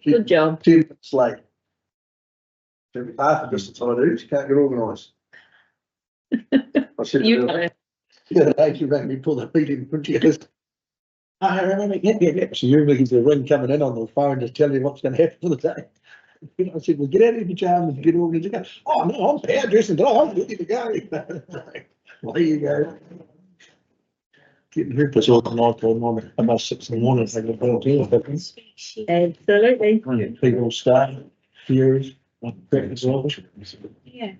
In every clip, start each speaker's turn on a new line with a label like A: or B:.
A: Good job.
B: 10 minutes late. So half the distance I do, she can't get organised. I said,
A: You
B: to
A: got
B: her,
A: it.
B: the other day, she rang me, pull the meeting, and she goes, I remember, yeah. So you're looking for the ring coming in on the phone to tell you what's going to happen for the day. I said, well, get out of your pajamas and get organised. Go, oh, no, I'm power dressing today. I'm ready to go. Well, there you go. Getting rippers all the night till morning, about 6 in the morning.
A: Absolutely.
B: People stay, furious, like practice lodge.
A: Yeah.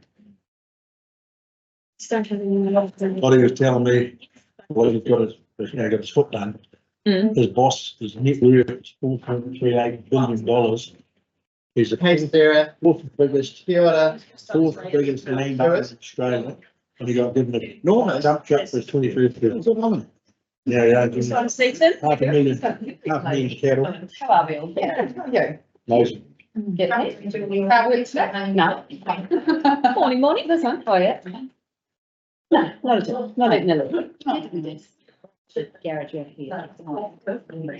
A: Start having a lot of.
B: What he was telling me, well, he's got got his foot done.
A: Mm.
B: His boss, his net worth is $4.38 billion. He's the fourth biggest, fourth biggest landowner in Australia. And he got given a dump truck for his 23rd birthday. Yeah,
A: Just want to see them?
B: half a million cattle.
C: How are we all? Yeah.
B: Amazing.
C: Get that? No.
A: Morning.
C: This one? Oh, yeah. No, not at all. No. Garage over here.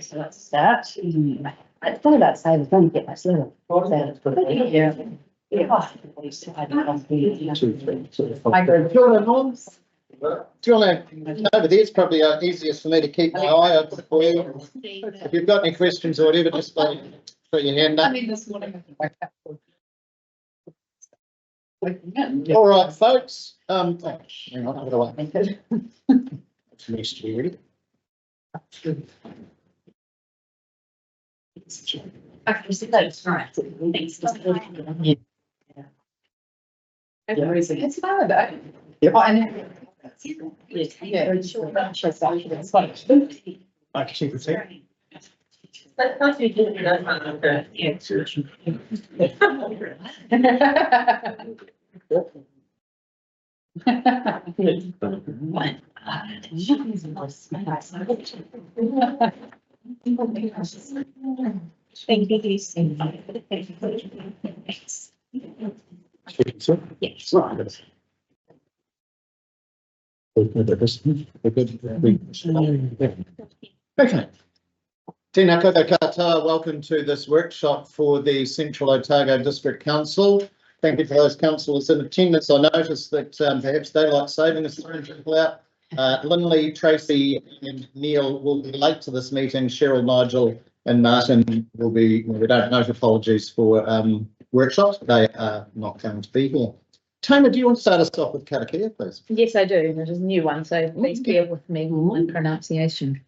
C: So let's start. I thought about saying, we're going to get my little. Yeah.
D: I agree. Do you want to, over there, it's probably easiest for me to keep my eye open for you. If you've got any questions or whatever, just put your hand up.
C: this morning.
D: All right, folks. Hang on, I've got to wait. It's next to you, ready?
C: Okay, so that's right. Thanks. It's fine though.
D: Yep.
C: Oh, and yeah, sure. That's fine.
D: I can see the thing.
A: Thank you. Yes.
D: Okay. Tēnā koutou katoa, welcome to this workshop for the Central Otago District Council. Thank you for those councillors in attendance. I noticed that perhaps daylight saving is throwing people out. Lindley, Tracy and Neil will be late to this meeting. Cheryl, Nigel and Martin will be, we don't note apologies for workshops. They are not going to be here. Tama, do you want to start us off with karakia, please?
A: Yes, I do. It is a new one, so please bear with me with my pronunciation.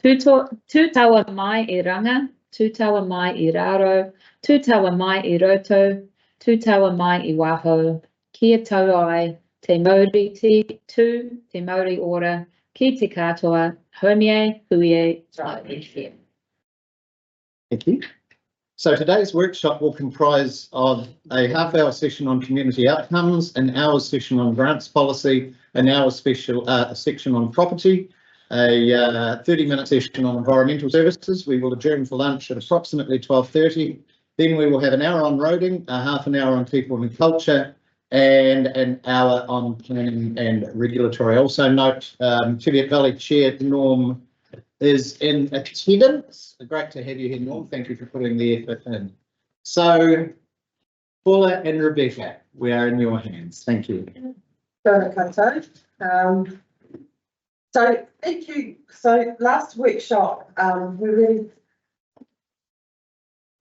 A: Tūtawa mai I ranga, tūtawa mai I raro, tūtawa mai I roto, tūtawa mai I waho, kia tau ai, te mauri te mauri ora, ki te katoa, homie, huie, tae.
D: Thank you. So today's workshop will comprise of a half-hour session on community outcomes, an hour session on grants policy, an hour special section on property, a 30-minute session on environmental services. We will adjourn for lunch at approximately 12:30. Then we will have an hour on roading, a half an hour on people and culture, and an hour on planning and regulatory. Also note, Cheviot Valley Chair Norm is in attendance. Great to have you here, Norm. Thank you for putting the effort in. So, Paula and Rebecca, we are in your hands. Thank you.
E: So thank you. So last workshop, we really.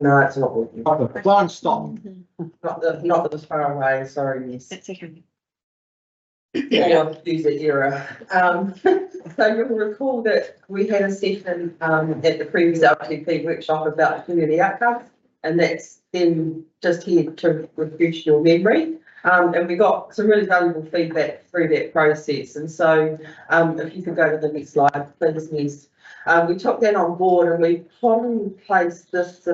E: No, it's not working.
D: Blind stop.
E: Not that far away. Sorry, miss.
A: That's okay.
E: Yeah, user error. So you'll recall that we had a session at the previous LTP workshop about community outcomes, and that's then just here to refresh your memory. And we got some really valuable feedback through that process. And so if you could go to the next slide, please, Miss. We took that on board and we put in place this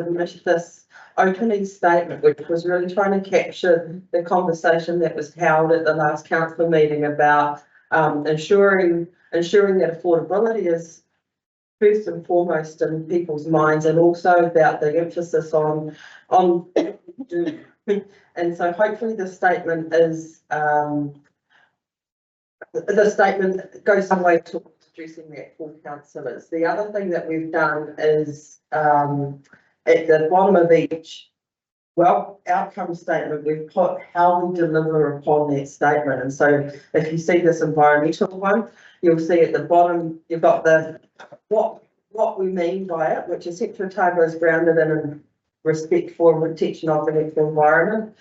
E: opening statement, which was really trying to capture the conversation that was held at the last council meeting about ensuring that affordability is first and foremost in people's minds, and also about the emphasis on and so hopefully the statement is the statement goes some way towards addressing that for councillors. The other thing that we've done is at the bottom of each outcome statement, we've put how we deliver upon that statement. And so if you see this environmental one, you'll see at the bottom, you've got the, what we mean by it, which is Hector Otago is grounded in a respect for and protection of the natural environment.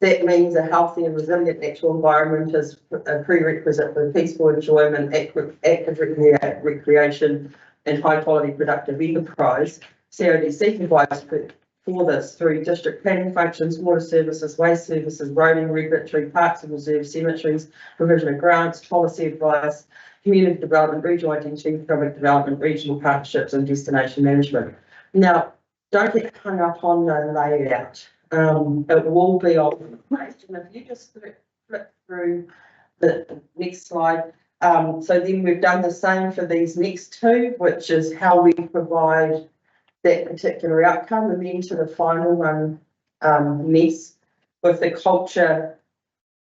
E: That means a healthy and resilient natural environment is a prerequisite for peaceful enjoyment, active recreation, and high quality productive enterprise. CODC provides for this through district planning functions, water services, waste services, roading, regulatory, parks and reserves, cemeteries, provision of grants, policy advice, community development, regional identity, economic development, regional partnerships, and destination management. Now, don't get hung up on the layout. It will be on the page, and if you just flip through the next slide. So then we've done the same for these next two, which is how we provide that particular outcome, and then to the final one, NES, with the culture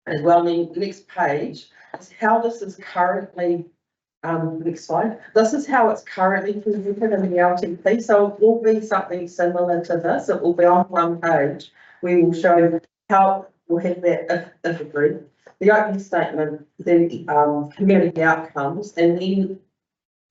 E: as well. And the next page is how this is currently, next slide. This is how it's currently presented in the LTP. So it will be something similar to this. It will be on one page. We will show how we'll have that if agreed. The opening statement, the community outcomes, and then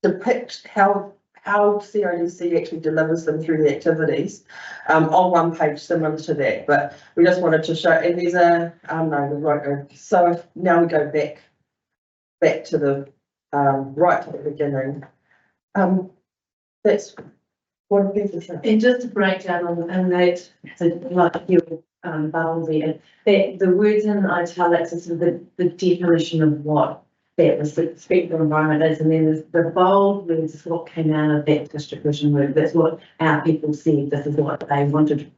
E: depict how CODC actually delivers them through the activities on one page similar to that. But we just wanted to show, and there's a, no, we won't go. So now we go back to the, right to the beginning. That's what people say.
C: And just to break down on and that, so like your bubble there, that the words in italics is the definition of what that respectful environment is, and then the bold words is what came out of that distribution work. That's what our people said. This is what they wanted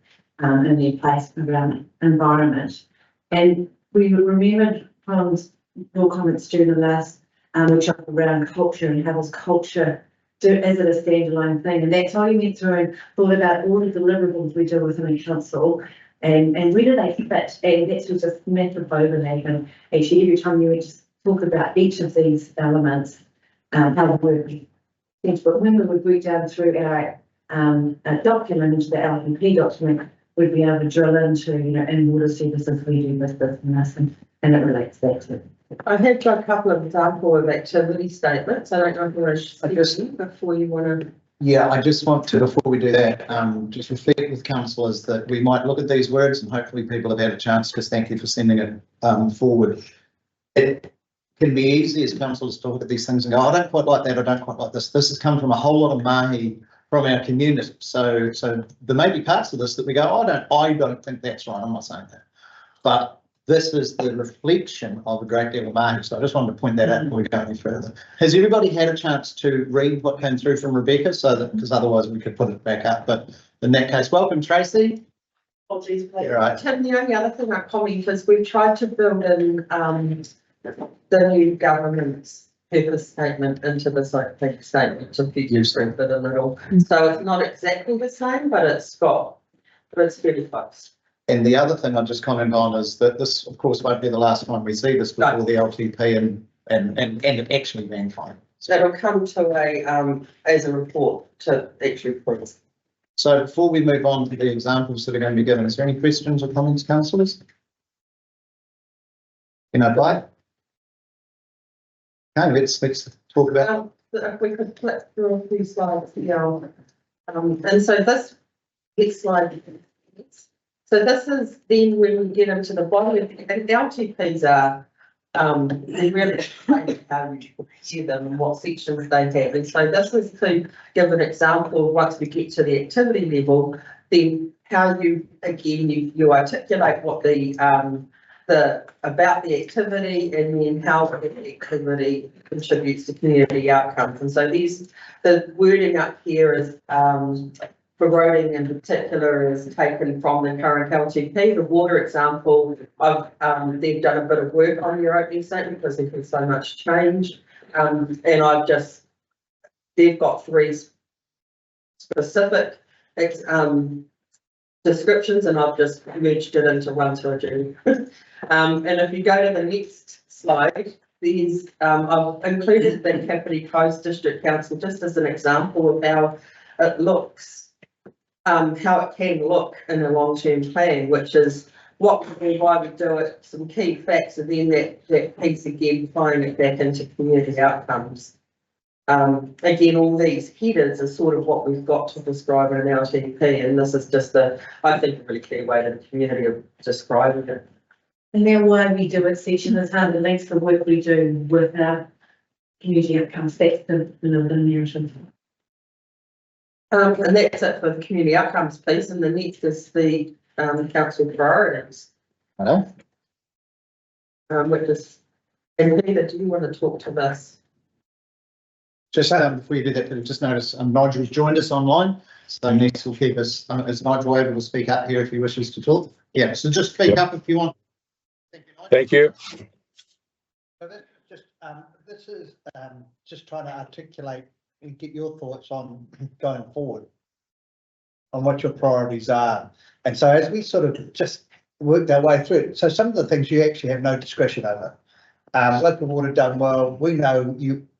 C: in their place around environment. And we remembered from your comments during the last workshop around culture and how does culture do, is it a standalone thing? And that's how we went through and thought about all the deliverables we do within a council and where do they fit? And that's just massive overlap. And actually every time you just talk about each of these elements, how they work. But when we would read down through our document, the LPP document, we'd be able to drill into, you know, in water services we do this and this, and it relates that to.
E: I have got a couple of example of activity statements. I don't know if you want to see before you want to.
D: Yeah, I just want to, before we do that, just reflect with councillors that we might look at these words and hopefully people have had a chance, because thank you for sending it forward. It can be easy as councillors to look at these things and go, I don't quite like that, I don't quite like this. This has come from a whole lot of mahi from our community. So there may be parts of this that we go, I don't think that's right. I'm not saying that. But this is the reflection of a great deal of mahi. So I just wanted to point that out before we go any further. Has everybody had a chance to read what came through from Rebecca? So that, because otherwise we could put it back up. But in that case, welcome, Tracy.
E: Apologies, please.
D: You're right.
E: Tim, the only other thing I comment is we've tried to build in the new government's purpose statement into the scientific statement to future proof it a little. So it's not exactly the same, but it's fairly close.
D: And the other thing I'll just comment on is that this, of course, won't be the last time we see this before the LTP and it actually ran fine.
E: So it'll come to a as a report to actually prove.
D: So before we move on to the examples that are going to be given, is there any questions or comments, councillors? In our play? Okay, let's talk about.
E: If we could flip through a few slides here. And so this next slide. So this is then when we get into the body of the LTPs are they really explain how you prepare them and what sections they have. And so this is to give an example of once we get to the activity level, then how you again you articulate what the about the activity and then how the activity contributes to community outcomes. And so the wording up here is for roading in particular is taken from the current LTP. The water example, they've done a bit of work on your opening statement because there's been so much change. And they've got 3 specific descriptions and I've just merged it into one to a G. And if you go to the next slide, there's I've included the Kapiti Coast District Council just as an example of how it looks how it can look in a long-term plan, which is what we do, why we do it, some key facts, and then that piece again, tying it back into community outcomes. Again, all these headers are sort of what we've got to describe in an LTP, and this is just I think, a really clear way to the community of describing it.
F: And then why we do it session is how the links the work we do with our community outcomes. That's the narrative.
E: And that's it for the community outcomes piece, and the next is the council priorities,
D: Hello?
E: which is, and Peter, do you want to talk to this?
D: Just before you do that, just notice Nigel's joined us online. So next will keep us, is Nigel able to speak up here if he wishes to talk? Yeah, so just speak up if you want. Thank you, Nigel.
G: Thank you.
B: So this is just trying to articulate and get your thoughts on going forward, on what your priorities are. And so as we sort of just worked our way through it, so some of the things you actually have no discretion over. Local water done well, we know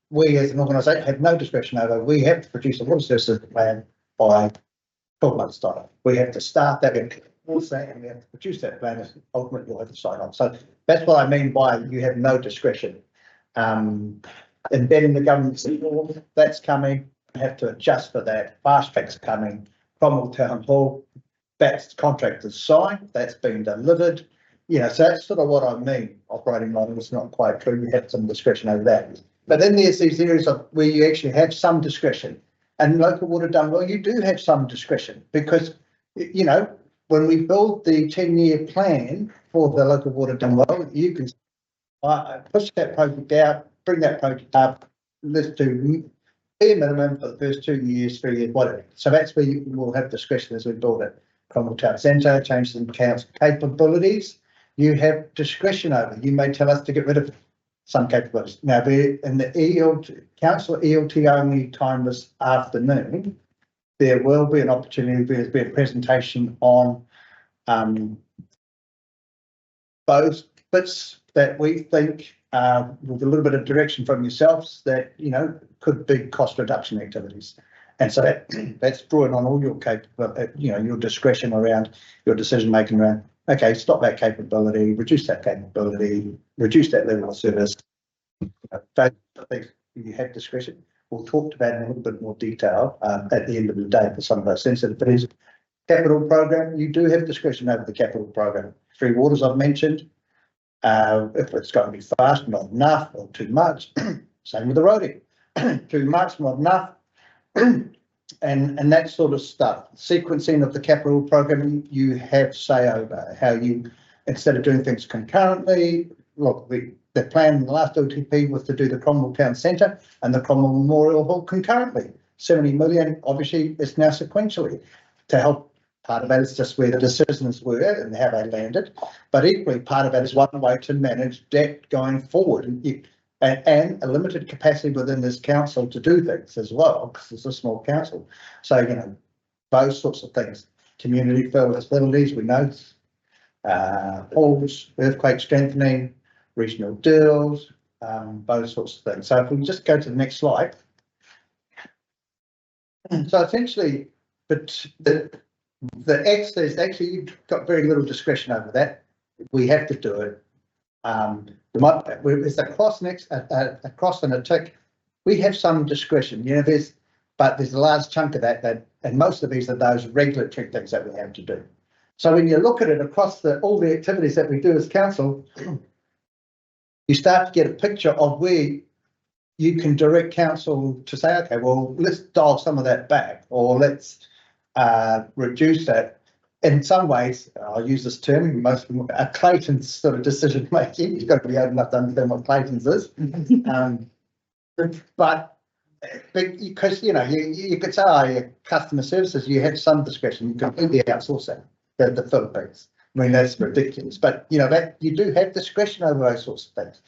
B: we as an organisation have no discretion over. We have to produce a water services plan by 12 months time. We have to start that, and we have to produce that plan, and ultimately you'll have to sign on. So that's what I mean by you have no discretion. Embedding the government's reform, that's coming. We have to adjust for that. Fast track's coming. Cromwell Town Hall, that's contract is signed, that's been delivered. You know, so that's sort of what I mean. Operating model is not quite true. You have some discretion over that. But then there's these areas of where you actually have some discretion. And local water done well, you do have some discretion because, you know, when we build the 10-year plan for the local water done well, you can push that project out, bring that project up, let's do bare minimum for the first 2 years, 3 years, whatever. So that's where you will have discretion as we build it. Cromwell Town Centre, change some council capabilities. You have discretion over. You may tell us to get rid of some capabilities. Now, in the council ELT only time this afternoon, there will be an opportunity, there'll be a presentation on those bits that we think with a little bit of direction from yourselves that, you know, could be cost reduction activities. And so that's drawing on all your you know, your discretion around your decision making around, okay, stop that capability, reduce that capability, reduce that level of service. I think you have discretion. We'll talk about it in a little bit more detail at the end of the day for some of those sensitive things. Capital program, you do have discretion over the capital program. Three waters I've mentioned. If it's going to be fast, not enough, or too much. Same with the roading. Too much, not enough. And that sort of stuff. Sequencing of the capital program, you have say over how you, instead of doing things concurrently, look, the plan in the last LTP was to do the Cromwell Town Centre and the Cromwell Memorial Hall concurrently. 70 million, obviously, it's now sequentially to help. Part of that is just where the decisions were and how they landed. But equally, part of that is one way to manage debt going forward and a limited capacity within this council to do things as well, because it's a small council. So, you know, those sorts of things. Community facilities, we know, halls, earthquake strengthening, regional deals, those sorts of things. So if we just go to the next slide. So essentially, but the X is actually, you've got very little discretion over that. We have to do it. There's a cross next, a cross and a tick. We have some discretion, you know, but there's a large chunk of that, and most of these are those regulatory things that we have to do. So when you look at it across all the activities that we do as council, you start to get a picture of where you can direct council to say, okay, well, let's dial some of that back, or let's reduce that. In some ways, I'll use this term, most a Clayton's sort of decision making. You've got to be old enough to understand what Clayton's is. But because, you know, you could say, oh, customer services, you have some discretion. You completely outsource that, the Philippines. I mean, that's ridiculous. But, you know, that you do have discretion over those sorts of things.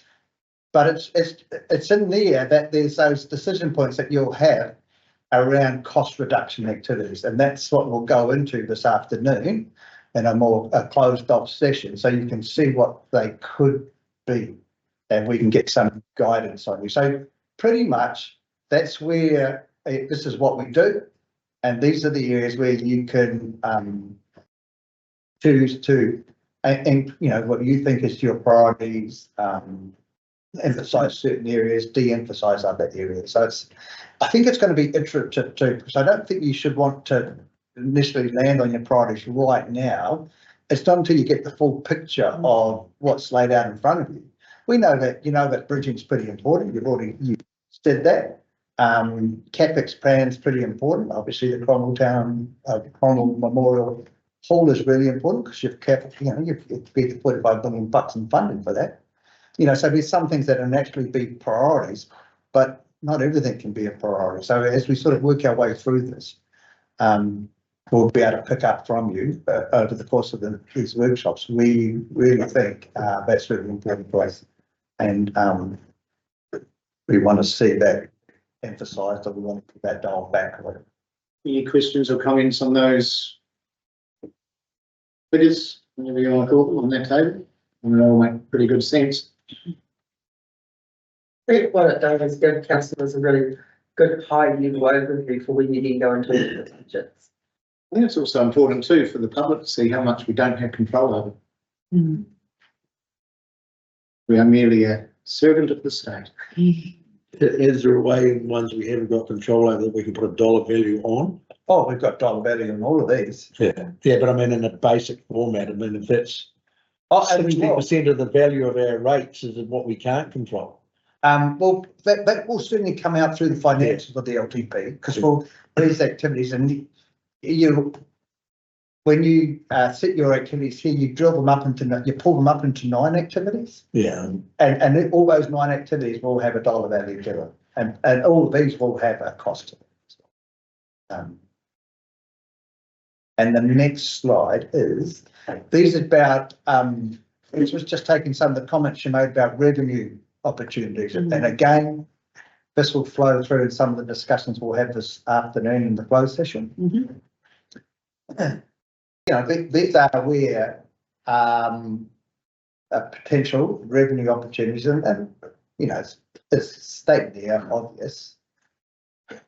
B: But it's in there that there's those decision points that you'll have around cost reduction activities, and that's what we'll go into this afternoon in a more closed off session, so you can see what they could be and we can get some guidance on you. So pretty much that's where this is what we do.
G: And these are the areas where you can, choose to, and, you know, what you think is your priorities, emphasize certain areas, de-emphasize other areas. So I think it's going to be iterative too, because I don't think you should want to necessarily land on your priorities right now. It's not until you get the full picture of what's laid out in front of you. We know that, you know, that bridging is pretty important. You said that. CapEx plan is pretty important. Obviously, the Cromwell Memorial Hall is really important because you've spent $45 million in funding for that. You know, so there's some things that are naturally be priorities, but not everything can be a priority. So as we sort of work our way through this, we'll be able to pick up from you over the course of these workshops. We really think that's really important for us, and we want to see that emphasised, or we want to put that dial back a little.
D: Any questions or comments on those figures, whatever you want to call them, on that table? And they all make pretty good sense.
E: I think what it does is give councillors a really good high level overview for when you then go into the budgets.
D: I think it's also important too for the public to see how much we don't have control over. We are merely a servant of the state.
B: Is there a way, ones we haven't got control over, that we can put a dollar value on?
G: Oh, we've got dollar value in all of these.
B: Yeah, but I mean, in a basic format, I mean, if that's
G: And we will.
B: 60% of the value of our rates is what we can't control.
G: Well, that will certainly come out through the financials of the LTP, because for these activities, and when you set your activities here, you drill them up into, you pull them up into 9 activities.
B: Yeah.
G: And all those 9 activities will have a dollar value to them, and all of these will have a cost to them. And the next slide is, these are about, this was just taking some of the comments you made about revenue opportunities. And again, this will flow through in some of the discussions we'll have this afternoon in the closed session. You know, these are where potential revenue opportunities, and you know, it's stated there, obvious.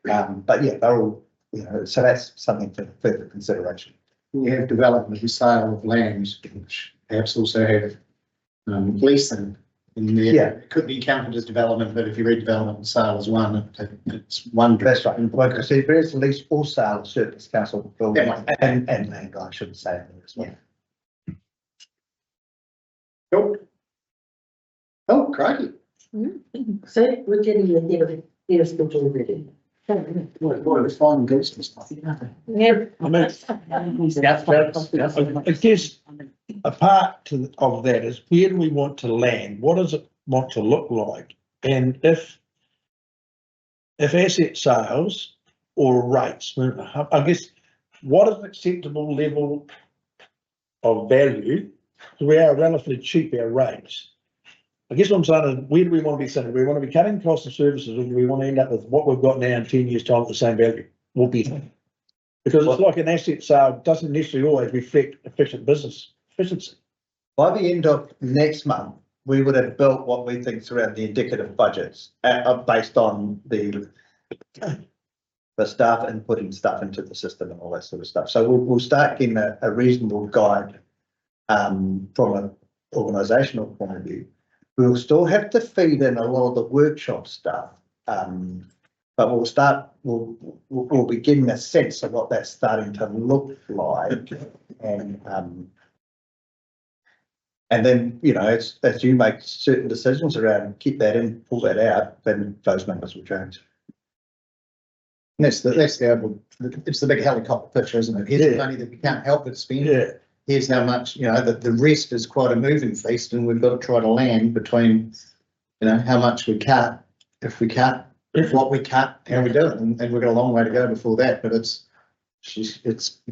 G: But yeah, they're all, you know, so that's something for further consideration.
D: We have development and sale of land, which perhaps also have leasing in there.
G: Yeah.
D: It could be counted as development, but if you read development and sale as one, it's one.
G: That's right. Well, because there is at least all sale of surplus council buildings
D: Yeah.
G: and land, I should say as well.
D: Cool. Oh, crikey.
E: So we're getting the head of schedule already.
D: What was fine business.
A: Yeah.
B: I mean, I guess a part of that is, where do we want to land? What does it want to look like? And if asset sales or rates, I guess, what is an acceptable level of value? We are relatively cheap, our rates. I guess what I'm saying is, where do we want to be sitting? Do we want to be cutting costs of services, or do we want to end up with what we've got now in 10 years' time at the same value? Will be, because it's like an asset sale doesn't necessarily always reflect efficient business efficiency.
G: By the end of next month, we would have built what we think is around the indicative budgets based on the staff and putting stuff into the system and all that sort of stuff. So we'll start getting a reasonable guide from an organisational point of view. We'll still have to feed in a lot of the workshop stuff, but we'll be getting a sense of what that's starting to look like, and then, you know, as you make certain decisions around keep that in, pull that out, then those numbers will change.
D: And it's the big helicopter picture, isn't it? Here's the money that we can't help but spend.
B: Yeah.
D: Here's how much, you know, the rest is quite a moving feast, and we've got to try to land between, you know, how much we cut, if we cut, what we cut, how we do it, and we've got a long way to go before that, but it's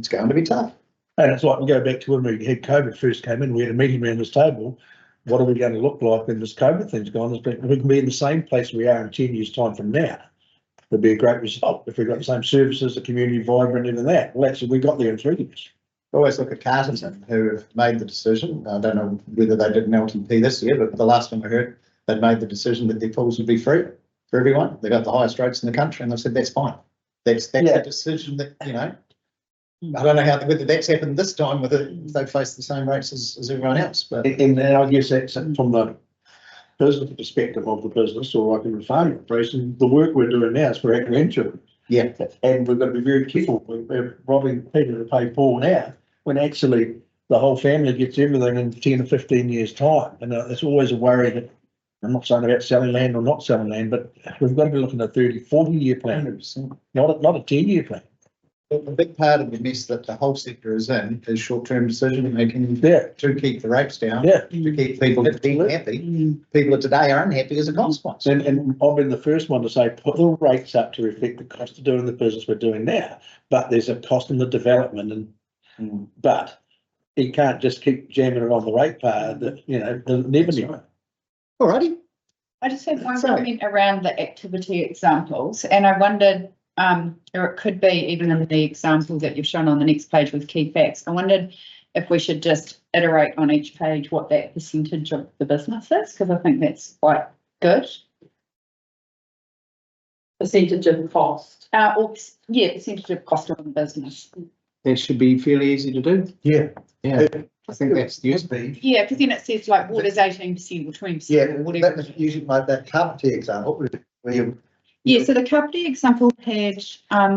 D: going to be tough.
B: And it's like, we go back to when we had COVID first came in, we had a meeting around this table. What are we going to look like when this COVID thing's gone? We can be in the same place we are in 10 years' time from now. It'd be a great result if we've got the same services, the community vibrant, and that. Well, actually, we got there in 3 years.
D: Always look at Carterton, who have made the decision. I don't know whether they did an LTP this year, but the last time I heard, they'd made the decision that their pools would be free for everyone. They got the highest rates in the country, and they said that's fine. That's
G: Yeah.
D: a decision that, you know, I don't know how, whether that's happened this time, whether they face the same rates as everyone else, but.
B: And I guess that's from the business perspective of the business, or like in the farming operation, the work we're doing now is for our grandchildren.
D: Yeah.
B: And we've got to be very careful. We're robbing Peter to pay Paul now, when actually the whole family gets everything in 10 or 15 years' time. And it's always a worry that, I'm not saying about selling land or not selling land, but we've got to be looking at a 30, 40-year plan,
D: 100%.
B: not a 10-year plan.
D: A big part of the mess that the whole sector is in is short-term decision making
B: Yeah,
D: to keep the rates down,
B: yeah.
D: to keep people happy. People of today are unhappy as a consequence.
B: And I've been the first one to say, put the rates up to reflect the cost of doing the business we're doing now. But there's a cost in the development but you can't just keep jamming it on the rate part that, you know, they'll never know.
D: Alrighty.
C: I just had one
D: Sorry.
C: comment around the activity examples, and I wondered, or it could be even in the example that you've shown on the next page with key facts. I wondered if we should just iterate on each page what that percentage of the business is, because I think that's quite good.
E: Percentage of cost.
C: Or, yeah, percentage of cost of the business.
D: That should be fairly easy to do.
G: Yeah.
D: Yeah, I think that's
G: Used
D: useful.
G: to be.
C: Yeah, because then it says like water's 18% or 20%
G: Yeah,
C: or
G: that
C: whatever.
G: was using like that carpentry example, where you.
C: Yeah, so the company example had,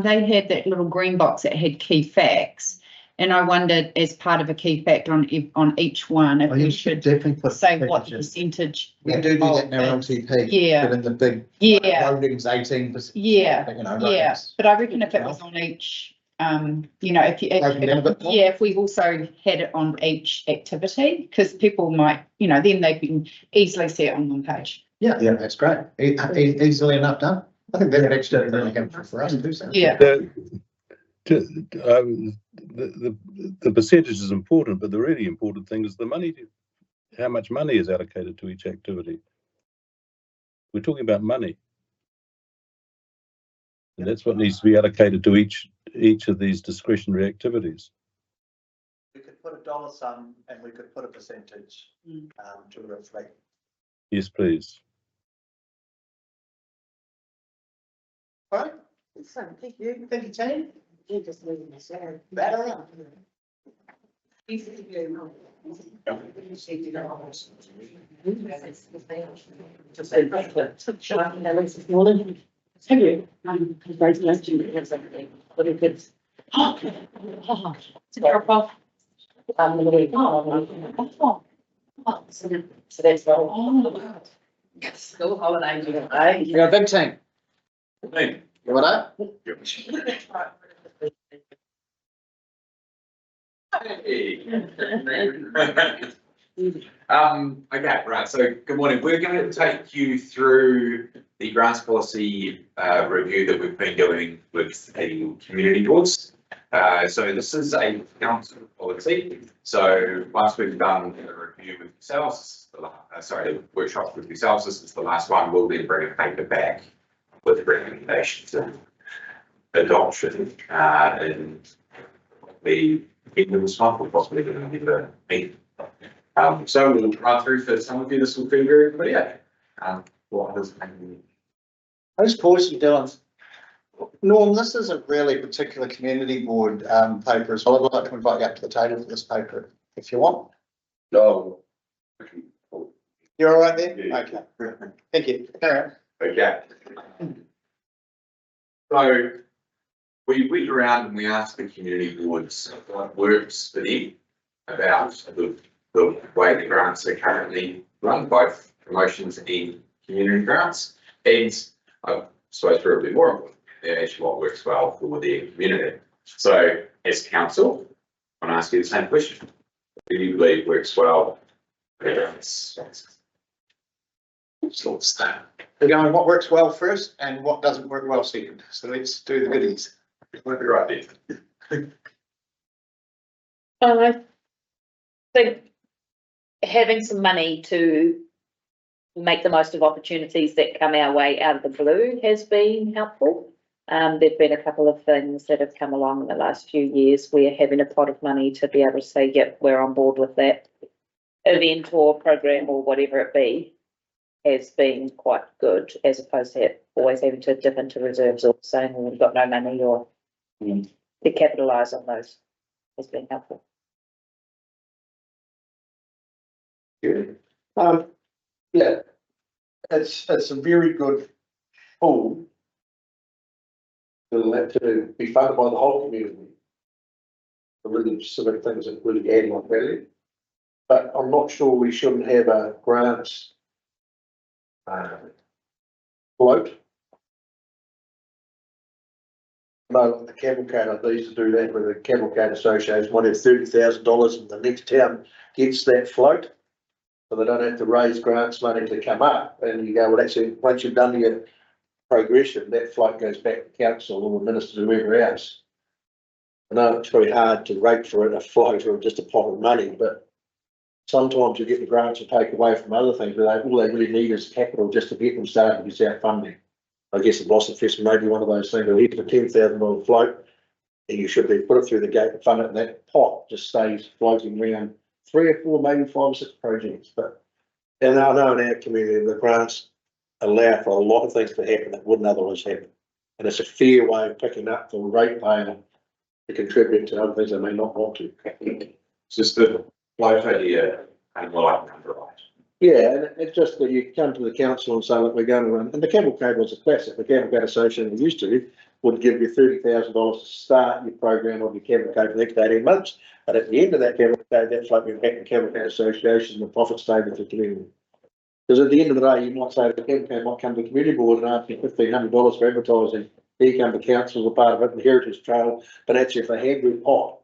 C: they had that little green box that had key facts. And I wondered, as part of a key fact on each one, if
G: Oh, you
C: we
G: should
C: should
G: definitely put.
C: say what the
G: percentages.
C: percentage.
D: We do that in our
C: of
D: LTP.
C: is. Yeah,
D: But in the big
C: yeah,
D: holdings, 18%.
C: yeah,
D: You know,
C: yeah.
D: ratings.
C: But I reckon if it was on each, you know, if you,
D: Broken down a bit more.
C: yeah, if we also had it on each activity, because people might, you know, then they can easily see it on one page.
D: Yeah, that's great. Easily enough done. I think that would actually be really helpful for us to do so.
C: Yeah.
H: The percentage is important, but the really important thing is the money, how much money is allocated to each activity. We're talking about money. And that's what needs to be allocated to each of these discretionary activities.
G: We could put a dollar sum and we could put a percentage, to reflect.
H: Yes, please.
D: All right. Thank you. Thank you, team.
F: You just leave this there.
D: Better.
F: Have you? Congratulations. What is it?
C: To drop off.
F: So that's all. School holiday, right?
D: You're a big team. What up?
I: Okay, right, so good morning. We're going to take you through the grants policy review that we've been doing with the community boards. So this is a council policy. So once we've done a review with yourselves, the workshop with yourselves, this is the last one. We'll then bring a paper back with recommendations and adoption in the end of this month, or possibly going to be the meeting. So we'll run through for some of you, this will be very clear. What does
D: Those courses you're doing. Norm, this is a really particular community board paper as well. I'd like to invite you up to the table for this paper if you want.
I: No.
D: You're all right there?
I: Yeah.
D: Okay. Thank you. Carry on.
I: Okay. So we went around and we asked the community boards what works for them about the way the grants are currently run, both promotions and community grants. And I suppose for a bit more important, actually what works well for their community. So as council, I want to ask you the same question. Who do you believe works well? Sort of stuff.
D: We're going what works well first and what doesn't work well second. So let's do the goodies.
I: Might be right there.
A: I think having some money to make the most of opportunities that come our way out of the blue has been helpful. There've been a couple of things that have come along in the last few years where having a pot of money to be able to say, yep, we're on board with that event or program or whatever it be has been quite good, as opposed to
C: always having to dip into reserves or saying, well, we've got no money or to capitalise on those has been helpful.
B: Yeah, it's a very good tool to be funded by the whole community. The really specific things that really add on value. But I'm not sure we shouldn't have a grants float. No, the cavalcade, they used to do that with the cavalcade association, might have $30,000 and the next town gets that float. So they don't have to raise grants money to come up, and you go, well, actually, once you've done your progression, that float goes back to council or the minister, whoever else. I know it's very hard to rate for it, a float or just a pot of money, but sometimes you get the grants to take away from other things, but all they really need is capital just to get them started without funding. I guess the Blossom Fest may be one of those things, here's a $10,000 float, and you should be put it through the gate and fund it, and that pot just stays floating around 3 or 4, maybe 5 or 6 projects. But and I know in our community the grants allow for a lot of things to happen that wouldn't otherwise happen, and it's a fair way of picking up the ratepayer to contribute to other things they may not want to.
I: It's just the float idea and what I can underwrite.
B: Yeah, and it's just that you come to the council and say, look, we're going to run, and the cavalcade was a classic. The cavalcade association we used to would give you $30,000 to start your program of your cavalcade for the next 18 months. But at the end of that cavalcade, that float went back to cavalcade association, the profit stayed with the community. Because at the end of the day, you might say the cavalcade might come to the community board and ask you $1,500 for advertising. Here come the council, a part of it, and the Heritage Trail, but actually if they had good pot.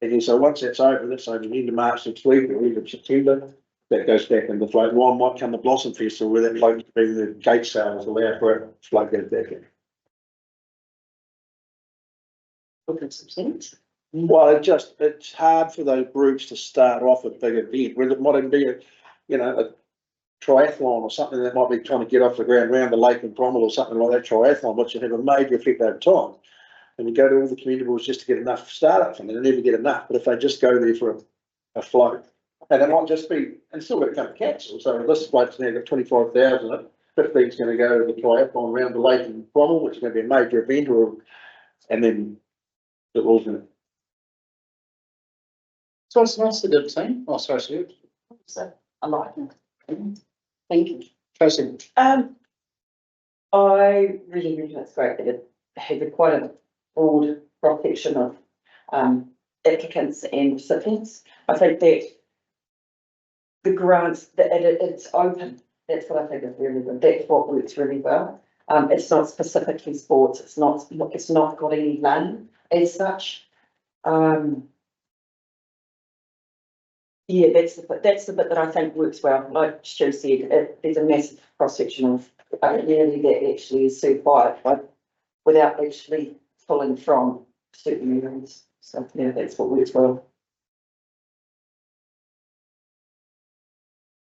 B: And you say, once that's over, let's say the end of March next week or even September, that goes back in the float. One might come the Blossom Festival where that float be the gate sales allow for it, float goes back in.
C: Looking some sense.
B: Well, it's hard for those groups to start off with big event, whether it might even be a triathlon or something that might be trying to get off the ground around the lake in Cromwell or something like that triathlon, which would have a major effect over time. And you go to all the community boards just to get enough startup funding, they never get enough. But if they just go there for a float, and it might just be, and still got to come to council. So this float's now got 25,000. 15's going to go to the triathlon around the lake in Cromwell, which is going to be a major event, and then it will be.
D: So it's nice to do the same. Oh, sorry, Sue.
C: So I like it. Thank you.
D: Tracy.
C: I really think it's great that it had quite a broad cross-section of applicants and recipients. I think that the grants, that it's open, that's what I think is really good. That's what works really well. It's not specifically sports. It's not got any land as such. Yeah, that's the bit that I think works well. Like Stu said, there's a massive cross section of really that actually is served by it, without actually pulling from certain areas. So yeah, that's what works well.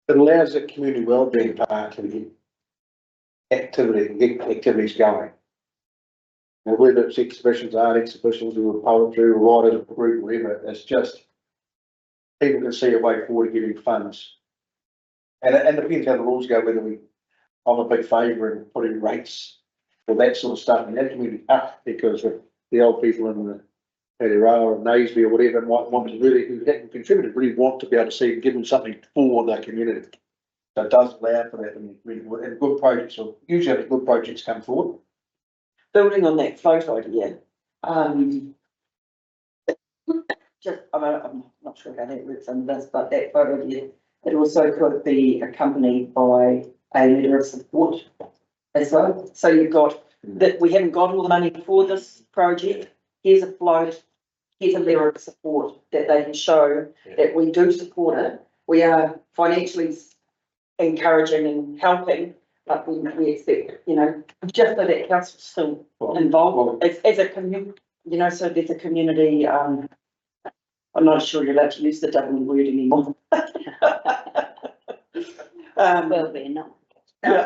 B: It allows the community wellbeing part to get activities going. Now, whether it's exhibitions, art exhibitions, or poetry, or writers, or group, whatever, it's just people can see a way forward to getting funds. And it depends how the rules go, whether I'm a big favour in putting rates for that sort of stuff, and that can be tough because of the old people in the Aotearoa or Naseby or whatever might want to really, who haven't contributed, really want to be able to see, give them something for the community. So it does allow for that, and good projects, or usually good projects come forward.
C: Building on that float idea, I'm not sure how that works under this, but that photo idea, it also could be accompanied by a letter of support as well. So you've got that we haven't got all the money for this project. Here's a float, here's a letter of support that they can show that we do support it. We are financially encouraging and helping, but we expect, just so that council's still involved as a community, so there's a community, I'm not sure you're allowed to use the W word anymore.
F: Well, we're not.
B: And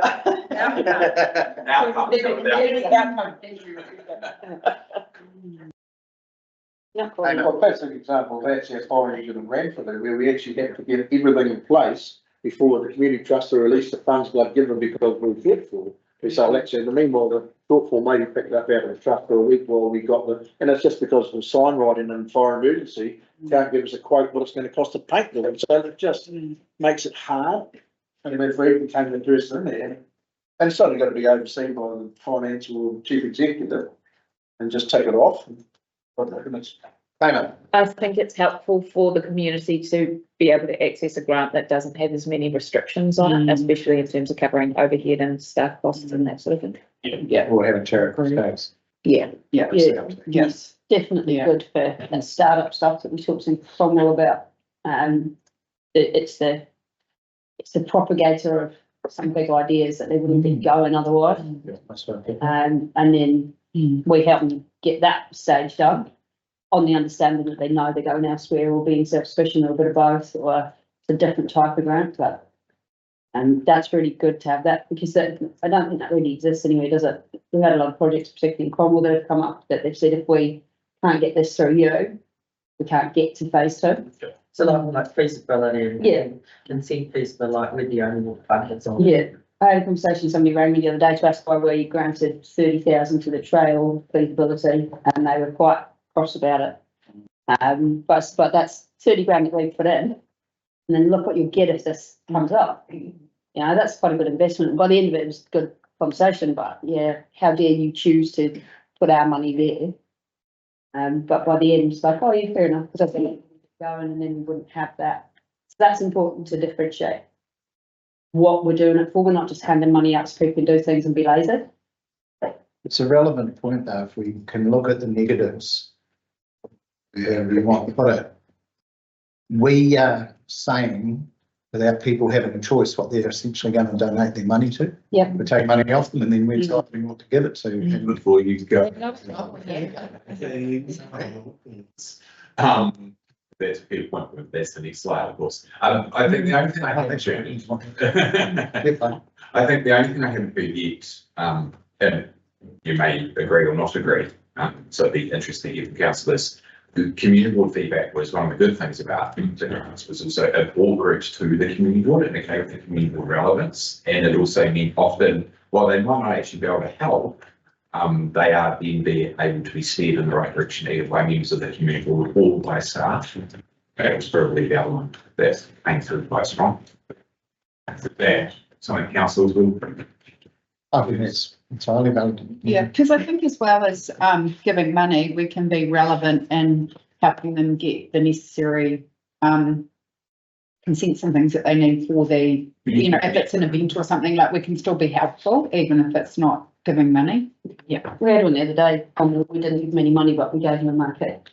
B: a classic example of that's our foraging in Ranford, where we actually have to get everything in place before the community trust to release the funds they've given because we're fearful So actually, in the meanwhile, the shortfall may be picked up out of the truck for a week while we got and it's just because of the sign writing and fire emergency, can't give us a quote what it's going to cost to paint them, so it just makes it hard. And if we even came to address in there, and it's certainly got to be overseen by the financial chief executive and just take it off.
A: I think it's helpful for the community to be able to access a grant that doesn't have as many restrictions on it, especially in terms of covering overhead and staff costs and that sort of thing.
G: Yeah, or having charitable space.
A: Yeah.
C: Yes, definitely
F: Yeah.
C: good for the startup stuff that we talked to Cromwell about. It's the propagator of some big ideas that they wouldn't be going otherwise. And then we help them get that stage done on the understanding that they know they're going elsewhere or being self-sufficient or a bit of both, or it's a different type of grant, but that's really good to have that, because I don't think that really exists anyway, does it? We've had a lot of projects, particularly in Cromwell, that have come up that they've said if we can't get this through you, we can't get to phase 2.
E: So like feasibility and.
C: Yeah.
E: Consent feasibility, like with the only buckets on.
C: Yeah, I had a conversation, somebody rang me the other day to ask why we granted 30,000 to the trail feasibility, and they were quite cross about it. But that's 30 grand that we put in, and then look what you'll get if this comes up. You know, that's quite a good investment. And by the end of it, it was a good conversation, but yeah, how dare you choose to put our money there? But by the end, it's like, oh yeah, fair enough, because I think going, and then we wouldn't have that. So that's important to differentiate what we're doing it for. We're not just handing money out so people can do things and be lazy.
G: It's a relevant point though, if we can look at the negatives. We want to put it. We are saying without people having a choice what they're essentially going to donate their money to.
C: Yeah.
G: We take money off them and then we're deciding what to give it to.
I: Before you go. That's a good point. That's the next slide, of course. I think the only thing I haven't I think the only thing I haven't heard yet, and you may agree or not agree, so it'd be interesting to hear from councillors. The community board feedback was one of the good things about the grants, was also it all grouped to the community board and it gave the community board relevance, and it also meant often, while they might not actually be able to help, they are then able to be steered in the right direction either by members of the community board or by staff. That was probably the element that came through quite strong. That some of the councils will.
G: I think it's entirely valid.
J: Yeah, because I think as well as giving money, we can be relevant and helping them get the necessary consents and things that they need for the, you know, if it's an event or something, like we can still be helpful, even if it's not giving money.
C: Yeah, we had one the other day, we didn't give them any money, but we gave them a market.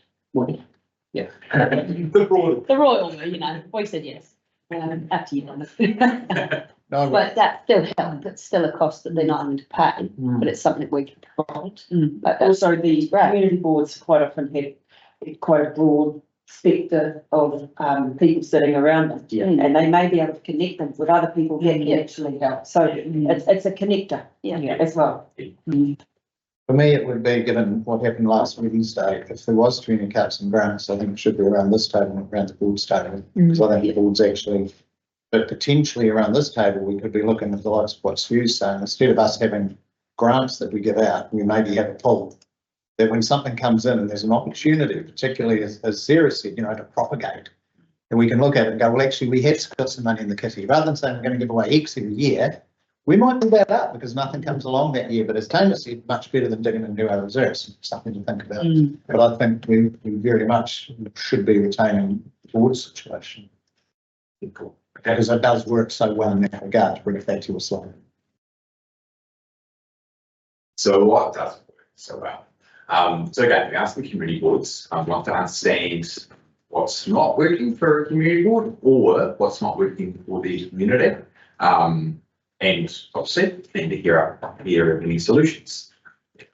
I: Yeah.
C: The Royal, you know, we said yes, after you done it.
G: No,
C: But that still helps, it's still a cost that they're not having to pay, but it's something we can provide. But that's
F: Also, the
C: right.
F: community boards quite often have quite a broad spectre of people sitting around them.
C: Yeah.
F: And they may be able to connect them with other people that can actually help. So it's a connector as well.
G: For me, it would be, given what happened last Wednesday, if there was 20 cuts and grants, I think it should be around this table, not around the board's table. Because I think the board's actually, but potentially around this table, we could be looking at the likes of what Stu's saying. Instead of us having grants that we give out, we maybe have a pool. That when something comes in and there's an opportunity, particularly as Sarah said, you know, to propagate, and we can look at it and go, well, actually, we have got some money in the kitty. Rather than saying we're going to give away X every year, we might do that up because nothing comes along that year. But as Taylor said, much better than digging into our reserves. Something to think about. But I think we very much should be retaining the board situation.
I: Cool.
G: Because it does work so well in that regard, to bring it back to your slide.
I: So what does work so well? So again, we ask the community boards, I want to understand what's not working for a community board or what's not working for the community. And obviously, then to hear any solutions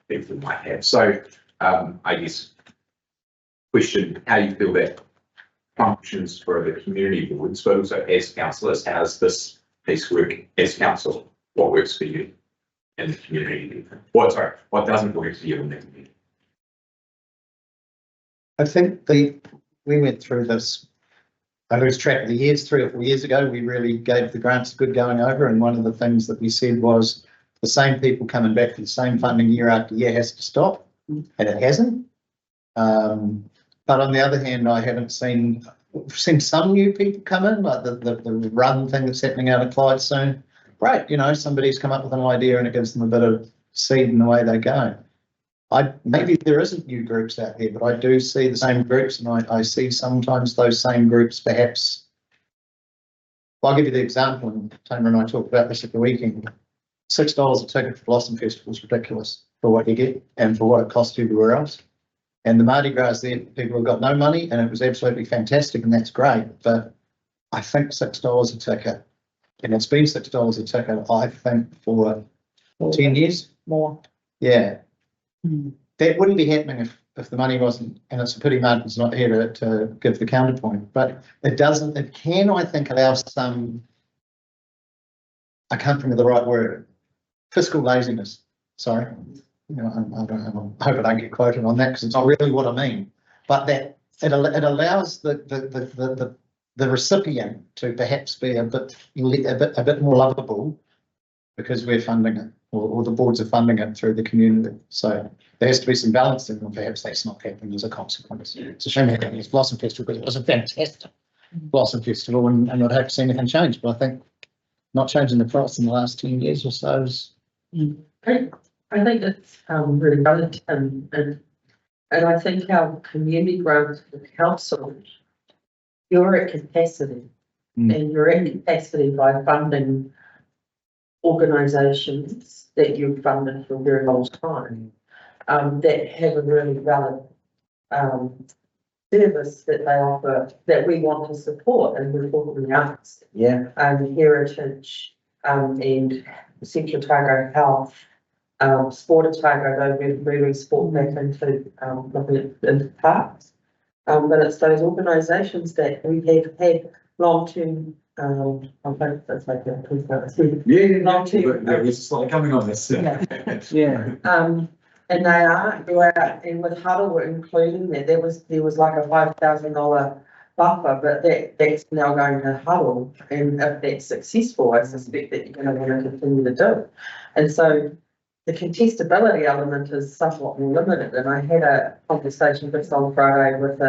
I: if we might have. So I guess question how you feel that functions for the community boards, but also as councillors, how does this piece work as council? What works for you in the community? What doesn't work for you in the community?
G: I think we went through this. I lose track of the years. 3 or 4 years ago, we really gave the grants a good going over, and one of the things that we said was
D: the same people coming back for the same funding year after year has to stop, and it hasn't. But on the other hand, I haven't seen some new people come in, like the run thing that's happening out of Clyde soon. Right, you know, somebody's come up with an idea and it gives them a bit of seed in the way they go. Maybe there isn't new groups out there, but I do see the same groups, and I see sometimes those same groups perhaps. I'll give you the example, and Tamer and I talked about this at the weekend. $6 a ticket for Blossom Festival is ridiculous for what you get and for what it costs everywhere else. And the Mardi Gras there, people have got no money, and it was absolutely fantastic, and that's great. But I think $6 a ticket, and it's been $6 a ticket, I think, for 10 years.
C: More.
D: Yeah. That wouldn't be happening if the money wasn't, and it's a pity Martin's not here to give the counterpoint, but it can, I think, allow some, I can't think of the right word, fiscal laziness, sorry. You know, I hope I don't get quoted on that because it's not really what I mean, but that it allows the recipient to perhaps be a bit more lovable because we're funding it, or the boards are funding it through the community. So there has to be some balance in, and perhaps that's not happening as a consequence. It's a shame happening as Blossom Festival, because it was a fantastic Blossom Festival, and I'd hope to see anything change. But I think not changing the price in the last 10 years or so is.
E: I think it's really relevant, and I think our community grant council, you're at capacity, and you're at capacity by funding organisations that you've funded for a very long time, that have a really valid service that they offer that we want to support, and we're talking the arts, heritage, and Central Otago Health, Sport Otago, though we're moving sport back into looking at parks. But it's those organisations that we have had long-term. I hope that's like a long-term.
I: It's like coming on this.
E: Yeah. And they are, and with Huddle, we're including that. There was like a $5,000 buffer, but that's now going to Huddle. And if that's successful, I suspect that you're going to want to continue to do it. And so the contestability element is somewhat more limited. And I had a conversation just on Friday with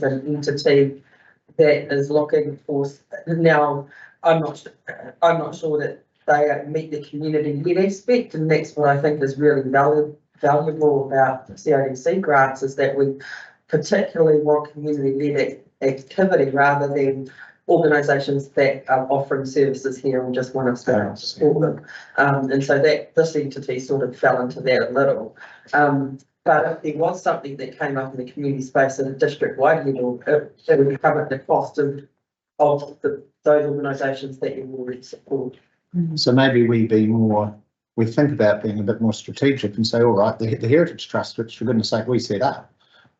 E: an entity that is looking for, now I'm not sure that they meet the community lead aspect, and that's what I think is really valuable about CODC grants, is that we particularly want community-led activity rather than organisations that are offering services here and just want us to support them. And so that this entity sort of fell into that a little. But if there was something that came up in the community space at a district-wide level, it would come at the cost of those organisations that you already support.
D: So maybe we think about being a bit more strategic and say, all right, the Heritage Trust, which for goodness sake we set up,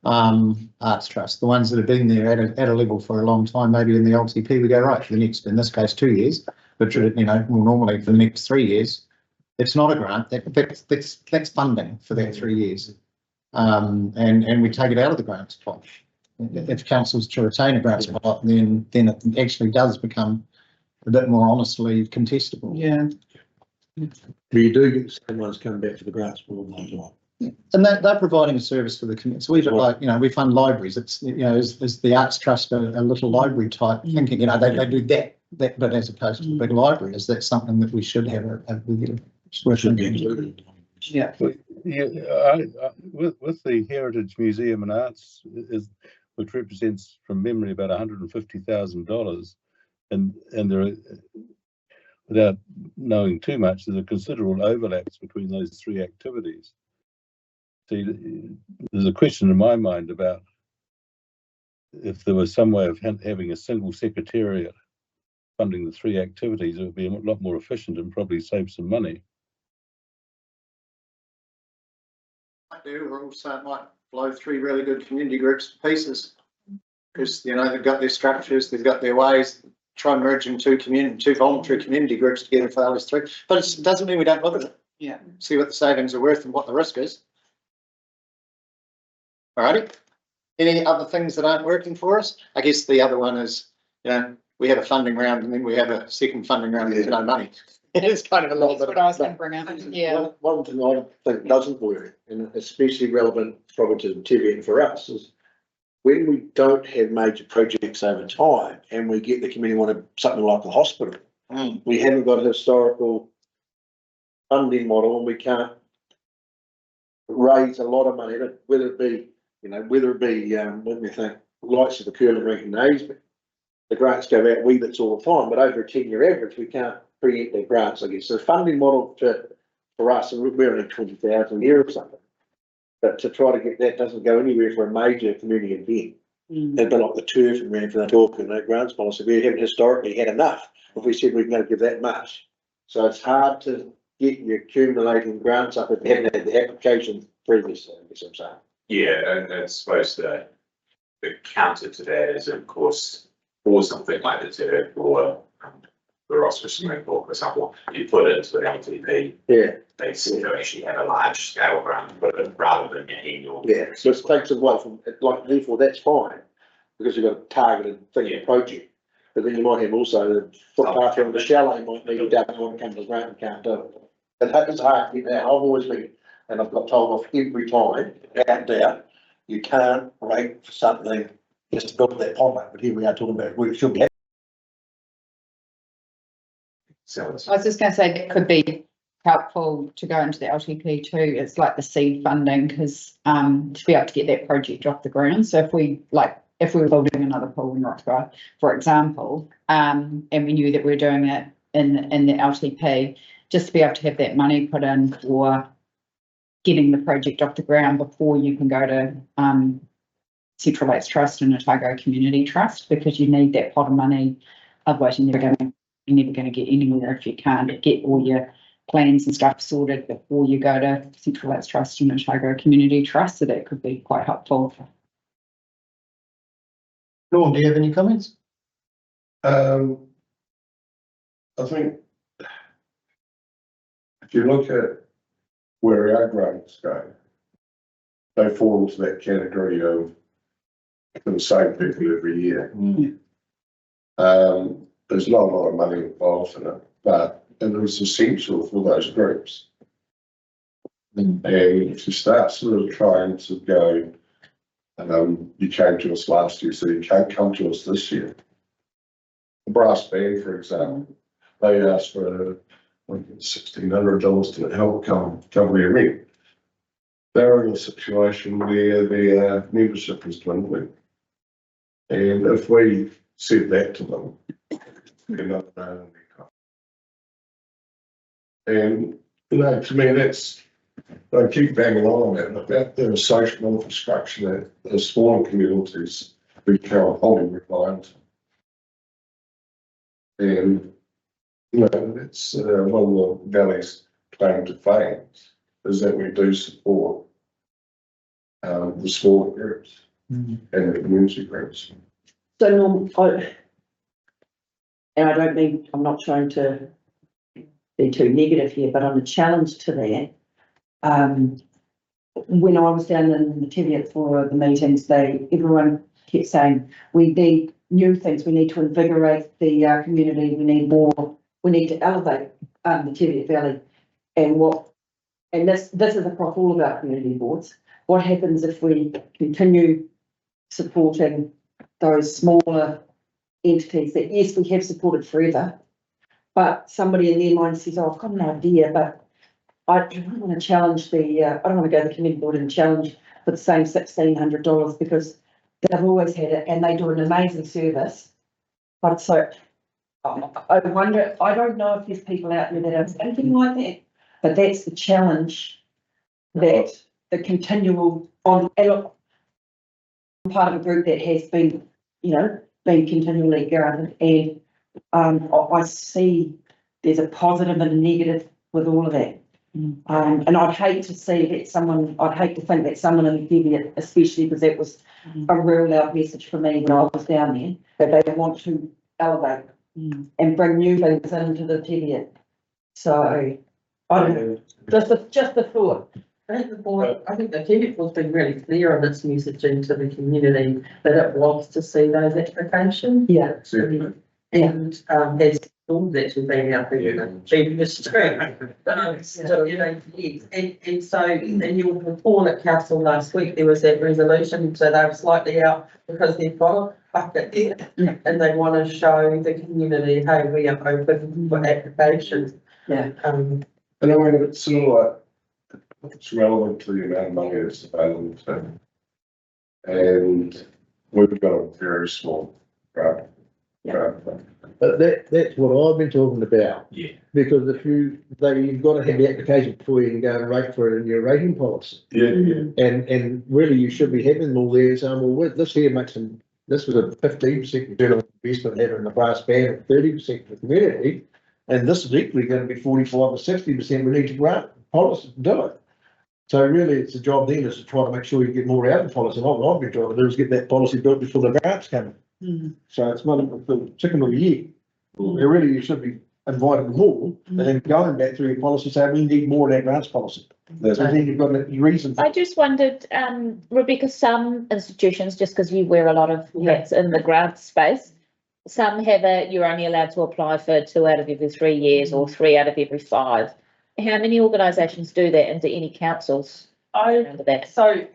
D: Arts Trust, the ones that have been there at a level for a long time, maybe in the LTP, we go, right, for the next, in this case, 2 years, but you know, well, normally for the next 3 years, it's not a grant, that's funding for that 3 years. And we take it out of the grants pot. If councils to retain a grants pot, then it actually does become a bit more honestly contestable.
J: Yeah.
B: But you do get someone's coming back to the grants board as well.
D: And they're providing a service for the community. So we like, you know, we fund libraries. It's, you know, is the Arts Trust a little library type thinking, you know, they do that but as opposed to a big library. Is that something that we should have
B: Should be included.
J: Yeah.
H: With the Heritage Museum and Arts, which represents from memory about $150,000, and there are, without knowing too much, there's a considerable overlaps between those three activities. See, there's a question in my mind about if there was some way of having a single secretariat funding the three activities, it would be a lot more efficient and probably save some money.
D: Or also it might blow three really good community groups to pieces, because you know they've got their structures, they've got their ways. Try merging two voluntary community groups together for those three, but it doesn't mean we don't look at it.
J: Yeah.
D: See what the savings are worth and what the risk is. Alrighty. Any other things that aren't working for us? I guess the other one is, you know, we have a funding round and then we have a second funding round with no money.
B: It's kind of a little
J: That's
B: bit.
J: what I was gonna bring up, yeah.
B: One thing I think doesn't work, and especially relevant probably to TV and for us, is when we don't have major projects over time and we get the community wanted something like the hospital, we haven't got a historical funding model and we can't raise a lot of money, whether it be, let me think, likes of the curling rink and Aysby. The grants go out wee bits all the time, but over a 10-year average, we can't preempt their grants, I guess. So the funding model for us, and we're only 20,000 a year or something. But to try to get that doesn't go anywhere for a major community event. It'd be like the turf and ran for the talk and that grants policy. We haven't historically had enough if we said we're going to give that much. So it's hard to get your accumulating grants up if you haven't had the application previously, I guess I'm saying.
I: Yeah, and I suppose the counter to that is, of course, for something like the turf or the Rossford Swimming Pool, for example, you put it into an LTP.
B: Yeah.
I: They seem to actually have a large scale grant, but rather than your annual.
B: Yeah, so it takes away from, like, therefore that's fine, because you've got a targeted thing in project. But then you might have also the footpath around the chalet might need to double and come to the grant and can't do it. But that is hard to get that. I've always been, and I've got told off every time, without doubt, you can't wait for something just to build that pond up, but here we are talking about where it should be.
I: So
J: I was just gonna say that could be helpful to go into the LTP too. It's like the seed funding, because to be able to get that project off the ground. So if we were building another pool in Roxburgh, for example, and we knew that we were doing it in the LTP, just to be able to have that money put in for getting the project off the ground before you can go to Central Lakes Trust and Otago Community Trust, because you need that pot of money. Otherwise, you're never going to get anywhere if you can't get all your plans and stuff sorted before you go to Central Lakes Trust and Otago Community Trust. So that could be quite helpful.
G: Dawn, do you have any comments?
K: I think if you look at where our grants go, they fall into that category of the same people every year. There's not a lot of money involved in it, but it is essential for those groups. And if you start sort of trying to go, you came to us last year, so you can't come to us this year. The brass band, for example, they asked for $1,600 to help cover their rent. They're in a situation where their membership is dwindling. And if we said that to them, they're not knowing their cost. And, to me, that's, I keep banging on that about the social infrastructure that the smaller communities become wholly reliant on. And, it's one of the Valley's claim to fame is that we do support the smaller groups and the community groups.
L: So Norm, and I don't mean, I'm not trying to be too negative here, but on the challenge to that, when I was down in the Teviot for the meetings, everyone kept saying, we need new things, we need to invigorate the community, we need more, we need to elevate the Teviot Valley. And this is across all of our community boards. What happens if we continue supporting those smaller entities that, yes, we have supported forever, but somebody in their mind says, oh, I've got an idea, but I don't want to challenge I don't want to go to the community board and challenge for the same $1,600 because they've always had it and they do an amazing service. But so I wonder, I don't know if there's people out there that are thinking like that, but that's the challenge that the continual part of a group that has been, been continually granted. And I see there's a positive and a negative with all of that. And I'd hate to see that I'd hate to think that someone in the Teviot, especially because that was a real loud message for me when I was down there, that they want to elevate and bring new things into the Teviot. So I don't know, just the thought.
E: I think the Teviot has been really clear on its messaging to the community that it wants to see those applications.
L: Yeah.
K: Certainly.
E: And, there's storms actually been out there, you know, being the street. So, you know, yes, and so, and you'll recall at council last week, there was that resolution, so they were slightly out because they've got a bucket there. And they want to show the community, hey, we are open for applications.
L: Yeah.
K: And I mean, it's sort of like, it's relevant to the amount of money that's available to. And we've got a very small grant.
B: But that's what I've been talking about.
I: Yeah.
B: Because you've got to have the application before you can go and rate for it in your rating policy.
K: Yeah.
B: And really you should be having them all there saying, well, this here makes them, this was a 15% return on investment having in the brass band of 30% for the community. And this is equally going to be 45 or 60%. We need to grant policy to do it. So really it's the job then is to try to make sure you get more out of the policy. What I've been trying to do is get that policy built before the grants come in. So it's not the chicken of the year. Really, you should be inviting them all and then going back through your policy, saying we need more of that grants policy. So then you've got a reason.
A: I just wondered, Rebecca, some institutions, just because you wear a lot of hats in the grant space, some have you're only allowed to apply for 2 out of every 3 years or 3 out of every 5. How many organisations do that, and do any councils under that?
E: So,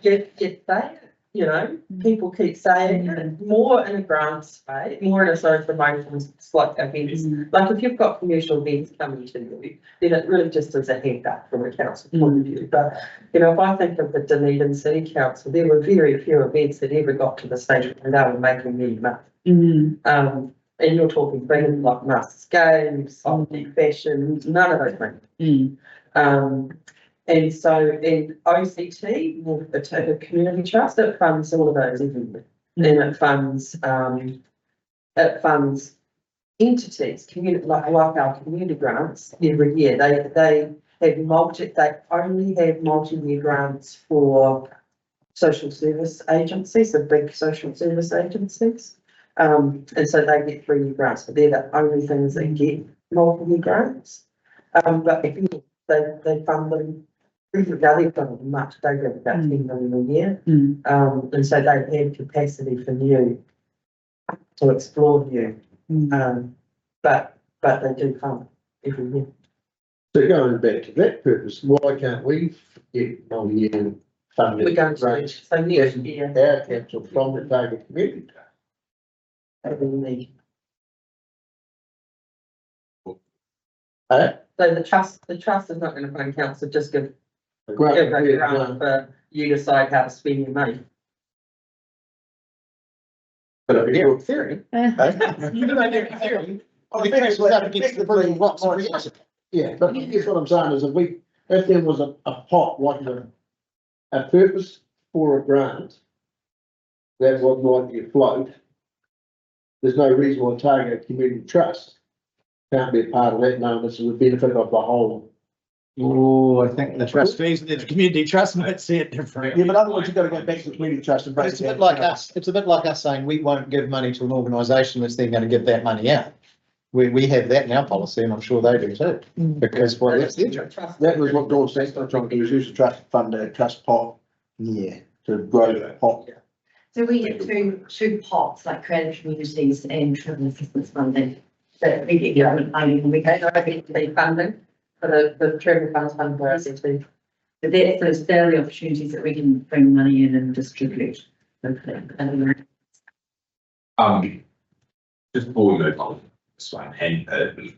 E: get that, you know, people keep saying more in a grant space, more in a social promotions, like events. Like if you've got commercial events coming to you, then it really just is a handout from a council point of view. But, you know, if I think of the Dunedin City Council, there were very few events that ever got to the stage where they were making any money. And you're talking things like Masters Games, Optic Fashion, none of those things. And so in OCT, the Community Trust, it funds all of those every year. And it funds entities, community, like our community grants every year. They only have multi-year grants for social service agencies, the big social service agencies. And so they get 3-year grants, but they're the only things that get multi-year grants. But if they fund them, they've done much, they get about 10 million a year. And so they have capacity for new, to explore new. But they do fund every year.
B: So going back to that purpose, why can't we get multi-year funding?
E: We're going to,
B: grants
E: so next year,
B: our council from the target community?
E: they will need.
B: Eh?
E: So the trust is not going to fund council, just give
B: A
E: a
B: grant,
E: grant for you decide how to spend your money.
B: but if you're
D: Theory.
B: yeah, but here's what I'm saying is if there was a pot, like a purpose for a grant that was like your float, there's no reason why Target Community Trust can't be a part of that, knowing this is the benefit of the whole.
G: Oh, I think the trustees, the community trust might see it different.
B: Yeah, but otherwise you've got to go back to the community trust and.
D: But it's a bit like us, it's a bit like us saying we won't give money to an organisation unless they're going to give that money out. We have that in our policy, and I'm sure they do too, because well, that's their job.
B: That was what Dawn said, I'm trying to do is use the trust fund, trust pot. Yeah. To grow that pot.
F: So we get two pots, like creative communities and travel assistance funding. That we get government funding, and we go
E: They funding for the travel funds fund for RCT.
F: but there's daily opportunities that we can bring money in and distribute.
I: Just before we move on this one, and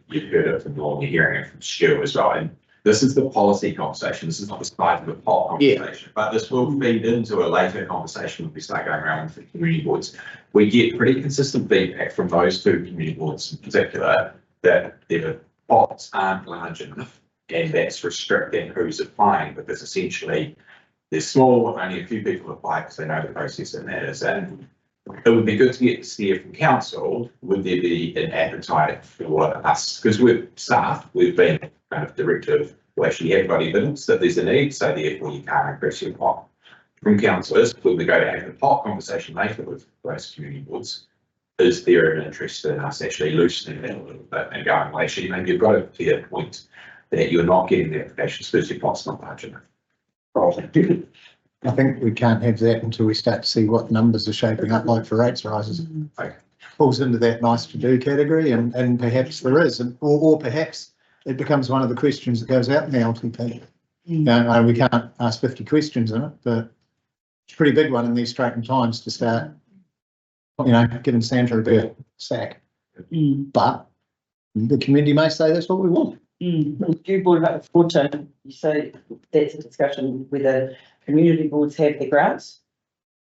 I: you've heard it from Dawn, you're hearing it from Stu as well, and this is the policy conversation, this is not the side of the pot conversation, but this will feed into a later conversation when we start going around with the community boards. We get pretty consistent feedback from those 2 community boards in particular that their pots aren't large enough, and that's restricting who's applying, because essentially they're small, only a few people apply because they know the process and that is, and it would be good to get to steer from council, would there be an appetite for us, because we're staff, we've been kind of directive, well, actually everybody thinks that there's a need, so therefore you can't increase your pot. From councillors, when we go to have the pot conversation later with those community boards, is there an interest in us actually loosening that a little bit and going, well, actually, maybe you've got a fair point that you're not getting the applications because your pot's not large enough.
D: I think we can't have that until we start to see what numbers are shaping up like for rates rises. Falls into that nice to do category and perhaps there is, or perhaps it becomes one of the questions that goes out in the LTP. No, we can't ask 50 questions in it, but it's a pretty big one in these straitened times to start, giving Sandra a bit of sack. But the community may say that's what we want.
L: You brought it up before, Tim, you say that's a discussion whether community boards have the grants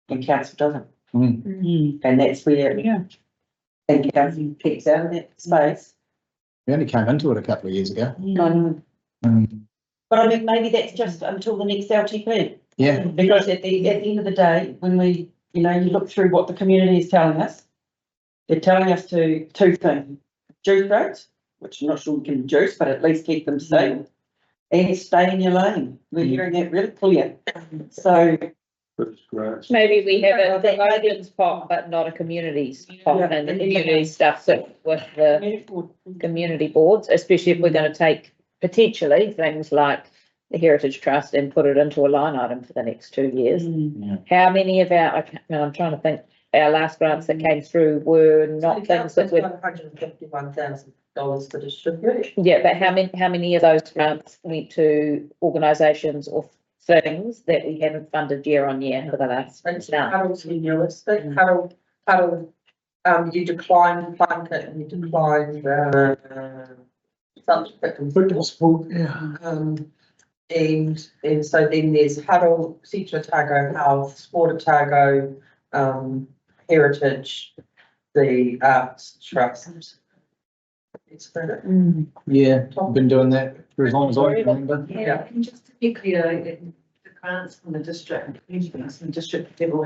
L: and council doesn't. And that's where, and council keeps out of that space.
D: We only came into it a couple of years ago.
L: But I mean, maybe that's just until the next LTP.
D: Yeah.
L: Because at the end of the day, when we, you look through what the community is telling us, they're telling us to two things, reduce rates, which I'm not sure we can reduce, but at least keep them safe, and stay in your lane. We're hearing that really clear. So
A: Maybe we have a promotions pot, but not a communities pot, and the community stuff sits with the community boards, especially if we're going to take potentially things like the Heritage Trust and put it into a line item for the next 2 years. How many of our, I'm trying to think, our last grants that came through were not things that were
E: $151,000 to distribute.
A: Yeah, but how many of those grants went to organisations or things that we haven't funded year on year for the last?
E: Harold's realistic. Harold, you declined Plunkett and you declined, and so then there's Harold, Central Otago Health, Sport Otago, Heritage, the Arts Trust.
D: Yeah, I've been doing that for as long as I can remember.
F: Yeah, and just to be clear, the grants from the district, community grants from the district level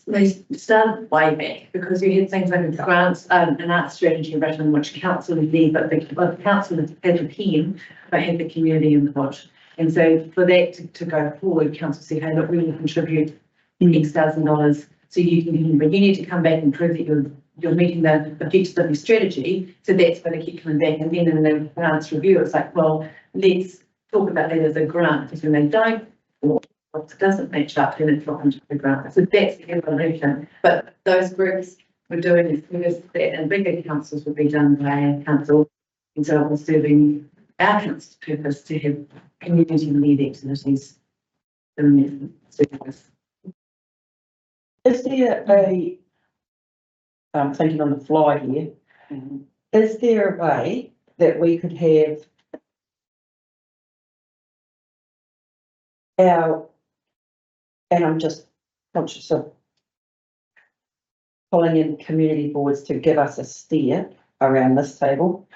F: they started way back because you had things like grants, an art strategy written which council would lead, but the council had the pen, but had the community input. And so for that to go forward, council said, hey, look, we will contribute X $1,000 so you can, but you need to come back and prove that you're meeting the objectives of your strategy. So that's going to keep coming back. And then in the grants review, it's like, well, let's talk about that as a grant. Because when they don't, or it doesn't match up, then it's not into the grant. So that's the evolution. But those groups were doing this because that, and bigger councils would be done by a council. And so it was serving our council's purpose to have community-led activities in the service.
L: is there a, I'm thinking on the fly here, is there a way that we could have our, and I'm just conscious of pulling in community boards to give us a steer around this table,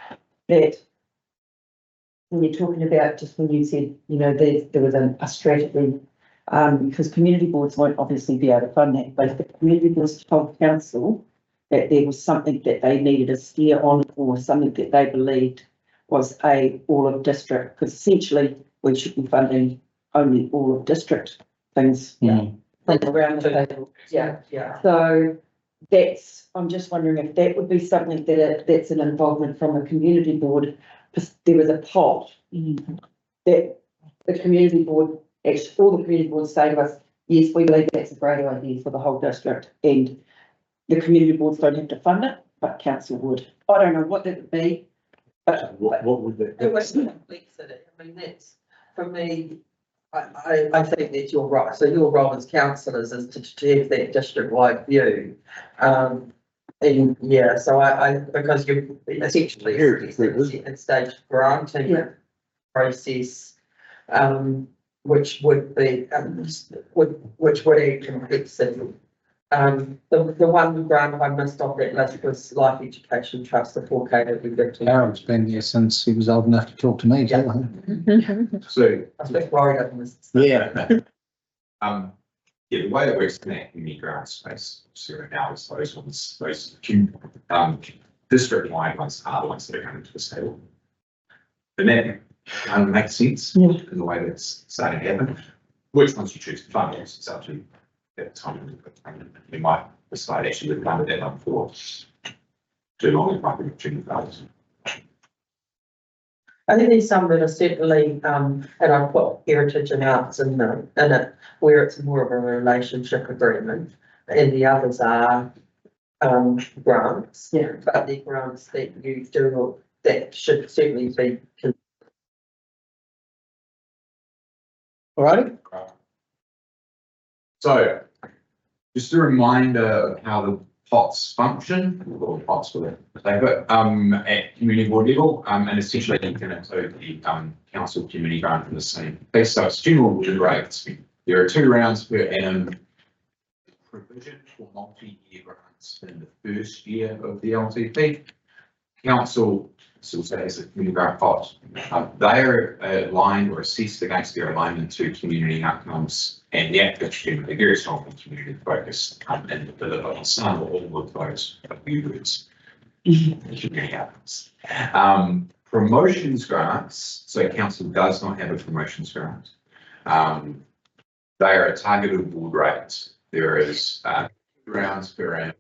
L: that when you're talking about, just when you said, there was a strategy, because community boards won't obviously be able to fund that, but if the community boards told council that there was something that they needed a steer on, or something that they believed was all of district, because essentially we should be funding only all of district things. Around the table. So I'm just wondering if that would be something that's an involvement from a community board, because there was a pot that the community board, actually all the community boards say to us, yes, we believe that's a great idea for the whole district, and the community boards don't have to fund it, but council would. I don't know what that would be, but
B: What would that?
E: It was complexity. I mean, that's, for me, I think that you're right. So your role as councillors is to have that district-wide view. And yeah, so because you're essentially at stage granting process, which would be, which would add complexity. The one grant I missed off that list was Life Education Trust, the 4K that we give to.
D: Harold's been there since he was old enough to talk to me.
I: So
E: I was a bit worried I missed.
D: Yeah.
I: The way it works in that community grant space, so now is those ones, district-wide ones are the ones that are coming to the table. The net makes sense in the way that's starting to happen. Which ones you choose to fund, it's up to you at the time. You might decide actually we've funded that one for too long, it might be opportunity values.
E: I think there's some that are certainly, and I put heritage and arts in it, where it's more of a relationship agreement. And the others are, grants.
L: Yeah.
E: But the grants that you do, that should certainly be.
G: All righty,
I: So, just a reminder of how the pots function, or pots with it, at community board level, and essentially you can include the, council community grant in the same place. So it's general award rates. There are 2 rounds per annum. Provision for multi-year grants in the first year of the LTP. Council still says a community grant pot. They are aligned or assessed against their alignment to community outcomes, and the applicant are very strong community focus and deliver on some or all of those words. Community outcomes. Promotions grants. So council does not have a promotions grant. They are a targeted award rate. There is rounds per annum.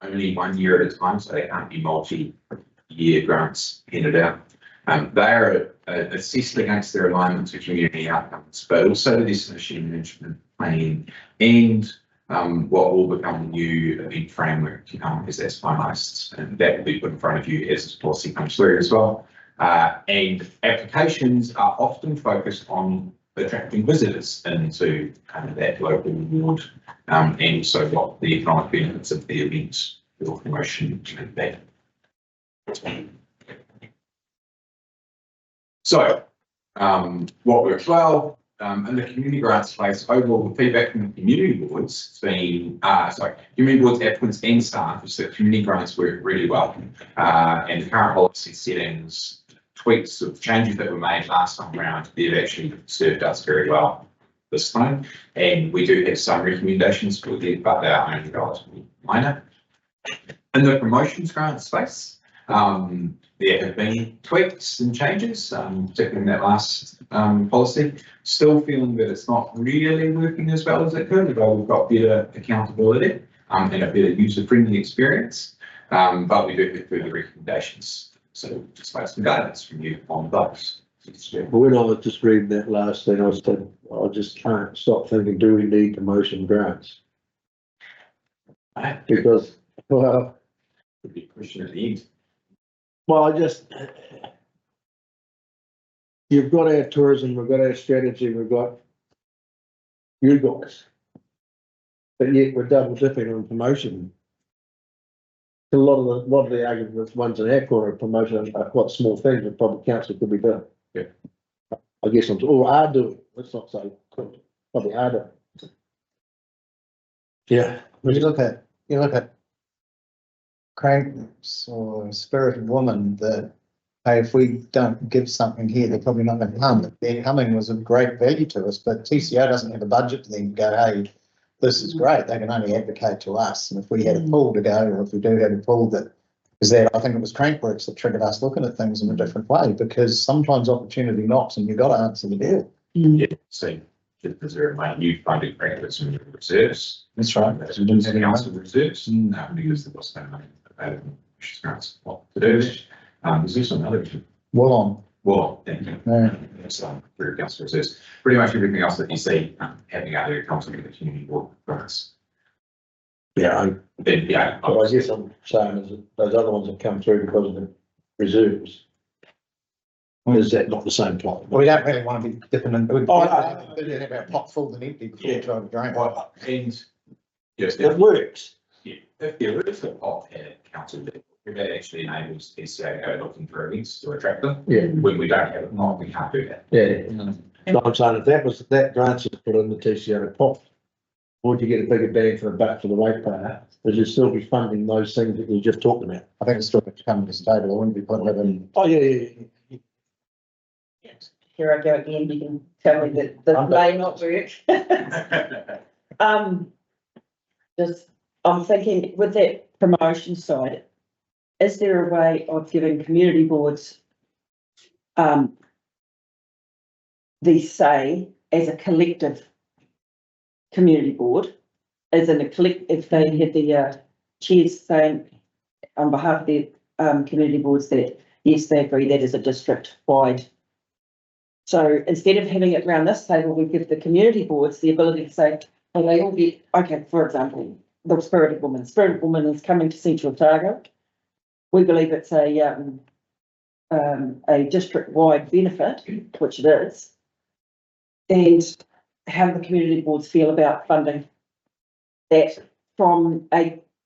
I: Only 1 year at a time, so they can't be multi-year grants handed out. They are assessed against their alignment to community outcomes, but also the destination management planning and what will become the new event framework as that's finalised, and that will be put in front of you as this policy comes through as well. And applications are often focused on attracting visitors into kind of that local ward, and also what the economic benefits of the event or promotion can be. So, what works well in the community grant space, overall the feedback from the community boards has been, community boards, applicants and staff is that community grants work really well, and the current policy settings, tweaks of changes that were made last time around, they've actually served us very well this time. And we do have some recommendations for them, but they are only relatively minor. In the promotions grant space, there have been tweaks and changes, particularly in that last policy. Still feeling that it's not really working as well as it could, although we've got better accountability and a better user-friendly experience. But we do have further recommendations. So just like some guidance from you on those.
B: Well, when I was just reading that last thing, I said, I just can't stop thinking, do we need promotion grants? Because, well,
I: Could be a question at the end.
B: well, you've got our tourism, we've got our strategy, we've got you guys. But yet we're double dipping on promotion. A lot of the arguments, ones in our corner of promotion are quite small things that probably council could be doing.
I: Yeah.
B: I guess or are doing, let's not say could, probably are doing. Yeah.
G: when you look at Crank's or Spirited Woman, that, hey, if we don't give something here, they're probably not going to come. Their coming was of great value to us, but TCO doesn't have a budget to then go, hey, this is great. They can only advocate to us. And if we had a pool to go, or if we do have a pool that is that, I think it was Crankworks that triggered us looking at things in a different way, because sometimes opportunity knocks and you've got to answer the deal.
I: Yeah, so because there are new funding practice in reserves.
G: That's right.
I: That's we didn't have council reserves and because there was no money available, which is grants what to do. There's also another. Well, thank you.
G: Yeah.
I: It's through council reserves. Pretty much everything else that you see happening out there comes from the community board grants.
B: Yeah,
I: Then, yeah.
B: I guess I'm saying is that those other ones have come through because of the reserves. Is that not the same plot?
G: We don't really want to be dipping in. We'd
B: Oh,
G: have our pot full and empty before we try to drain.
I: And yes,
B: It works.
I: yeah, if there is a pot at council level, that actually enables SCA to go looking for events to attract them.
B: Yeah.
I: When we don't have it, no, we can't do that.
B: Yeah. So I'm saying if that grants is put in the TCO pot, would you get a bigger bang for the buck for the ratepayer? Would you still be funding those things that you just talked about?
G: I think it's still going to come to this table. I wouldn't be putting it in.
B: Oh, yeah.
L: Here I go again, you can tell me that this may not work. I'm thinking with that promotion side, is there a way of giving community boards the say as a collective community board, as in if they had the chairs saying on behalf of the community boards that yes, they agree that is a district-wide. So instead of having it around this table, we give the community boards the ability to say, well, they all get, okay, for example, the Spirited Woman. Spirited Woman is coming to Central Otago. We believe it's a district-wide benefit, which it is. And how do the community boards feel about funding that from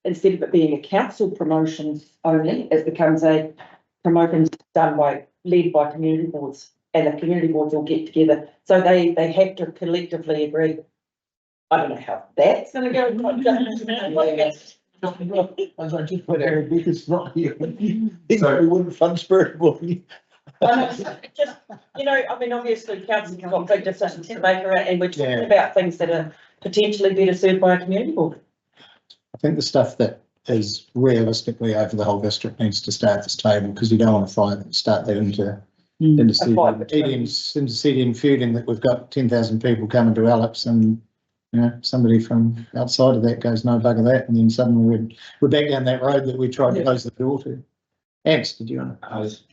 L: instead of it being a council promotion only, it becomes a promotion led by community boards, and the community boards all get together. So they have to collectively agree. I don't know how that's gonna go.
B: As I just put Eric Beckett's not here.
I: So-
B: We wouldn't fund Spirit Boy.
L: Just, I mean, obviously council's got big decisions to make around, and we're talking about things that are potentially better served by a community board.
D: I think the stuff that is realistically over the whole district needs to stay at this table, because you don't want to start that into CDM feuding, that we've got 10,000 people coming to Alex, and somebody from outside of that goes, no bugger that, and then suddenly we're back down that road that we tried to close the door to. Ants, did you want to?
M: I was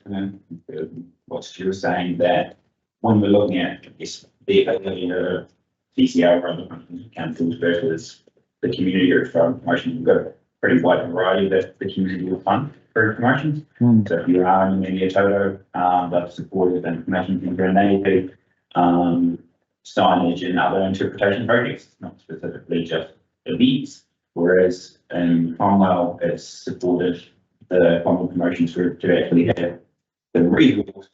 M: what Stu was saying, that when we're looking at, I guess, the DCO or other councils versus the community group for promotion, we've got a pretty wide variety that the community will fund for promotions. So if you are in the media Toto, they've supported information from Grenade, signage and other interpretation projects, not specifically just elites, whereas in Cromwell it's supported the Cromwell Promotions Group to actually have the resource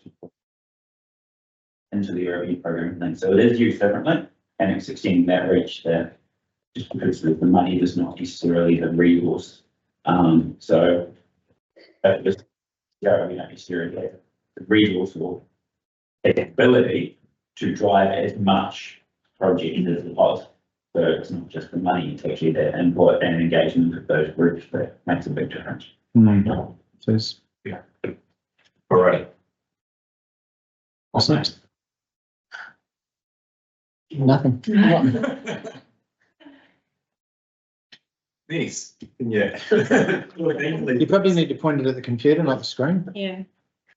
M: into the OB program thing. So it is used differently, and it's extending that reach that just because the money is not necessarily the resource. So that just, we don't necessarily have the resource or ability to drive as much project as possible. So it's not just the money, it's actually the input and engagement of those groups that makes a big difference.
I: Yeah. All right.
D: What's next? Nothing.
I: Nice. Yeah.
D: You probably need to point it at the computer, not the screen.
J: Yeah.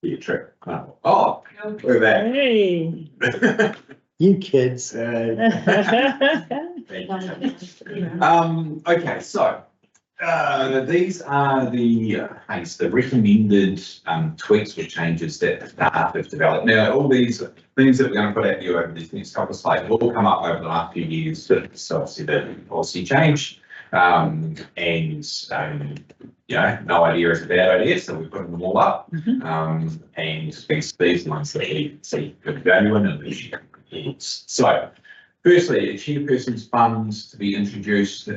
I: Your trick. Oh, look at that.
J: Hey.
D: You kids.
I: Okay, so these are the recommended tweaks or changes that the staff have developed. Now, all these things that we're going to put at you over these next couple of slides will come up over the last few years. So obviously the policy change, and no idea is a bad idea, so we're putting them all up. And these ones that we see good value in and so. Firstly, a chairperson's funds to be introduced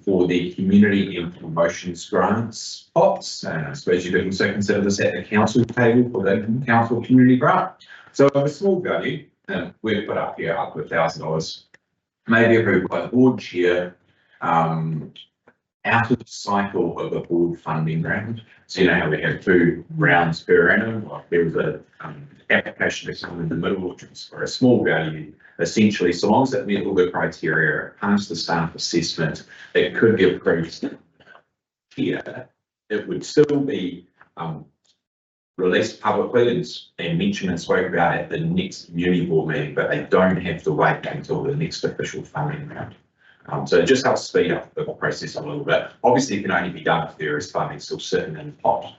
I: for the community and promotions grants pots. I suppose you could also consider this at the council table for the council community grant. So of a small value, we've put up here up to $1,000, maybe approved by the board chair, out of the cycle of a board funding round. So you know how we have 2 rounds per annum. Well, there was a application to come in the middle, which was for a small value. Essentially, so long as it met all the criteria, passed the staff assessment, it could get approved here. It would still be released publicly and mentioned and spoke about at the next community board meeting, but they don't have to wait until the next official funding round. So it just helps speed up the process a little bit. Obviously, it can only be done if there is funding still sitting in the pot.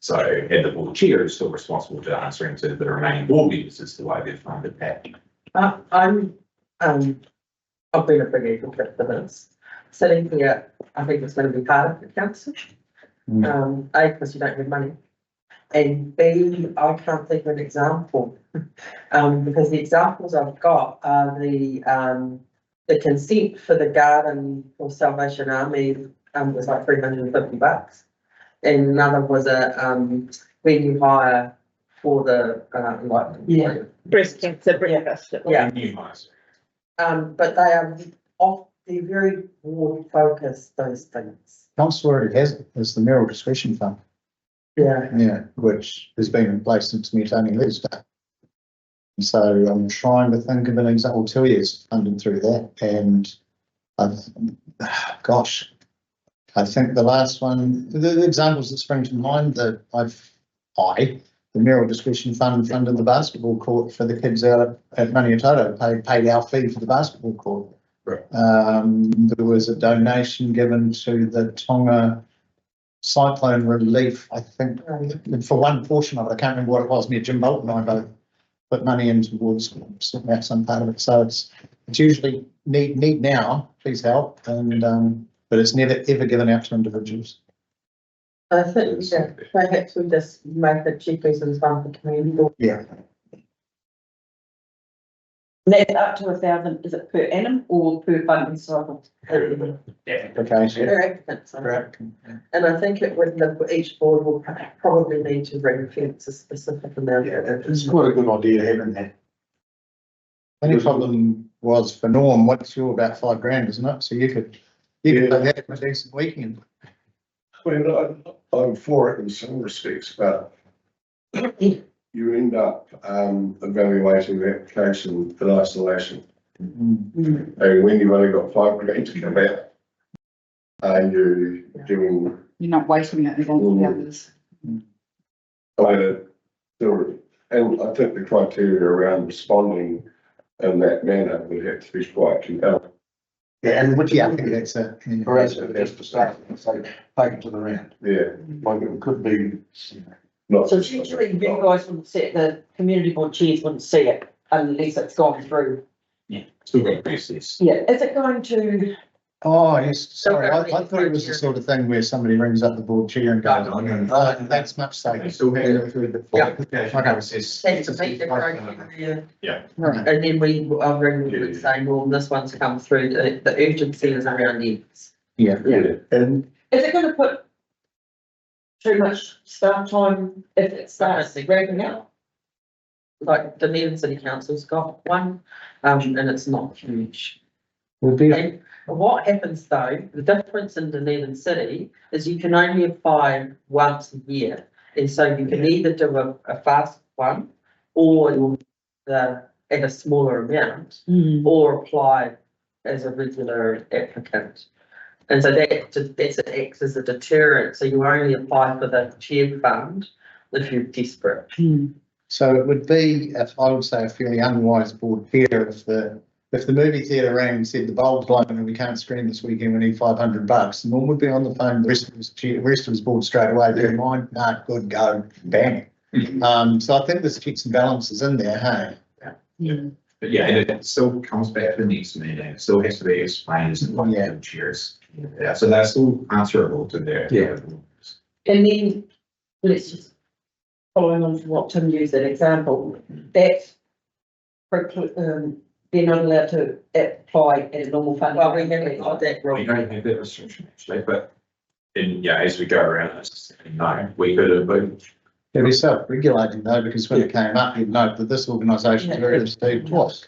I: So, and the board chair is still responsible to answering to the remaining board members as to why they've funded that.
E: I've been a big advocate for this. Sitting here, I think it's going to be part of the council. A, because you don't have money. And B, I can't think of an example. Because the examples I've got are the consent for the garden for Salvation Army was like $350. And another was when you hire for the
J: Breast cancer breakfast.
E: Yeah. But they are they're very board focused, those things.
G: Council already has it, it's the Mayoral Discretion Fund.
E: Yeah.
G: Which has been in place since Tony Lee's day. So I'm trying to think of an example, 2 years funded through that, and I think the last one, the examples that spring to mind that I've the mayoral discretion fund funded the basketball court for the kids out at Maniatoto, paid our fee for the basketball court.
K: Right.
G: There was a donation given to the Tonga cyclone relief, I think, for one portion of it. I can't remember what it was. Me and Jim Bolton and I both put money in towards sorting out some part of it. So it's usually need now, please help, and but it's never ever given out to individuals.
E: I think, yeah, perhaps we just make the check reasons fund for community board.
G: Yeah.
L: That's up to 1,000, is it per annum or per funding cycle?
G: Application.
E: Per applicant, sorry. And I think it would, each board will probably need to ring fence a specific amount.
B: Yeah, it's quite a good idea having that.
G: Only problem was for Norm, what's your about $5,000, isn't it? So you could do that for a decent weekend.
K: Well, I'm for it in some respects, but you end up evaluating the application in isolation. And when you've only got $5,000 to come out, are you doing,
J: You're not waiting it against the others.
K: and I think the criteria around responding in that manner would have to be quite compelling.
G: Yeah, and which, yeah, I think that's a.
B: Or as it has to start, say, take it to the round.
K: Yeah,
B: Like it could be,
K: not.
L: So usually you guys wouldn't see it, the community board chairs wouldn't see it unless it's gone through.
I: Still got a process.
L: Yeah, is it going to,
G: Oh, yes, sorry, I thought it was the sort of thing where somebody rings up the board chair and goes, oh, that's much safer.
I: Still have to go through the
E: Yeah.
I: application process.
E: Have to meet the criteria.
I: Yeah.
J: Right.
E: And then I'll ring you and say, well, this one's come through, the urgency is around X.
G: Yeah.
B: and
L: is it gonna put too much staff time if it starts ramping up?
E: Like Dunedin City Council's got one, and it's not huge.
B: will be,
E: And what happens though, the difference in Dunedin City is you can only apply once a year. And so you can either do a fast one or you'll, at a smaller amount, or apply as a regular applicant. And so that acts as a deterrent. So you only apply for the chair fund if you're desperate.
G: So it would be, if I would say, a fairly unwise board chair if the movie theatre rang and said the bulb's blown and we can't screen this weekend, we need $500. Norm would be on the phone, the rest of his board straight away, do you mind? Nah, good, go, bang. So I think there's checks and balances in there, hey?
I: But yeah, and it still comes back to the next meeting, it still has to be explained as the
G: Yeah.
I: chairs. Yeah, so they're still answerable to their.
B: Yeah.
L: And then, let's just, following on from what Tim used an example, that they're not allowed to apply at a normal funding.
E: Well, we haven't got that
I: We
E: wrong.
I: don't have that restriction actually, but as we go around this, no, we could have been.
G: It'd be self-regulating though, because when it came up, you'd note that this organisation is very esteemed twice.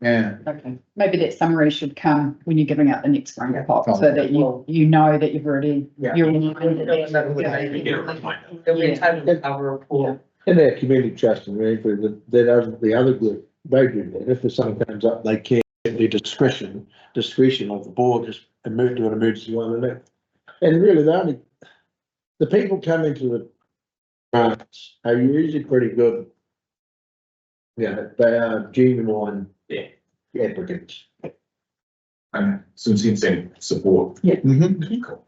G: Yeah,
J: Okay, maybe that summary should come when you're giving out the next grant pot, so that you know that you've already, you're.
I: We get a reminder.
E: There'll be a total cover report.
B: in our community trust and Ranford, the other group, they do that. If something comes up, they can, at their discretion of the board, just do an emergency one and that. And really, the people coming to the grants are usually pretty good. Yeah, they are genuine applicants.
I: Some sense and support.
G: Mhm.
I: Cool.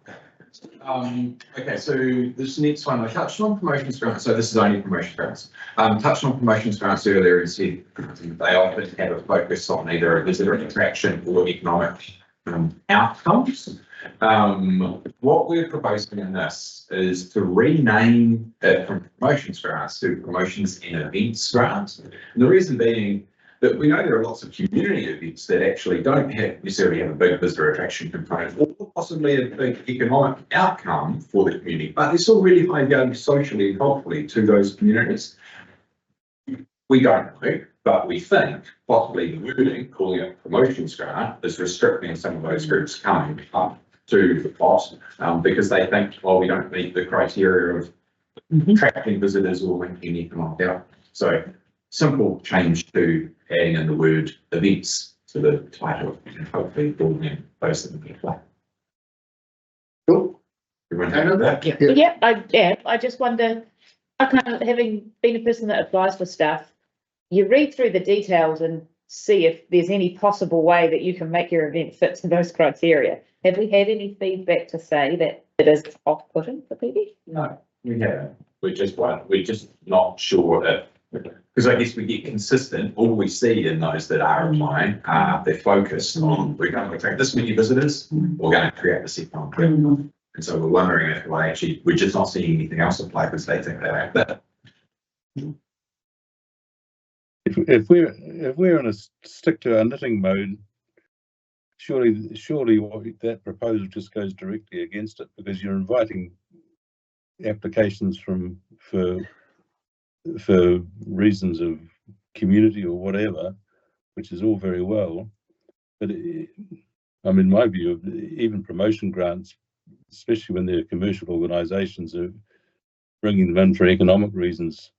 I: Okay, so this next one, I touched on promotions grants, so this is only promotion grants. Touched on promotions grants earlier and said they often have a focus on either a visitor attraction or economic outcomes. What we're proposing in this is to rename it from promotions grants to promotions and events grants. And the reason being that we know there are lots of community events that actually don't necessarily have a big visitor attraction component or possibly a big economic outcome for the community, but they're still really high value socially and culturally to those communities. We don't know, but we think possibly the wording, calling it promotions grant, is restricting some of those groups coming up to the cost because they think, well, we don't meet the criteria of attracting visitors or linking economic outcome. So simple change to adding in the word events to the title and hopefully broadening those that we play.
G: Cool.
I: Everyone happy with that?
A: I just wonder, I kind of, having been a person that applies for stuff, you read through the details and see if there's any possible way that you can make your event fit to those criteria. Have we had any feedback to say that it is off-putting for people?
I: No, we haven't. We're just not sure if, because I guess we get consistent, all we see in those that are applying, they're focused on, we're going to attract this many visitors, we're going to create this economic trip. And so we're wondering if, well, actually, we're just not seeing anything else apply because they think they have that.
H: If we're in a stick to our knitting mode, surely that proposal just goes directly against it, because you're inviting applications for reasons of community or whatever, which is all very well, but in my view, even promotion grants, especially when they're commercial organisations, are bringing them in for economic reasons,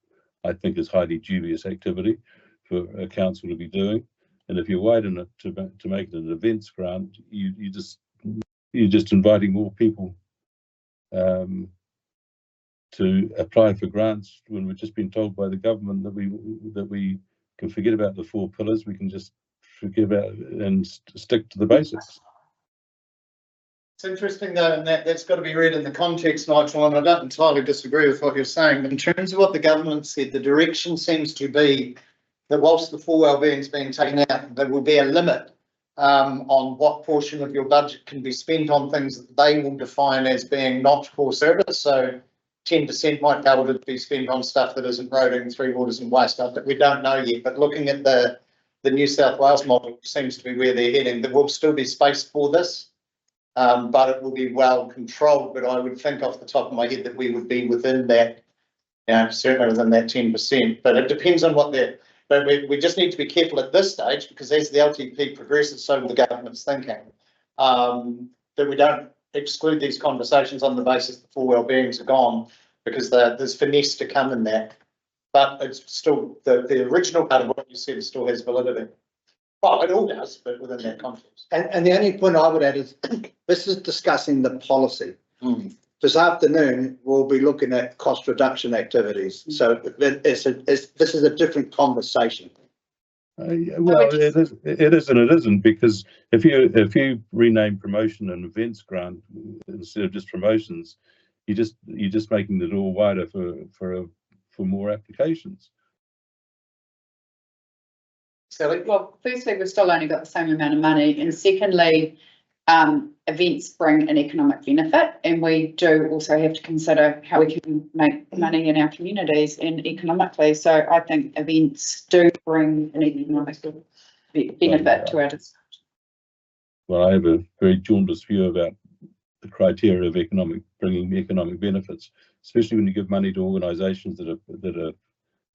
H: I think is highly dubious activity for a council to be doing. And if you widen it to make it an events grant, you're just inviting more people to apply for grants, when we've just been told by the government that we can forget about the 4 pillars. We can just forget about and stick to the basics.
D: It's interesting though, and that's got to be read in the context, Nigel, and I don't entirely disagree with what you're saying, but in terms of what the government said, the direction seems to be that whilst the 4 wellbeing is being taken out, there will be a limit on what portion of your budget can be spent on things that they will define as being not core service. So 10% might be able to be spent on stuff that isn't roading, 3 waters and waste stuff that we don't know yet. But looking at the New South Wales model seems to be where they're heading. There will still be space for this, but it will be well controlled. But I would think off the top of my head that we would be within that, certainly within that 10%. But it depends on what they're. But we just need to be careful at this stage, because as the LTP progresses, so the government's thinking, that we don't exclude these conversations on the basis that 4 wellbeings are gone, because there's finesse to come in that. But it's still, the original part of what you said still has validity. Well, it all does, but within that context.
G: And the only point I would add is this is discussing the policy. This afternoon, we'll be looking at cost reduction activities. So this is a different conversation.
H: Well, it is and it isn't, because if you rename promotion and events grant instead of just promotions, you're just making the door wider for more applications.
D: Sally?
J: Well, firstly, we've still only got the same amount of money, and secondly, events bring an economic benefit, and we do also have to consider how we can make money in our communities and economically. So I think events do bring an economic benefit to our district.
H: Well, I have a very jaundiced view about the criteria of bringing economic benefits, especially when you give money to organisations that are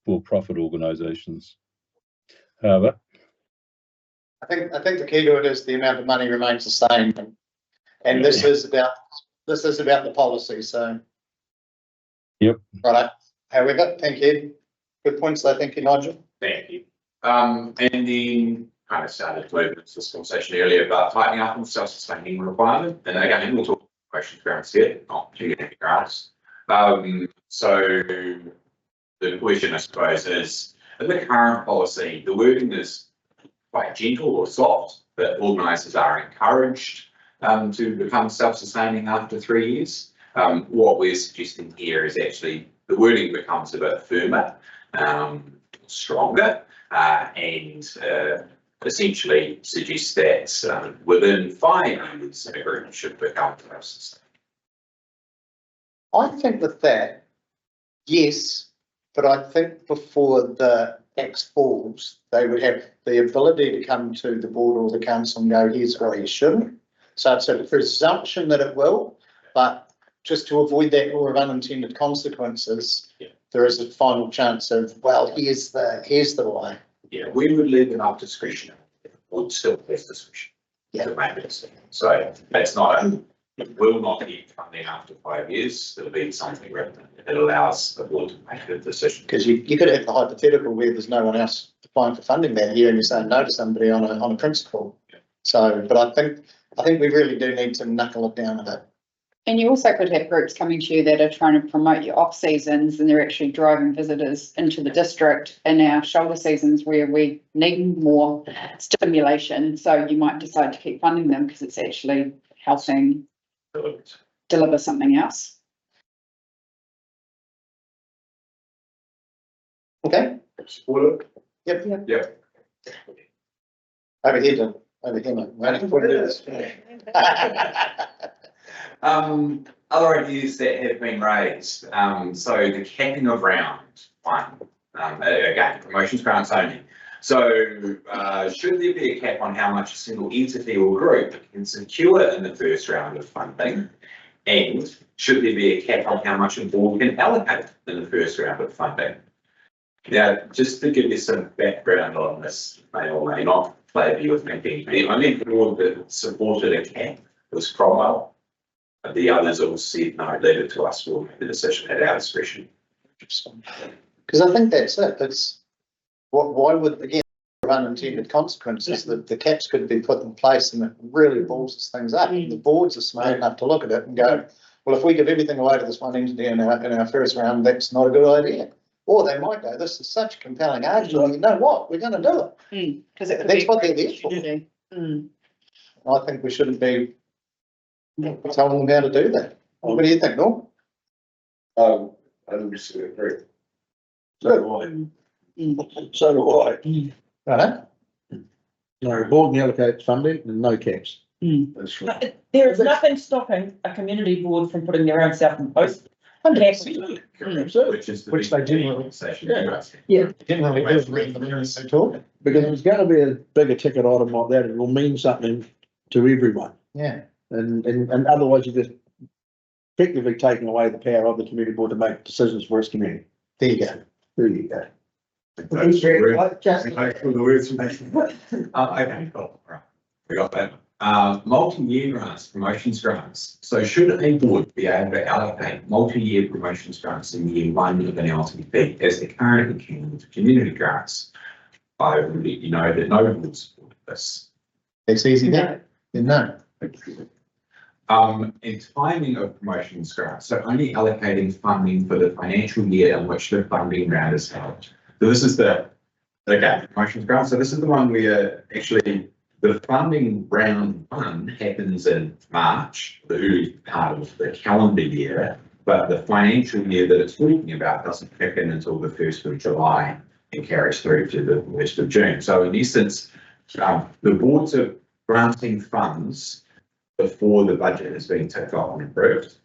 H: for-profit organisations. However,
D: I think the key to it is the amount of money remains the same, and this is about the policy. So,
H: yep.
D: Right. However, thank you. Good points there. Thank you, Nigel.
I: Thank you. And then kind of started to open this conversation earlier about tightening up on self-sustaining requirement. And again, we'll talk about question grants here, not community grants. So the question, I suppose, is in the current policy, the wording is quite gentle or soft, that organisers are encouraged to become self-sustaining after 3 years. What we're suggesting here is actually the wording becomes a bit firmer, stronger, and essentially suggests that within 5 years, a group should become self-sustaining.
D: I think with that, yes, but I think before the axe falls, they would have the ability to come to the board or the council and go, here's why you shouldn't. So it's a presumption that it will, but just to avoid that law of unintended consequences, there is a final chance of, well, here's the why.
I: Yeah, we would leave enough discretion. It would still have discretion.
D: Yeah.
I: To make a decision. So that's not it will not get funding after 5 years. It'll be something written. It allows the board to make a decision.
D: Because you could have the hypothetical where there's no one else applying for funding that year and you're saying no to somebody on a principle. Yeah. So, but I think we really do need to knuckle it down a bit.
J: And you also could have groups coming to you that are trying to promote your off seasons and they're actually driving visitors into the district in our shoulder seasons where we need more stimulation. So you might decide to keep funding them because it's actually helping deliver something else.
D: Okay,
K: Support it.
D: yep.
I: Yep.
D: Over here, mate. Waiting for this.
I: Other ideas that have been raised, so the capping of round one, again, promotions grants only. So, should there be a cap on how much a single entity or group can secure in the first round of funding? And should there be a cap on how much a board can allocate in the first round of funding? Now, just to give you some background on this, may or may not play a view of thinking, the only board that supported a cap was Cromwell. The others all said, no, leave it to us, we'll make the decision at our discretion.
D: Because I think that's it. It's why would, again, unintended consequences, that the caps could be put in place and it really balls things up. And the boards are smart enough to look at it and go, well, if we give everything away to this one entity in our first round, that's not a good idea. Or they might go, this is such a compelling argument, you know what, we're going to do it.
J: Because it could
D: That's
J: be
D: what they're there for. I think we shouldn't be telling them how to do that. What do you think, Norm?
K: 100% agree.
B: So do I. So do I.
D: Right?
B: No, board can allocate funding and no caps.
K: That's right.
L: There is nothing stopping a community board from putting their own self-imposed caps.
I: Which is
D: Which they generally-
I: conversation.
D: Generally, there's they talk.
B: Because there's going to be a bigger ticket item like that, it will mean something to everyone.
D: Yeah.
B: And otherwise you're just effectively taking away the power of the community board to make decisions for its community.
D: There you go.
B: There you go.
I: Okay, cool, right, we got that. Multi-year grants, promotions grants. So should a board be able to allocate multi-year promotions grants in year one of an LTP as they currently can with community grants? I would let you know that no board supported this.
D: It's easy then. No.
I: And timing of promotions grants, so only allocating funding for the financial year in which the funding round is held. So this is promotions grant. So this is the one where actually the funding round one happens in March, the early part of the calendar year, but the financial year that it's talking about doesn't kick in until the 1st of July and carries through to the 1st of June. So in essence, the boards are granting funds before the budget has been ticked off and approved.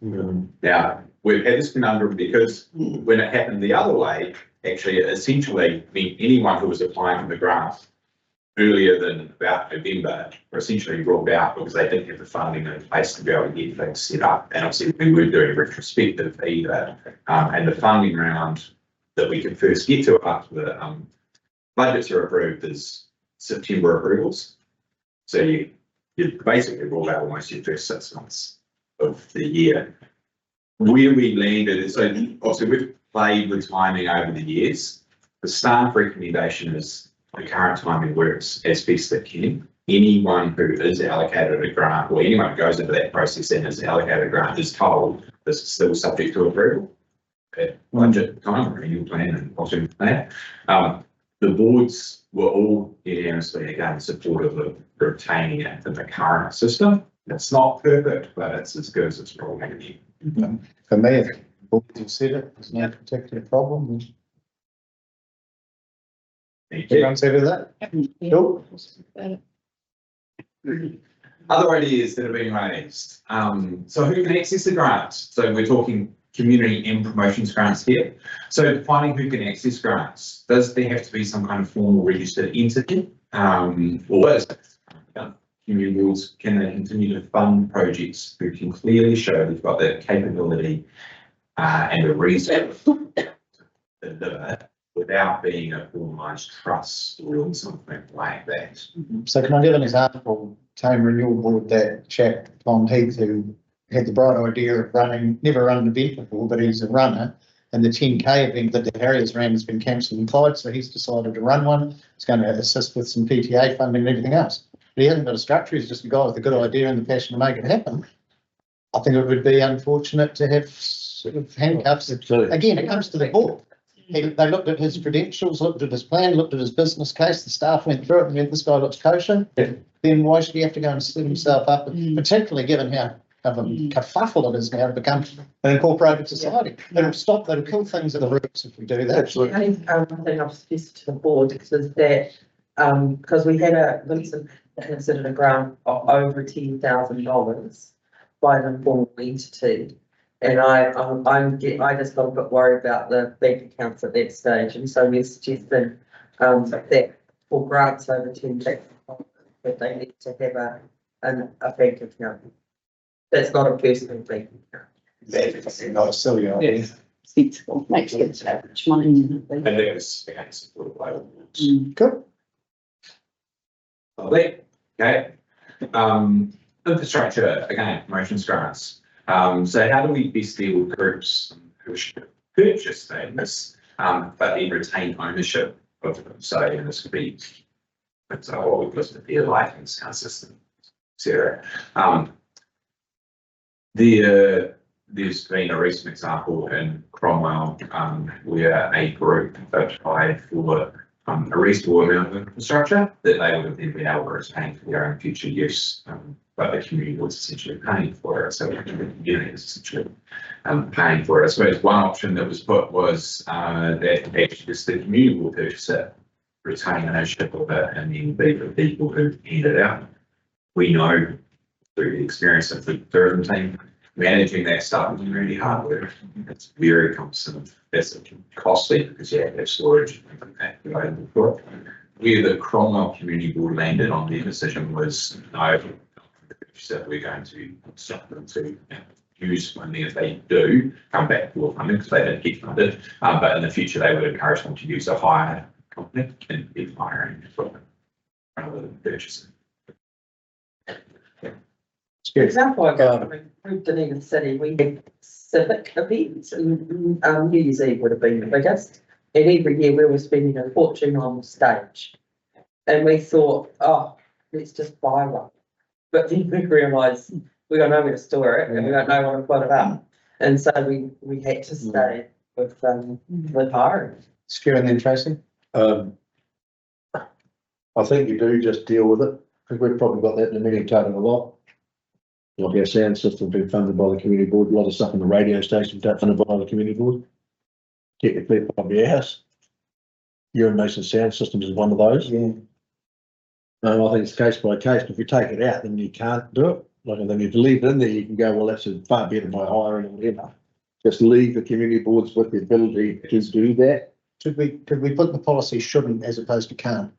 I: Now, we've had this conundrum because when it happened the other way, actually it essentially meant anyone who was applying for the grant earlier than about November were essentially ruled out because they didn't have the funding in place to be able to get things set up. And obviously we weren't doing retrospective either. And the funding round that we can first get to after the budgets are approved is September approvals. So you basically rule out almost your first 6 months of the year. Where we landed is, so obviously we've played with timing over the years. The staff recommendation is the current timing works as best it can. Anyone who is allocated a grant or anyone who goes into that process and is allocated a grant is told this is still subject to approval at budget time, renewal plan and option plan. The boards were all unanimously again supportive of retaining it in the current system. It's not perfect, but it's as good as it's probably going to be.
D: For me, if the boards have said it, there's no particular problem. Everyone's happy with that? Cool.
I: Other ideas that have been raised. So who can access the grants? So we're talking community and promotions grants here. So defining who can access grants, does there have to be some kind of formal registered entity? Or is it community boards, can they continue to fund projects who can clearly show they've got the capability and the reason to deliver without being a formalised trust or something like that?
D: So can I give an example? Tame Renewal Board, that chap, Tom Heath, who had the bright idea of never run an event before, but he's a runner. And the 10K event that the Harriers ran has been cancelled in Clyde, so he's decided to run one. It's going to assist with some PTA funding and everything else. But he hasn't got a structure, he's just a guy with a good idea and the passion to make it happen. I think it would be unfortunate to have sort of handcuffs.
B: Absolutely.
D: Again, it comes to the board. They looked at his credentials, looked at his plan, looked at his business case, the staff went through it and went, this guy looks kosher. Then why should he have to go and set himself up, particularly given how of a kerfuffle it is now to become an incorporated society? It'll stop, that'll kill things at the roots if we do that.
B: Absolutely.
E: The only thing I've suggested to the board is that, because we had Vincent considered a grant of over $10,000 by an informal entity. And I just got a bit worried about the bank accounts at that stage, and so we're suggesting, that for grants over $10,000, that they need to have a bank account. That's not a personal bank account.
D: That's not a silly idea.
L: Yes, sensible, makes sense, how much money.
I: And that was against the global.
D: Good.
I: Lovely. Okay. Infrastructure, again, promotions grants. So how do we best deal with groups who should purchase things, but then retain ownership of them? So this could be, so what we've listed here, lighting, sound system, etc. There's been a recent example in Cromwell, where a group applied for a reasonable amount of infrastructure that they would have then been able to retain for their own future use. But the community was essentially paying for it, so the community is essentially paying for it. I suppose one option that was put was that actually just the community will purchase it, retain ownership of it, and then be the people who hand it out. We know through the experience of the tourism team, managing that stuff is really hard work. It's very cumbersome. It's costly because you have to have storage and that available for it. Where the Cromwell Community Board landed on their decision was no, that we're going to stop them to use funding. If they do come back for funding because they didn't get funded, but in the future they would encourage them to use a hire company and be hiring equipment rather than purchasing.
E: For example, I go from Dunedin City, we had civic events, and New Year's Eve would have been the biggest. And every year we were spending a fortune on stage. And we thought, oh, let's just buy one. But then we realised we got nowhere to store it and we got no one to put it up. And so we had to stay with hiring.
D: Stu and then Tracy.
B: I think you do just deal with it, because we've probably got that in the meeting total a lot. Like our sound system being funded by the community board, a lot of stuff in the radio station funded by the community board. Technically, probably ours. Ewan Mason Sound Systems is one of those.
D: Yeah.
B: I think it's case by case, but if you take it out, then you can't do it. Like, and then if you leave it in there, you can go, well, that's far better by hiring or whatever. Just leave the community boards with the ability to do that.
D: Could we put the policy shouldn't as opposed to can't?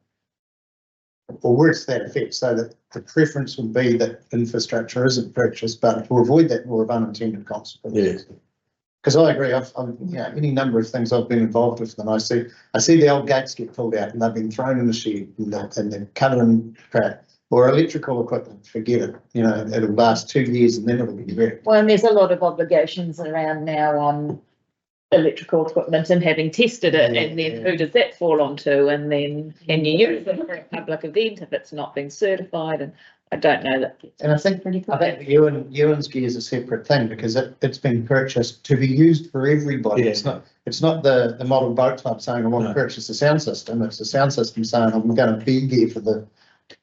D: Or words to that effect, so that the preference would be that infrastructure isn't purchased, but to avoid that more of unintended consequences.
B: Yeah.
D: Because I agree, I've any number of things I've been involved with, and I see the old gates get pulled out and they've been thrown in the shed and they're covered in crap. Or electrical equipment, forget it, it'll last 2 years and then it'll be wrecked.
A: Well, and there's a lot of obligations around now on electrical equipment and having tested it, and then who does that fall onto? And then can you use it for a public event if it's not been certified? And I don't know that.
D: And I think Ewan's gear is a separate thing because it's been purchased to be used for everybody.
B: Yeah.
D: It's not the model boat club saying I want to purchase a sound system. It's the sound system saying I'm going to be here for the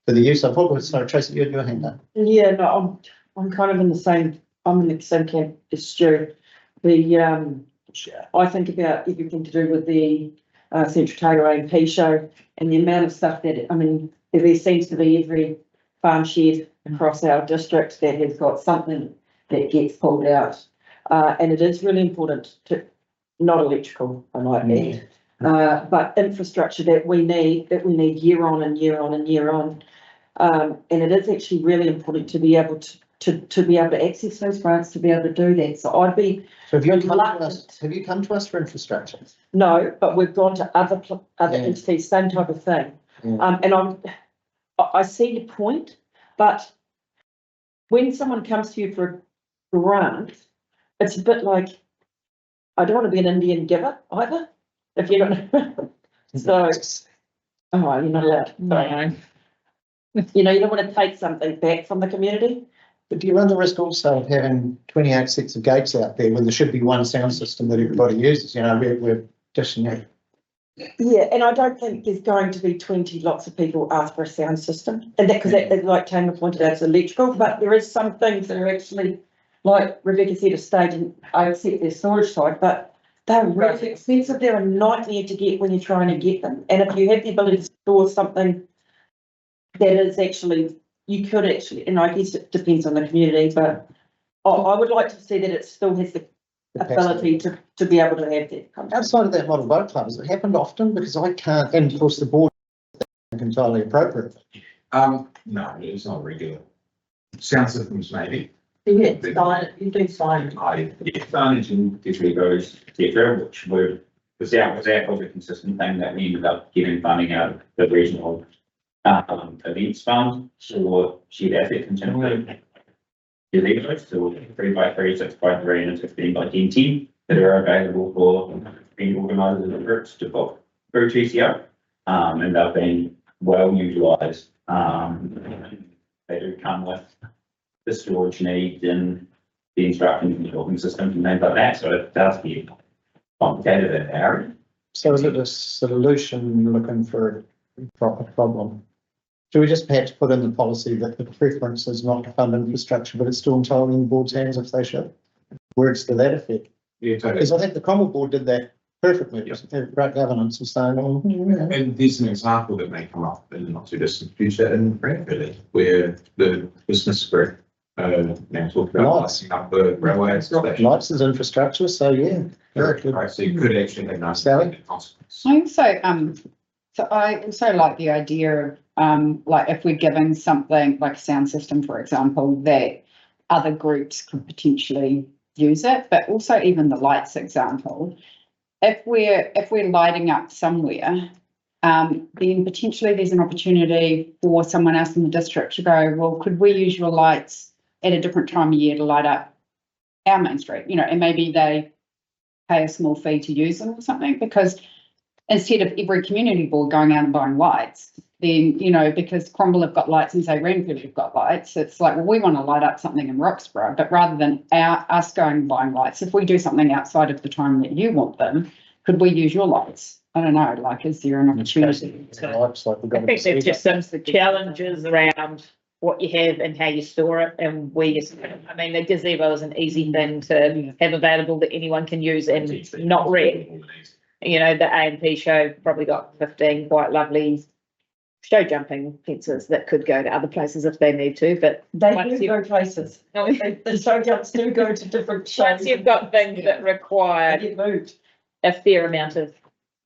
D: use of. What was, sorry, Tracy, you had your hand up.
L: Yeah, no, I'm kind of in the same camp as Stu. I think about everything to do with the Central Taylor A&P show and the amount of stuff there seems to be every farm shed across our district that has got something that gets pulled out. And it is really important to, not electrical, I might add, but infrastructure that we need year on and year on and year on. And it is actually really important to be able to be able to access those grants, to be able to do that. So I'd be.
D: So have you come to us for infrastructure?
L: No, but we've gone to other entities, same type of thing.
D: Yeah.
L: And I see your point, but when someone comes to you for a grant, it's a bit like, I don't want to be an Indian giver either, if you don't know. So, you're not allowed. Sorry. You don't want to take something back from the community.
G: But do you run the risk also of having 28 sets of gates out there when there should be one sound system that everybody uses? You know, we're dishing it.
L: Yeah, and I don't think there's going to be 20 lots of people ask for a sound system. And that, because that, like Tamer pointed out, it's electrical, but there is some things that are actually, like Rebecca said, a stage, and I accept their storage side, but they're really expensive. They're a nightmare to get when you're trying to get them. And if you have the ability to store something that is actually, you could actually, and I guess it depends on the community, but I would like to see that it still has the ability to be able to have that.
G: Outside of that model boat club, has it happened often? Because I can't, and of course the board is entirely appropriate.
N: No, it's not regular. Sound systems maybe.
E: You do sign.
M: Signage and definitely goes Tetra, which was our project consistent thing that we ended up getting funding out of the regional events fund for shared asset contingency. The Legos, so 3x3, 6x3 and 16x10 that are available for being organised as groups to book through TCO. And they've been well utilised. They do come with the storage needs and the instructions and the talking systems and things like that, so it does get complicated at our end.
G: So is it a solution looking for a proper problem? Do we just perhaps put in the policy that the preference is not to fund infrastructure, but it's still entirely in the board's hands if they should? Words to that effect.
N: Yeah, totally.
G: Because I think the Cromwell board did that perfectly. It was great governance and saying, oh, yeah.
N: And there's an example that may come up in the not too distant future in Bradford, where the business group now talk about lighting up the railway station.
G: Lights is infrastructure, so yeah. Very good.
N: Right, so you could actually have nice
G: Sally?
N: consequences.
J: I also, so I also like the idea of, like if we're giving something like a sound system, for example, that other groups could potentially use it, but also even the lights example. If we're lighting up somewhere, then potentially there's an opportunity for someone else in the district to go, well, could we use your lights at a different time of year to light up our main street, you know, and maybe they pay a small fee to use them or something, because instead of every community board going out and buying lights, then, you know, because Cromwell have got lights and say Ranford have got lights, it's like, well, we want to light up something in Roxburgh, but rather than us going and buying lights, if we do something outside of the time that you want them, could we use your lights? I don't know, like, is there an opportunity?
G: I
O: think there's just some challenges around what you have and how you store it and where you store it. I mean, the gazebo is an easy thing to have available that anyone can use and not wreck. You know, the A&P show probably got 15 quite lovely show jumping fences that could go to other places if they need to, but
L: they do go places. The show jumps do go to different shows.
O: Once you've got things that require a fair amount of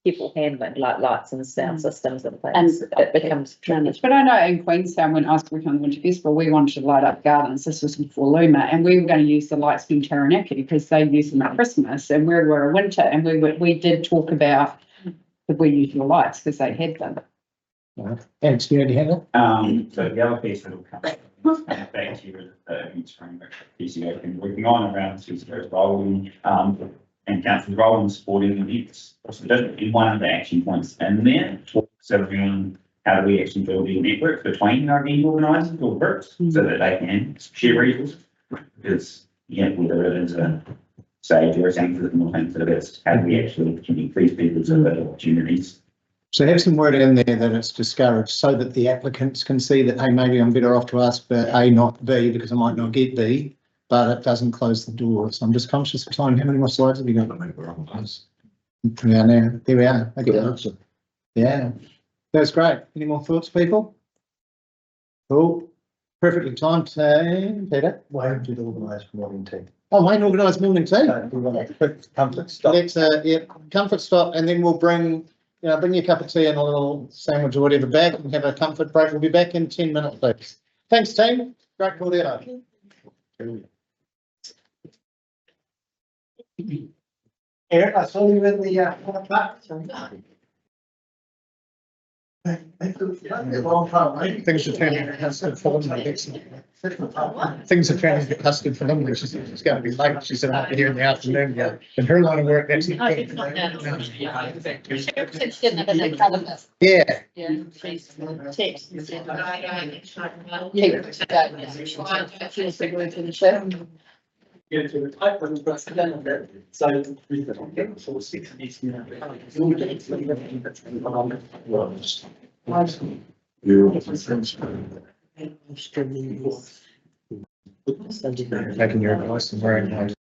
O: people handling, like lights and sound systems and things, it becomes tricky.
J: But I know in Queenstown, when I was working on the Winter Festival, we wanted to light up gardens. This was before Luma, and we were going to use the lights from Taranaki because they use them at Christmas, and we were a winter, and we did talk about could we use your lights because they had them.
G: And community handle?
M: So the other piece that will come back to you is the youth framework PCO has been working on around CCO's role and council's role in supporting events. Also, in one of the action points in there talks around how do we actually build a network between our event organisers or groups so that they can share resources. Because whether it is a stage or a centre or things that it's how do we actually can increase people's opportunities.
G: So have some word in there that it's discouraged so that the applicants can see that, hey, maybe I'm better off to ask for A, not B, because I might not get B, but it doesn't close the door. So I'm just conscious of time. How many more slides have you got? Yeah, now, there we are. Okay. Yeah, that's great. Any more thoughts, people? Cool. Perfectly timed, Peter.
P: Wayne did organise morning tea.
G: Oh, Wayne organised morning tea.
P: We want a quick comfort stop.
G: Let's, comfort stop, and then we'll bring your cup of tea and a little sandwich or whatever back and have a comfort break. We'll be back in 10 minutes, please. Thanks, team. Great call there.
P: Eric, I saw you in the,
D: Things are turning to custard for them. Things are turning to custard for them. She's going to be late. She said, I'll be here in the afternoon. Yeah. And her line of work, that's.
J: Oh, she's not down. She didn't have any cover.
D: Yeah.
J: Yeah, she's text. and said, keep it today. She was the word for the show.
D: Taking your advice and wearing.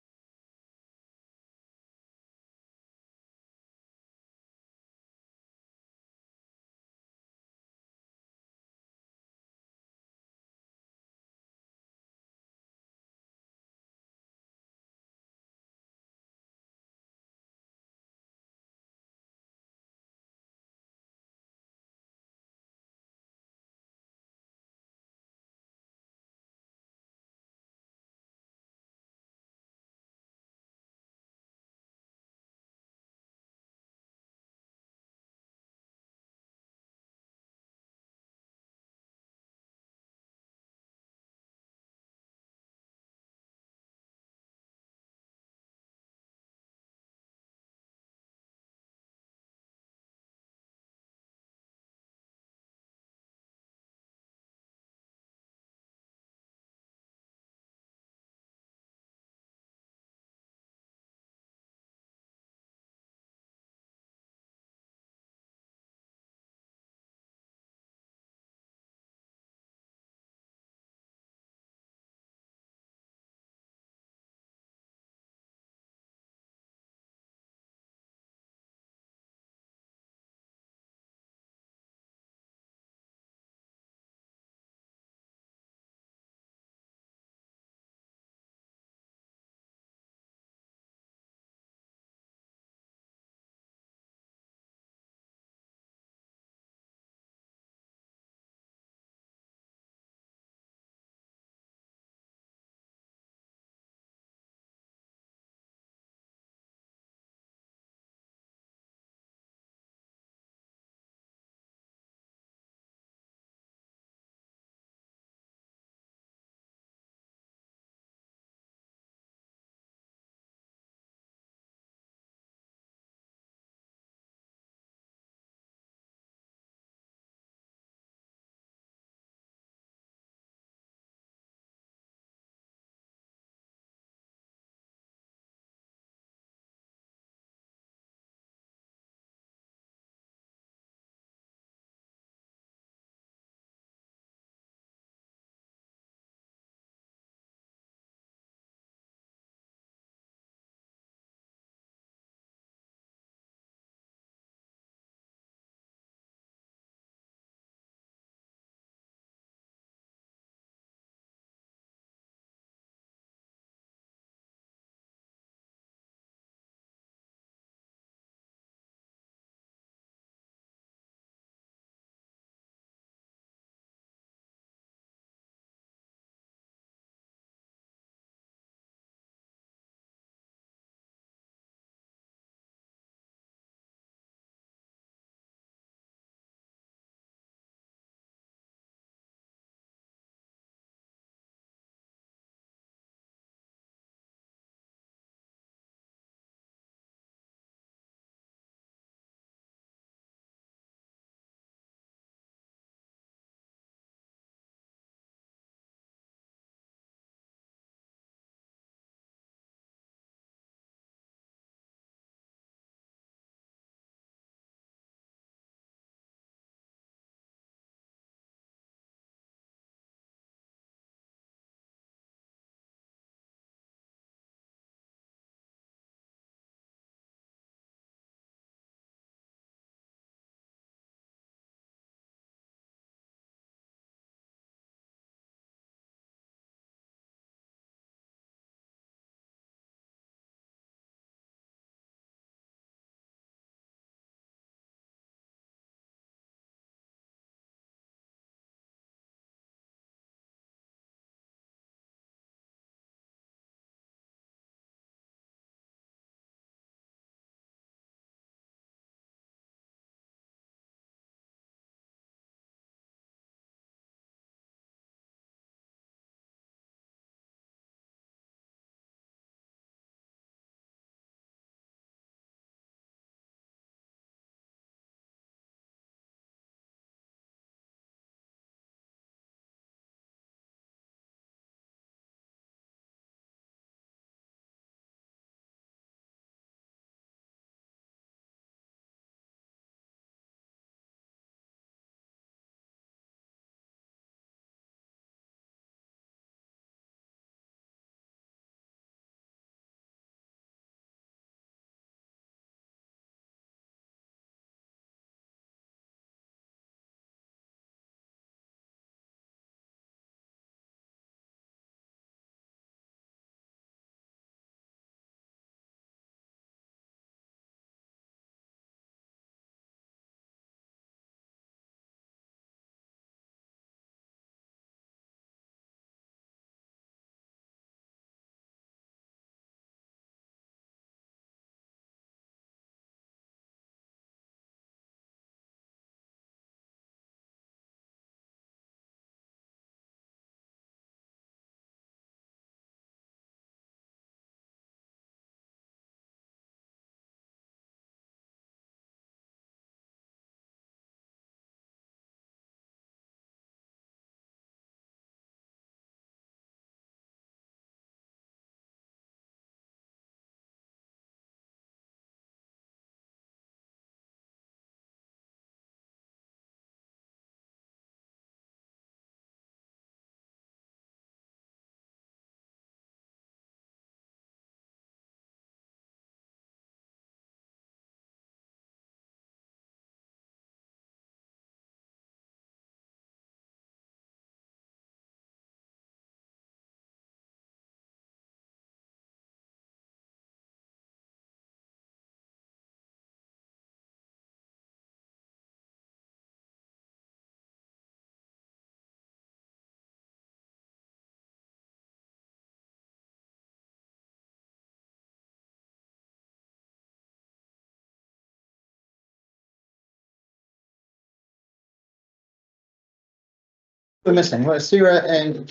D: we're missing? Well, Sarah and,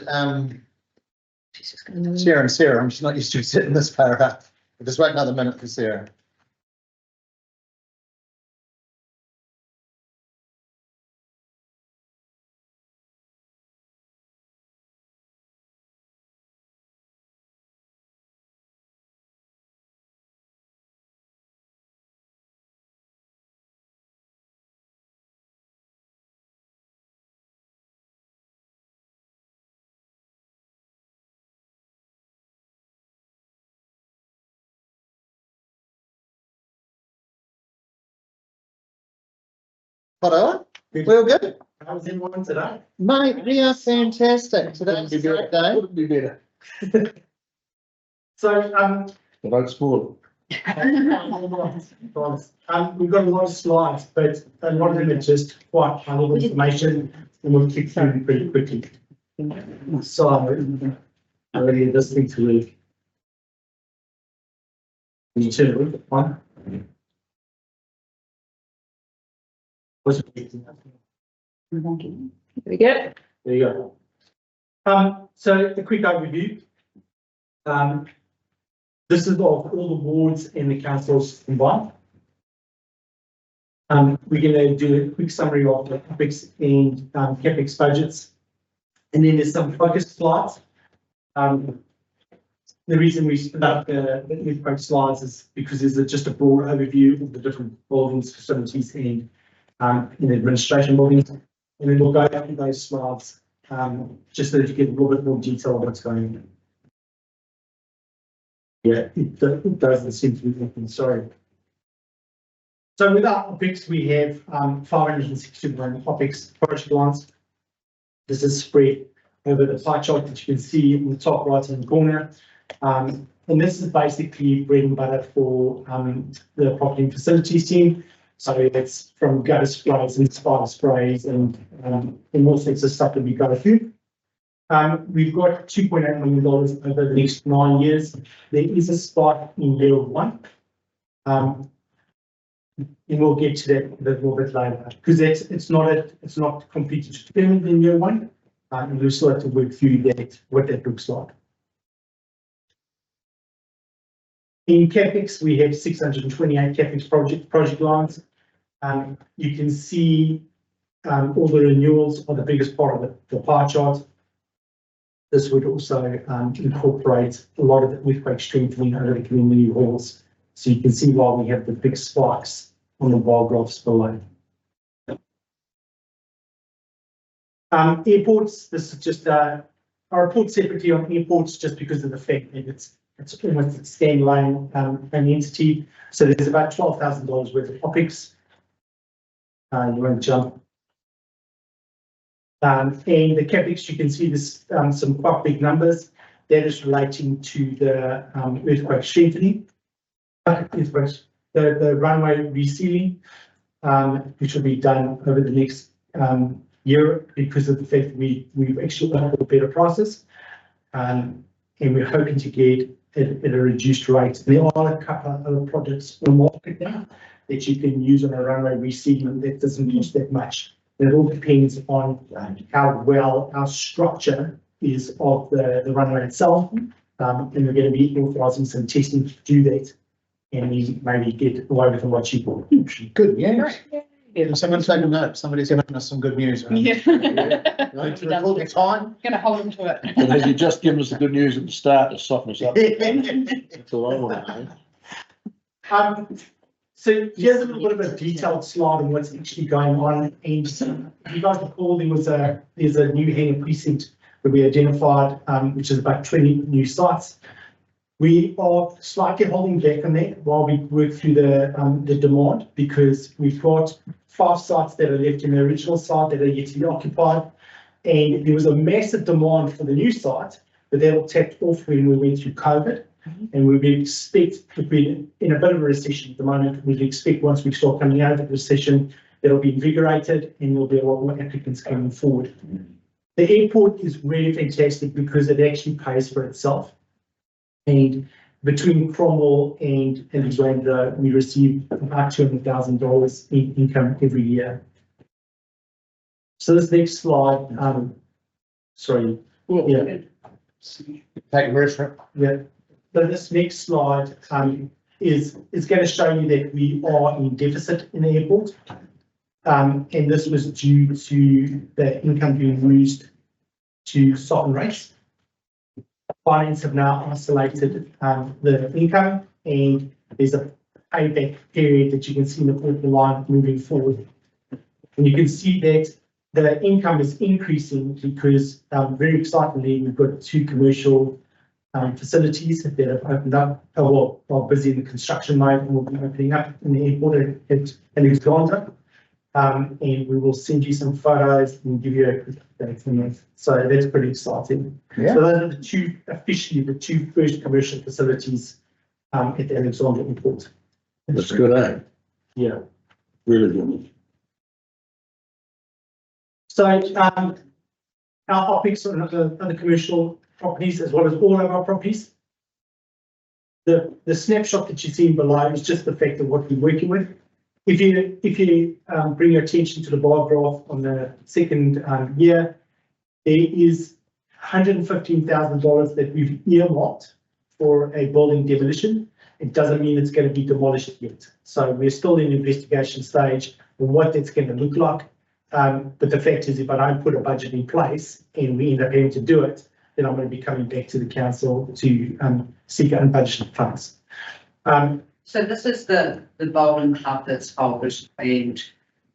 D: Sarah, I'm just not used to sitting this far up. We'll just wait another minute for Sarah. Hello, we all good?
B: How's everyone today?
D: Mate, we are fantastic. Today's a great day.
B: Couldn't be better.
Q: So,
B: The vote's for.
Q: we've got a lot of slides, but a lot of them are just quite high level information and we'll click through them pretty quickly. So, already this thing to read. Can you turn it on? What's it?
O: There we go.
Q: There you go. So a quick overview. This is of all the wards in the councils combined. We're going to do a quick summary of the CapEx and CapEx budgets. And then there's some focus slides. The reason we split up the focus slides is because there's just a broad overview of the different buildings, facilities and in administration buildings. And then we'll go through those slides just so that you get a little bit more detail on what's going on. Yeah, it doesn't seem to be working, sorry. So with our OPEX, we have 561 OPEX project lines. This is spread over the pie chart that you can see in the top right hand corner. And this is basically bread and butter for the property and facilities team. So it's from gutter sprays and spider sprays and all sorts of stuff that we go through. We've got $2.8 million over the next 9 years. There is a spike in year one. And we'll get to that a little bit later because it's not completely determined in year one. And we still have to work through that, what that looks like. In CapEx, we have 628 CapEx project lines. You can see all the renewals are the biggest part of the pie chart. This would also incorporate a lot of the earthquake strengthening over the community halls. So you can see why we have the big spikes on the bar graphs below. Airports, this is just I report separately on airports just because of the fact that it's almost a standalone an entity. So there's about $12,000 worth of OPEX. You want to jump. And the CapEx, you can see this some quite big numbers. That is relating to the earthquake strengthening, the runway resealing, which will be done over the next year because of the fact that we've actually offered better prices, and we're hoping to get at a reduced rate. There are a couple of other projects on the market now that you can use on a runway resealing that doesn't cost that much. It all depends on how well our structure is of the runway itself. And we're going to be authorising some testing to do that and maybe get away with a lot cheaper.
D: Good, yeah. Someone's taking notes. Somebody's giving us some good news. Right?
J: Yeah.
D: All the time.
J: Gonna hold them to it.
B: And has he just given us the good news at the start to soften us up? That's all I want to know.
Q: So here's a little bit of a detailed slide on what's actually going on. And if you guys recall, there's a new Hangar precinct that we identified, which is about 20 new sites. We are slightly holding back on that while we work through the demand because we've got 5 sites that are left in the original site that are yet to be occupied. And there was a massive demand for the new site, but that all tapped off when we went through COVID. And we expect, if we're in a bit of a recession at the moment, we expect once we start coming out of the recession, it'll be invigorated and there'll be a lot more applicants coming forward. The airport is really fantastic because it actually pays for itself. And between Cromwell and Alexandra, we receive about $200,000 in income every year. So this next slide sorry, yeah.
G: Take reference.
Q: Yeah, but this next slide, is going to show you that we are in deficit in the airport. And this was due to the income being used to soften rates. Finance have now isolated, the income, and there's a payback period that you can see in the line moving forward. And you can see that the income is increasing because, very excitingly, we've got 2 commercial facilities that have opened up, or are busy in the construction mode, and will be opening up in the airport at Alexandra. And we will send you some photos and give you a quick update from that. So that's pretty exciting.
G: Yeah.
Q: So those are officially the 2 first commercial facilities at the Alexandra Airport.
B: That's good, eh?
Q: Yeah.
B: Really good.
Q: So our OpEx on other commercial properties, as well as all of our properties. The snapshot that you see below is just the fact of what we're working with. If you bring your attention to the bar graph on the second year, there is $115,000 that we've earmarked for a building demolition. It doesn't mean it's going to be demolished yet. So we're still in investigation stage of what that's going to look like. But the fact is, if I don't put a budget in place and we end up having to do it, then I'm going to be coming back to the council to seek unbudgeted funds.
L: So this is the bowling club that's folded, and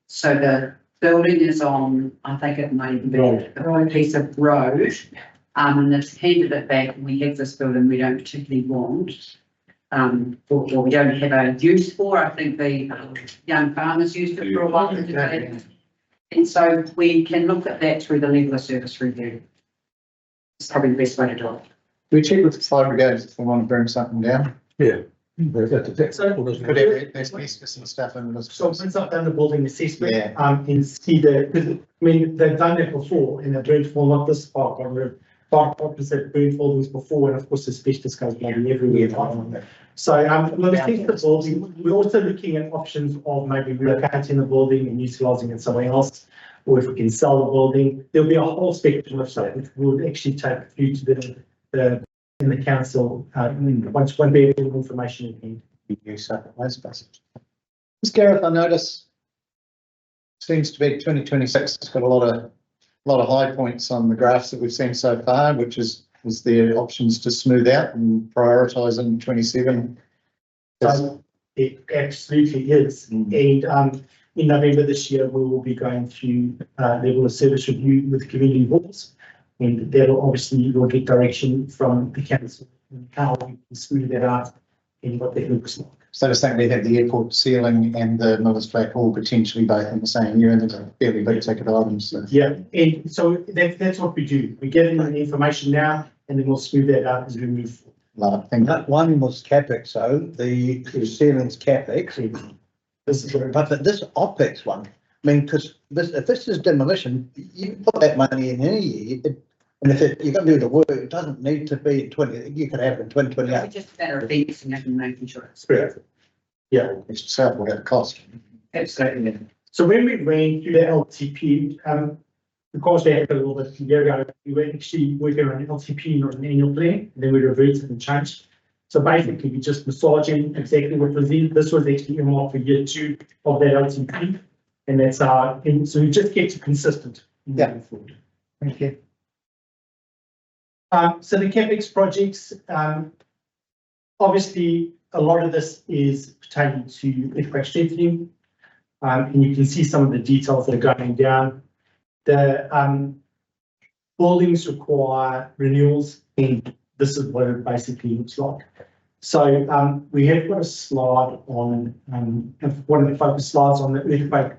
L: so the building is on, I think it may be the right piece of road, and it's handed it back, and we have this building we don't particularly want, or we don't have a use for. I think the young farmers used it for a while. And so we can look at that through the level of service review. It's probably the best way to do it.
D: We check with the fire brigades if we want to burn something down.
B: Yeah.
D: Could have asbestos and stuff in this.
Q: So once I've done the building assessment,
D: Yeah.
Q: and see because I mean, they've done that before in the Burnfall, not this park, on the park opposite Burnfall was before, and of course asbestos goes bloody everywhere. So, we'll assess the building. We're also looking at options of maybe relocating the building and utilising it somewhere else, or if we can sell the building. There'll be a whole spectrum of stuff which will actually take you to the council, once we have all the information in hand.
D: Use that waste passage. Ms. Gareth, I notice seems to be 2026. It's got a lot of high points on the graphs that we've seen so far, which is there options to smooth out and prioritise in 27?
Q: It absolutely is. And in November this year, we will be going through level of service review with community boards. And that'll obviously will get direction from the council on how we can smooth that out and what that looks like.
D: So does that mean that the airport ceiling and the Millers Flat Hall potentially both in the same year, and they're fairly big ticket items? So.
Q: Yeah, and so that's what we do. We get the information now, and then we'll smooth that out as we move forward.
D: Love it.
G: That one was CapEx, so the ceiling's CapEx. But this OpEx one, I mean, because if this is demolition, you put that money in any year, and if you're going to do the work, it doesn't need to be 20, you could have it in 2028.
L: It's just a matter of fixing it and making sure it's.
Q: Yeah.
D: It's itself will get cost.
L: Absolutely.
Q: So when we ran through the LTP, because they had a little bit a year ago, we were actually working on an LTP, not an annual plan, and then we reverted and changed. So basically, we just massaging exactly what was in. This was actually earmarked for year 2 of that LTP, and that's our. And so we just kept it consistent.
D: Yeah.
Q: Forward.
D: Thank you.
Q: So the CapEx projects, obviously, a lot of this is pertaining to earthquake strengthening, and you can see some of the details that are going down. The buildings require renewals, and this is what it basically looks like. So we have got a slide on one of the focus slides on the earthquake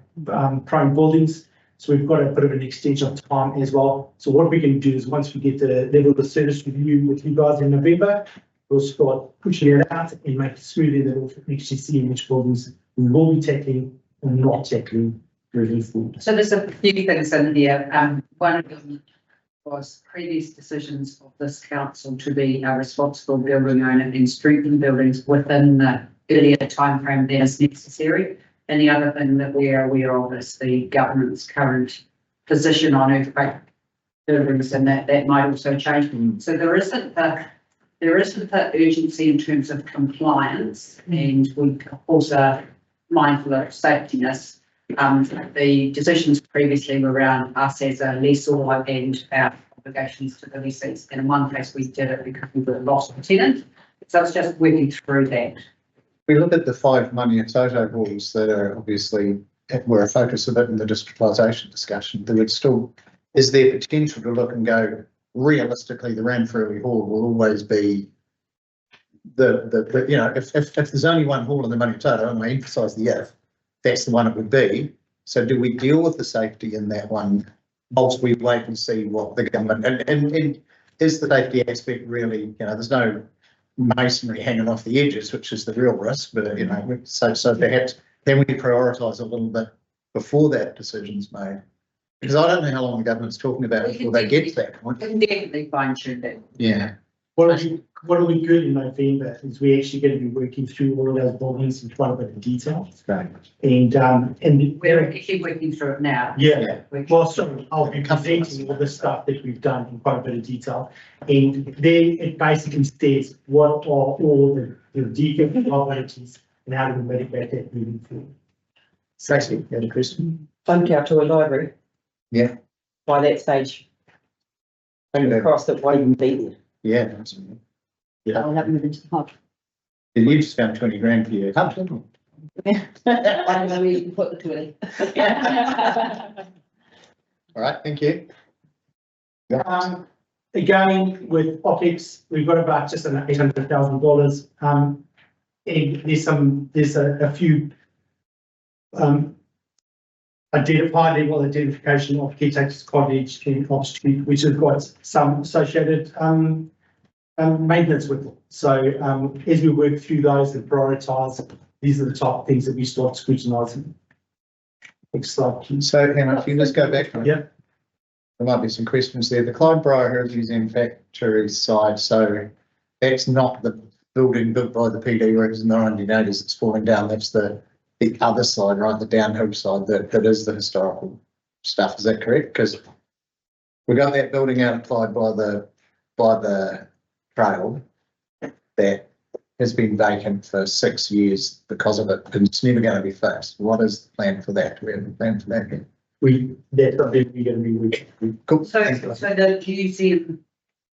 Q: prone buildings. So we've got a bit of an extension of time as well. So what we can do is once we get the level of service review with you guys in November, we'll start pushing it out and make it smoother, that we'll actually see which buildings we will be tackling and not tackling moving forward.
L: So there's a few things in here. One of them was previous decisions of this council to be a responsible building owner and strengthen buildings within the earlier timeframe that is necessary. And the other thing that we are aware of is the government's current position on earthquake
C: buildings, and that might also change. So there isn't the urgency in terms of compliance, and we also are mindful of safetyness. The decisions previously were around us as a lessor and our obligations to the lessees. And in one case, we did it because we were lost a tenant. So it's just working through that.
D: We look at the 5 Maniatoto halls that are obviously were a focus of it in the districtisation discussion. There would still, is there potential to look and go, realistically, the Ranfurly Hall will always be the you know, if there's only one hall in the Maniatoto, and I emphasise the if, that's the one it would be. So do we deal with the safety in that one whilst we wait and see what the government, and is the safety aspect really, you know, there's no masonry hanging off the edges, which is the real risk, but you know, so perhaps can we prioritise a little bit before that decision's made? Because I don't know how long the government's talking about before they get to that point.
C: We can definitely fine tune that.
D: Yeah.
Q: What'll be good in November is we're actually going to be working through all of those buildings in quite a bit of detail.
D: Right.
Q: And
C: We're actually working through it now.
Q: yeah, well, so I'll be presenting all the stuff that we've done in quite a bit of detail. And then it basically states what are all the defect vulnerabilities and how do we mitigate that moving forward.
D: Tracy, you had a question?
L: Phoned out to a library.
D: Yeah.
L: By that stage, across that won't even be there.
D: Yeah, absolutely. Yeah.
L: I'll have them into the hub.
D: And you just found 20 grand for your hub, didn't you?
L: I don't know where you can put the 20.
D: All right, thank you.
Q: Again, with OPEX, we've got about just under $800,000. And there's a few identification of Caretaker's Cottage in Opp Street, which has got some associated maintenance with it. So as we work through those and prioritise, these are the type of things that we start scrutinising. Next slide, please.
D: So Hannah, if you just go back.
Q: Yeah.
D: There might be some questions there. The Clyde Briar Heritage Museum factory side, so that's not the building built by the PD where it's in the 1980s, it's falling down. That's the other side, right, the downhill side, that is the historical stuff. Is that correct? Because we got that building out at Clyde by the trail that has been vacant for 6 years because of it, and it's never going to be fixed. What is the plan for that? Do we have a plan for that yet?
Q: That's something we're going to be working.
D: Cool.
C: So the museum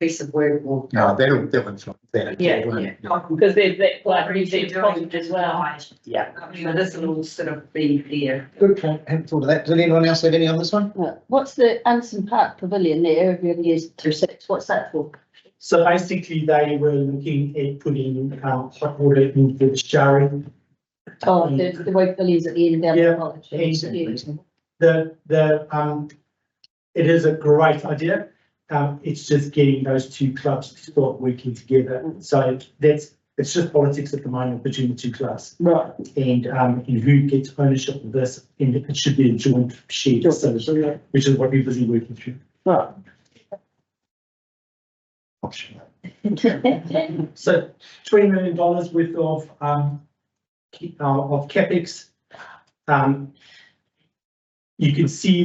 C: piece of work will.
D: No, that'll influence that.
O: Because there's that like museum project as well.
C: Yeah. So this will sort of be there.
D: Good point. Hadn't thought of that. Does anyone else have any on this one?
L: What's the Anderson Park Pavilion there every other year's through 6? What's that for?
Q: So basically, they were looking at putting hot water into the showering.
L: Oh, the white pavilions at the end down
Q: Yeah.
L: the college.
Q: It is a great idea. It's just getting those two clubs to start working together. So it's just politics at the moment between the two clubs.
L: Right.
Q: And who gets ownership of this, and it should be a joint shared facility, which is what we're busy working through.
L: Right.
Q: So $20 million worth of capex. You can see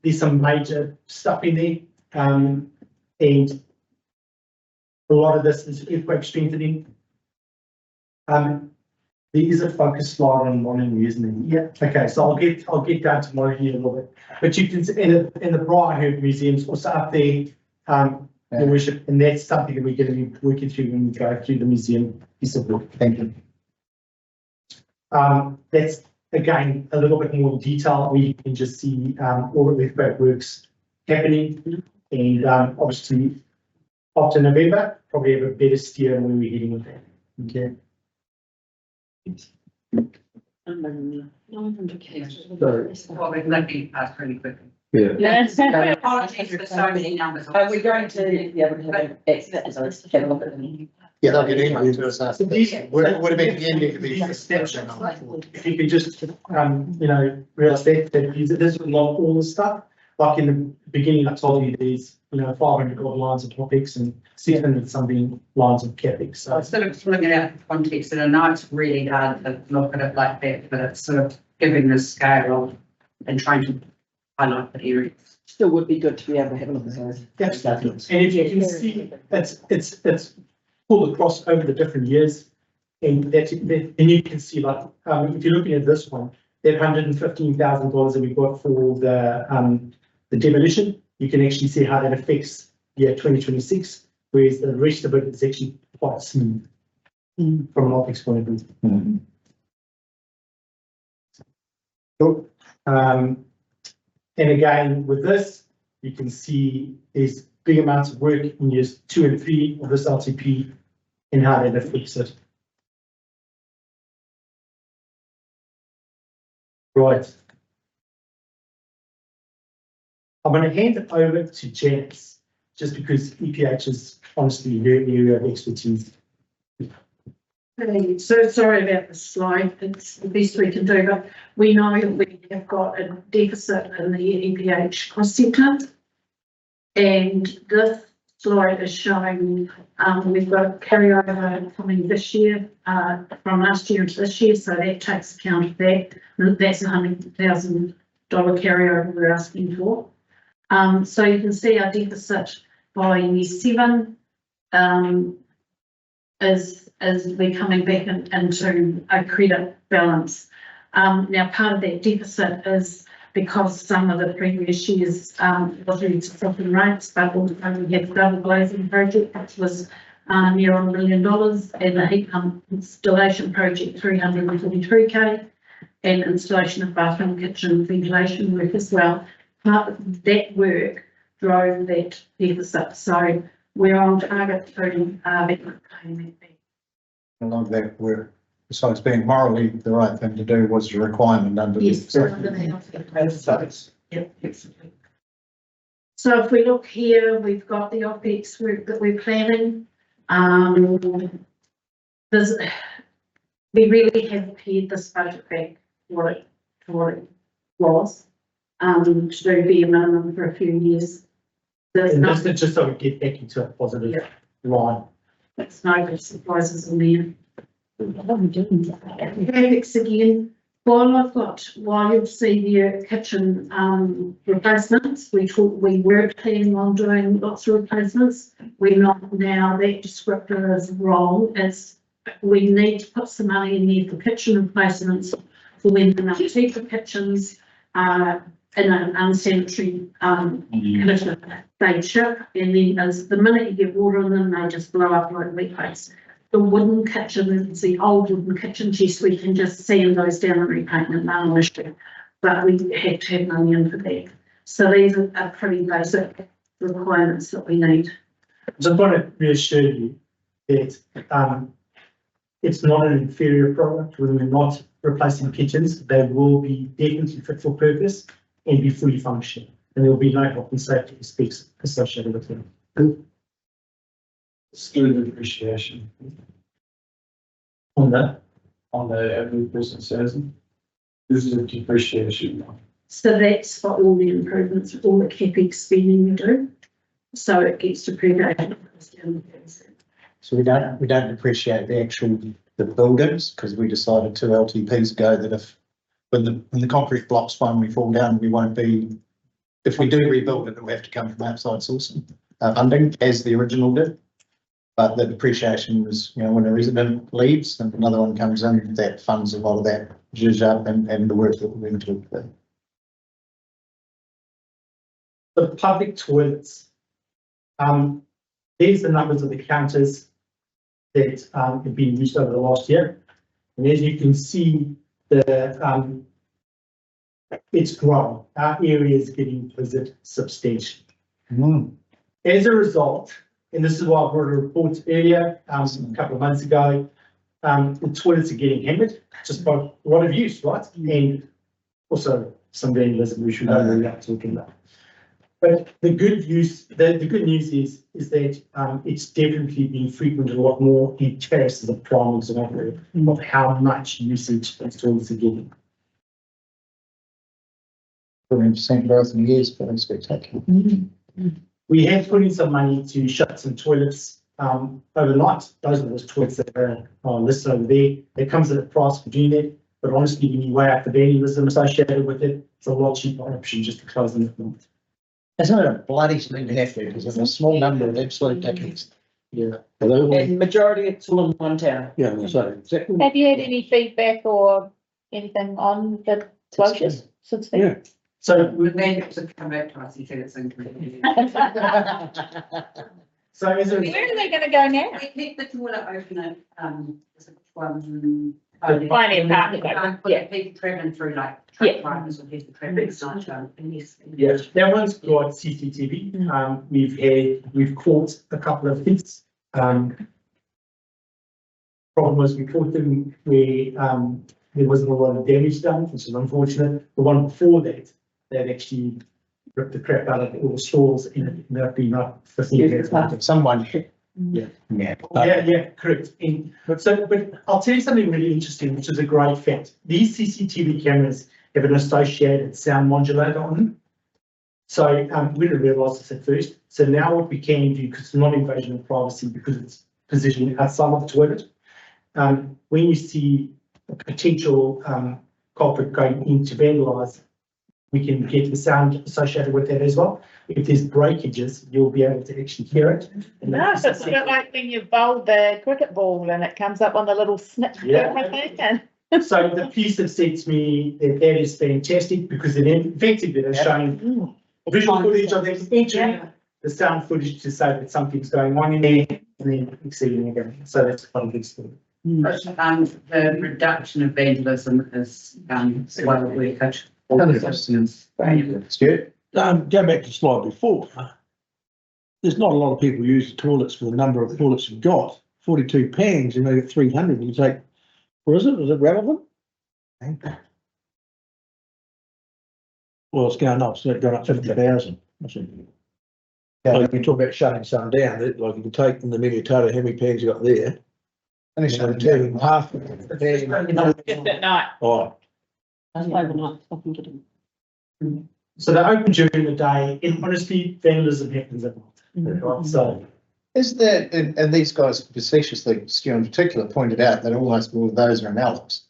Q: there's some major stuff in there, and a lot of this is earthquake strengthening. There is a focus slide on Molyneux, isn't there? Yeah. Okay, so I'll get down to Molyneux a little bit, but you can see in the Briarherb Museum's also up there, your worship, and that's something that we're going to be working through when we go through the museum piece of work.
D: Thank you.
Q: That's again a little bit more detail where you can just see all the earthquake works happening, and obviously after November probably have a better steer on where we're heading with that. Okay.
L: 900K.
C: Well, we're looking past really quickly.
L: Yeah.
C: Apologies for so many numbers.
L: Are we going to be able to have access to this? Have a look at them?
D: Yeah, they'll get emailed to us after. Would have been the ending to be.
Q: If you could just, realise that this is not all the stuff. Like in the beginning, I told you there's, 500 odd lines of topics and 600 something lines of capex. So
C: Sort of pulling it out of context, and I know it's really hard to look at it like that, but it's sort of giving the scale of and trying to highlight the areas.
L: still would be good to be able to have a look at those.
Q: Absolutely. And if you can see, it's pulled across over the different years. And and you can see like, if you're looking at this one, that $115,000 that we got for the demolition, you can actually see how that affects year 2026, whereas the rest of it is actually quite smooth from an OpEx point of view. Cool. And again, with this, you can see there's big amounts of work in years 2 and 3 of this LTP and how that affects it. Right. I'm going to hand it over to Janice, just because EPH is honestly her area of expertise.
R: So sorry about the slide, it's the best we can do, but we know that we have got a deficit in the EPH cost centre. And this slide is showing we've got a carryover coming this year from last year into this year, so that takes account of that. That's $100,000 carryover we're asking for. So you can see our deficit by year 7 is we're coming back into a credit balance. Now part of that deficit is because some of the previous years was due to dropping rates, but also we had the double glazing project, which was near $1 million, and the heat pump installation project 343K, and installation of bathroom, kitchen, ventilation work as well. Part of that work drove that deficit, so we're on target to paying that back.
G: A lot of that work, besides being morally the right thing to do, was a requirement under
R: Yes,
G: the.
R: under the health. Yep, absolutely. So if we look here, we've got the OpEx work that we're planning. We really have pared this budget back for it was to do bare minimum for a few years.
Q: And just so we get back into a positive line.
R: That's no big surprises in there. CapEx again, while you'll see the kitchen replacements, we were planning on doing lots of replacements. We're not now, that descriptor is wrong. We need to put some money in there for kitchen replacements for when the cheaper kitchens in an unsanitary condition, they chip, and then as the minute you get water in them, they just blow up like wet paste. The wooden kitchens, the old wooden kitchens, yes, we can just sand those down and repaint them, no issue. But we have to have money in for that. So these are pretty basic requirements that we need.
Q: I just want to reassure you that it's not an inferior product. When we're not replacing kitchens, they will be definitely fit for purpose and be fully functional. And there will be no health and safety aspects associated with them.
N: Exclude depreciation. On the average business housing. This is a depreciation one.
R: So that's for all the improvements, all the CapEx spending we do. So it gets depreciated.
G: So we don't appreciate the buildings, because we decided 2 LTPs ago that when the concrete blocks finally fall down, we won't be, if we do rebuild it, it will have to come from outside sourcing funding, as the original did. But the depreciation was, when a resident leaves and another one comes in, that funds a lot of that zhuzh up and the work that we're going to do.
Q: The public toilets. These are the numbers of the counters that have been used over the last year. And as you can see, it's grown. Our area is getting visited substantially. As a result, and this is why I brought a report earlier, a couple of months ago, the toilets are getting hammered just by a lot of use, right? And also some vandalism, which we don't really like talking about. But the good news is that it's definitely been frequented a lot more, and terrace is a prime example of how much usage those toilets are getting.
G: 14% growth in years, very spectacular.
Q: We have put in some money to shut some toilets overnight. Those are those toilets that are listed over there. There comes at a price for doing that, but honestly, when you weigh out the vandalism associated with it, it's a lot cheaper option just to close them at night.
G: It's not a bloody small effort, because there's a small number of absolute dickheads.
B: Yeah. Although,
L: And majority it's all in one town.
B: yeah, I'm gonna say, exactly.
O: Have you had any feedback or anything on the closures since then?
B: Yeah.
Q: So,
E: With that, to come back to us, he said it's inconvenient.
Q: so is
O: Where
Q: it,
O: are they gonna go now?
L: We keep the toilet open at, is it one?
O: Pioneer Park,
L: Yeah, people travelling through like truck drivers or people travelling at night time.
Q: yeah, that one's got CCTV. We've caught a couple of hits. Problem was we caught them where, there wasn't a lot of damage done, which is unfortunate. The one before that, they'd actually ripped the crap out of all the stalls and that'd be not 15 years.
G: Someone.
Q: Yeah.
G: Yeah.
Q: Yeah, correct. But I'll tell you something really interesting, which is a great fact. These CCTV cameras have an associated sound modulator on them. So we didn't realise this at first. So now what we can do, because it's not invasion of privacy, because it's positioned outside of the toilet, when you see a potential culprit going in to vandalise, we can get the sound associated with that as well. If there's breakages, you'll be able to actually hear it. And
O: No, so it's a bit like when you bowl the cricket ball and it comes up on the little snip.
Q: Yeah.
O: And
Q: So the piece that says to me that is fantastic, because it effectively is showing visual footage of them entering, the sound footage to say that something's going on in there, and then exceeding again. So that's quite a good story.
L: The reduction of vandalism is, well worth it.
G: Stuart?
B: Going back to slide before, there's not a lot of people use the toilets for the number of toilets you've got. 42 pans, you know, 300, you take, or is it relevant? Well, it's going up, so it's going up 50,000. So you talk about shutting some down, like you can take in the mini total, how many pans you got there?
G: And
B: You know, turn half.
O: just at night.
B: Oh,
L: Overnight, I think it is.
Q: So they're open during the day, and honestly, vandalism happens at night. Right? So
D: Is there, and these guys facetiously, Stu in particular, pointed out that almost all of those are in Alex.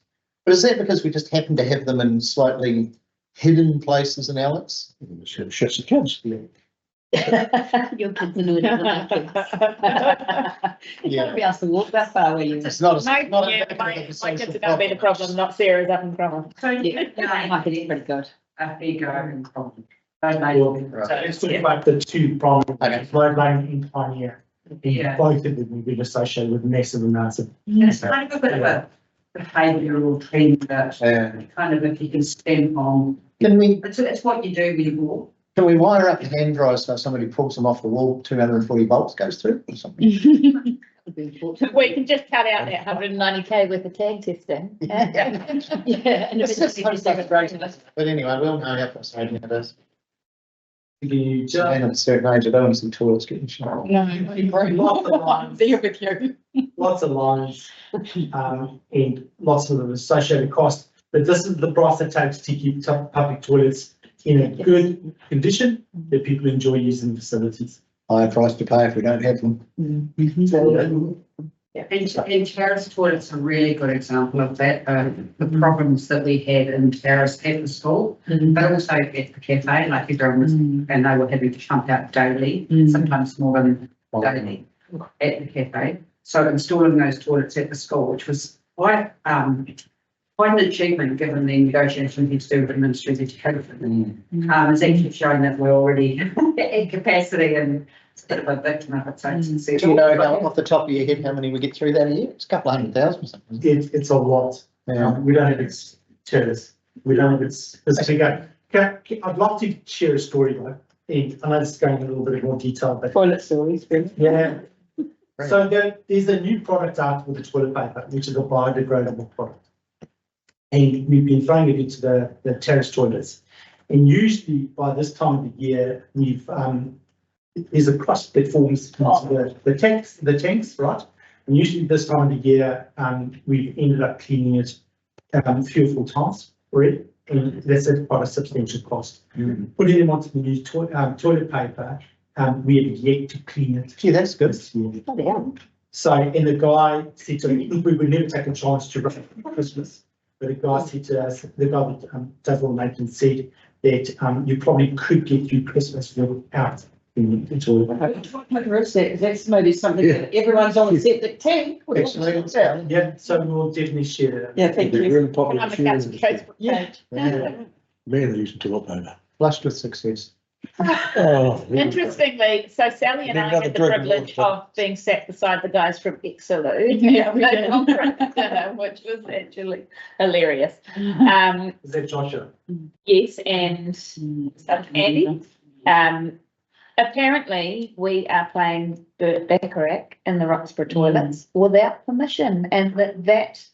D: But is that because we just happen to have them in slightly hidden places in Alex?
B: shuts the kids.
C: Your kids are doing it. You can't be asked to walk that far where you.
D: It's not
O: My,
D: a, not
O: yeah,
D: a
O: my kids are gonna be the problem, not Sarah's up in Cromwell.
L: So
C: Yeah, my kids are pretty good.
L: a bigger and problem.
Q: so let's talk about the two prominent, Road Lane and Pioneer.
L: Yeah.
Q: Both of them have been associated with massive amounts of.
L: It's kind of a bit of a behavioural trend that kind of if you can spend on,
D: can we,
L: it's what you do when you walk.
D: can we wire up hand dryers so if somebody pulls them off the wall, 240 volts goes through or something?
O: We can just cut out that 190k worth of tag testing.
C: Yeah. And
D: It's
C: if
D: just
C: it's
D: so frustrating. But anyway, we all know how frustrating it is.
Q: You just.
D: And at a certain age, I don't want to see toilets getting shut.
Q: Lots of lines.
C: There with you.
Q: Lots of lines, and lots of them associated costs. But this is the price it takes to keep public toilets in a good condition that people enjoy using the facilities.
D: Higher price to pay if we don't have them.
L: And terrace toilets are a really good example of that, the problems that we had in terrace at the school, but also at the cafe, like everyone was, and they were having to pump out daily, sometimes more than daily at the cafe. So installing those toilets at the school, which was quite an achievement given the negotiation we had to do with the Ministry of Education. It's actually showing that we're already at capacity and it's a bit of a victim of its own success.
D: Do you know how, off the top of your head how many we get through that a year? It's a couple of 100,000 or something.
Q: It's a lot. We don't have its terrace. We don't have its specific. I'd love to share a story though. And I know this is going in a little bit more detail, but.
C: Toilet stories, really.
Q: Yeah. So there's a new product out with the toilet paper, which is a biodegradable product. And we've been throwing it into the terrace toilets. And usually by this time of the year, there's a crust that forms into the tanks, right? And usually this time of the year, we've ended up cleaning it 3 or 4 times already. And that's at quite a substantial cost. Putting them onto the new toilet paper, we have yet to clean it.
D: Gee, that's good.
Q: So, and the guy said to me, we would never take a chance to run for Christmas. But the guy said to us, the guy that does all making said, that, you probably could get through Christmas without being into it.
L: That's maybe something that everyone's on a septic tank.
Q: Excellent. Yeah, so we'll definitely share that.
L: Yeah, thank
B: It'd be
L: you.
B: really popular
O: On the
B: sharing
O: council
B: this.
O: Facebook
L: Yeah.
O: page.
B: Me and they used to talk over.
D: Flushed with success.
B: Oh,
O: Interestingly, so Sally and I
B: Another
O: had the
B: drink
O: privilege
B: water.
O: of being sat beside the guys from Exelude.
J: Yeah, we did.
O: Which was actually hilarious.
Q: Is that Joshua?
O: Yes, and Andy. Apparently, we are playing Burt Bacharach in the Roxburgh toilets without permission, and that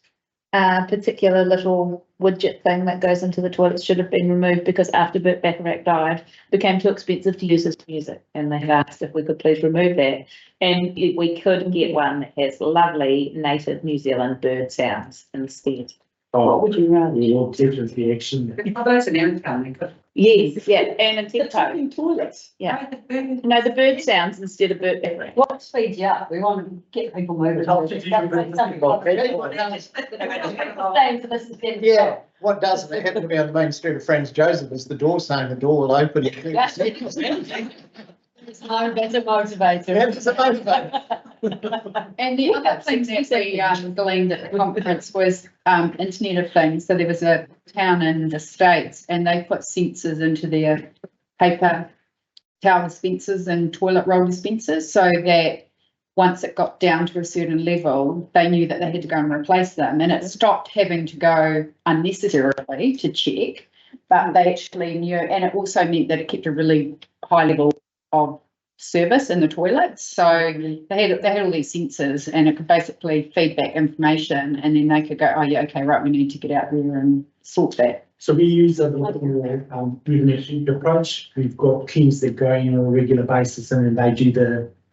O: particular little widget thing that goes into the toilets should have been removed because after Burt Bacharach died, it became too expensive to use his music, and they asked if we could please remove that. And we could get one that has lovely native New Zealand bird sounds instead.
Q: What
L: would you rather?
Q: Your definitely action.
C: Those are now coming.
O: Yes, yeah, and a tempo.
L: Toilets.
O: Yeah. No, the bird sounds instead of Burt Bacharach.
L: What speeds you up? We want to get people moving.
D: Yeah, what doesn't happen to me on the main street of Franz Joseph is the door saying the door will open.
L: That's a motivator.
D: That's a motivator.
J: And the other things that we gleaned at the conference was Internet of Things. So there was a town in the States and they put sensors into their paper towel dispensers and toilet roll dispensers so that once it got down to a certain level, they knew that they had to go and replace them. And it stopped having to go unnecessarily to check, but they actually knew, and it also meant that it kept a really high level of service in the toilets. So they had all these sensors and it could basically feed back information and then they could go, oh yeah, okay, right, we need to get out there and sort that.
Q: So we use a lot more rudimentary approach. We've got teams that go in on a regular basis and then they do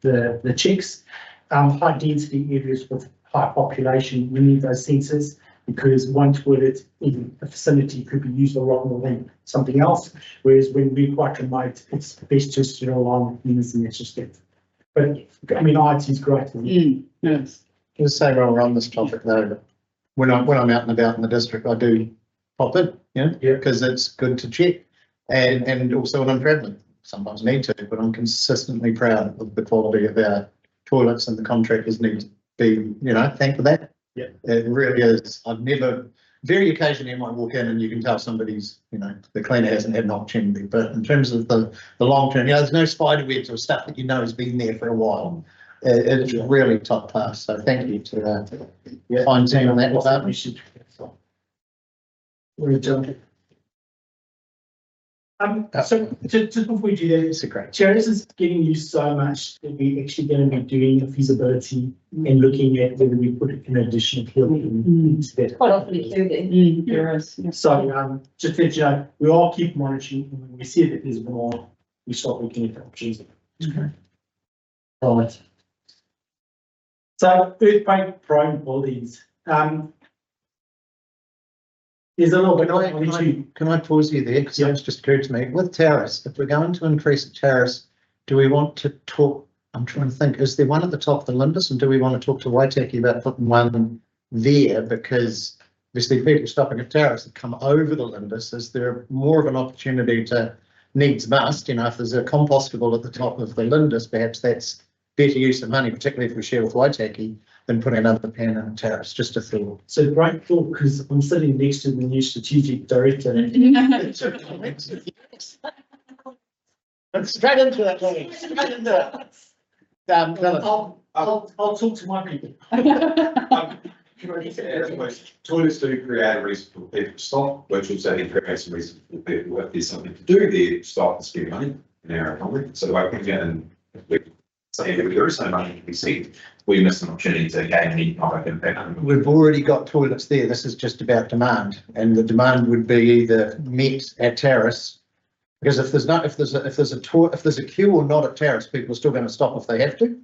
Q: the checks. High density areas with high population, we need those sensors because one toilet in a vicinity could be used a lot more than something else. Whereas when we're quite remote, it's best just to rely on humans and that's just it. But I mean, IT is great.
D: Yes. Just say while we're on this topic though, when I'm out and about in the district, I do pop in, because it's good to check. And also when I'm travelling, sometimes need to, but I'm consistently proud of the quality of our toilets and the contractors need to be, thanked for that.
Q: Yeah.
D: It really is. I've never, very occasionally I might walk in and you can tell somebody's, the cleaner hasn't had an opportunity, but in terms of the long term, there's no spider webs or stuff that has been there for a while. It's really top class. So thank you to the fine team on that department.
Q: So just before we do that,
D: it's a great.
Q: Charities is getting used so much that we're actually going to be doing a feasibility and looking at whether we put an additional hill into that.
L: Quite often it's there is.
Q: So just to let you know, we all keep monitoring and when we see that there's more, we start looking at options.
L: Okay.
Q: Right. So earthquake prone buildings. There's a little bit.
D: Can I pause you there? Because it's just occurred to me, with terrace, if we're going to increase the terrace, do we want to talk, I'm trying to think, is there one at the top of the Lindis and do we want to talk to Waitaki about putting one there? Because obviously people stopping at terrace that come over the Lindis, is there more of an opportunity to needs must, if there's a compostable at the top of the Lindis, perhaps that's better use of money, particularly if we share with Waitaki, than putting another pan in a terrace, just a thought.
Q: So great thought, because I'm sitting next to the new strategic director.
D: Straight into it, straight into it.
Q: I'll talk to my people.
N: Toilets do create a reason for people to stop, which also then creates a reason for people, if there's something to do there, to stop and spend money in our economy. So I think in saying that there is no money to be seen, we miss an opportunity to gain an economic impact.
D: We've already got toilets there. This is just about demand, and the demand would be either met at terrace, because if there's a queue or not at terrace, people are still going to stop if they have to.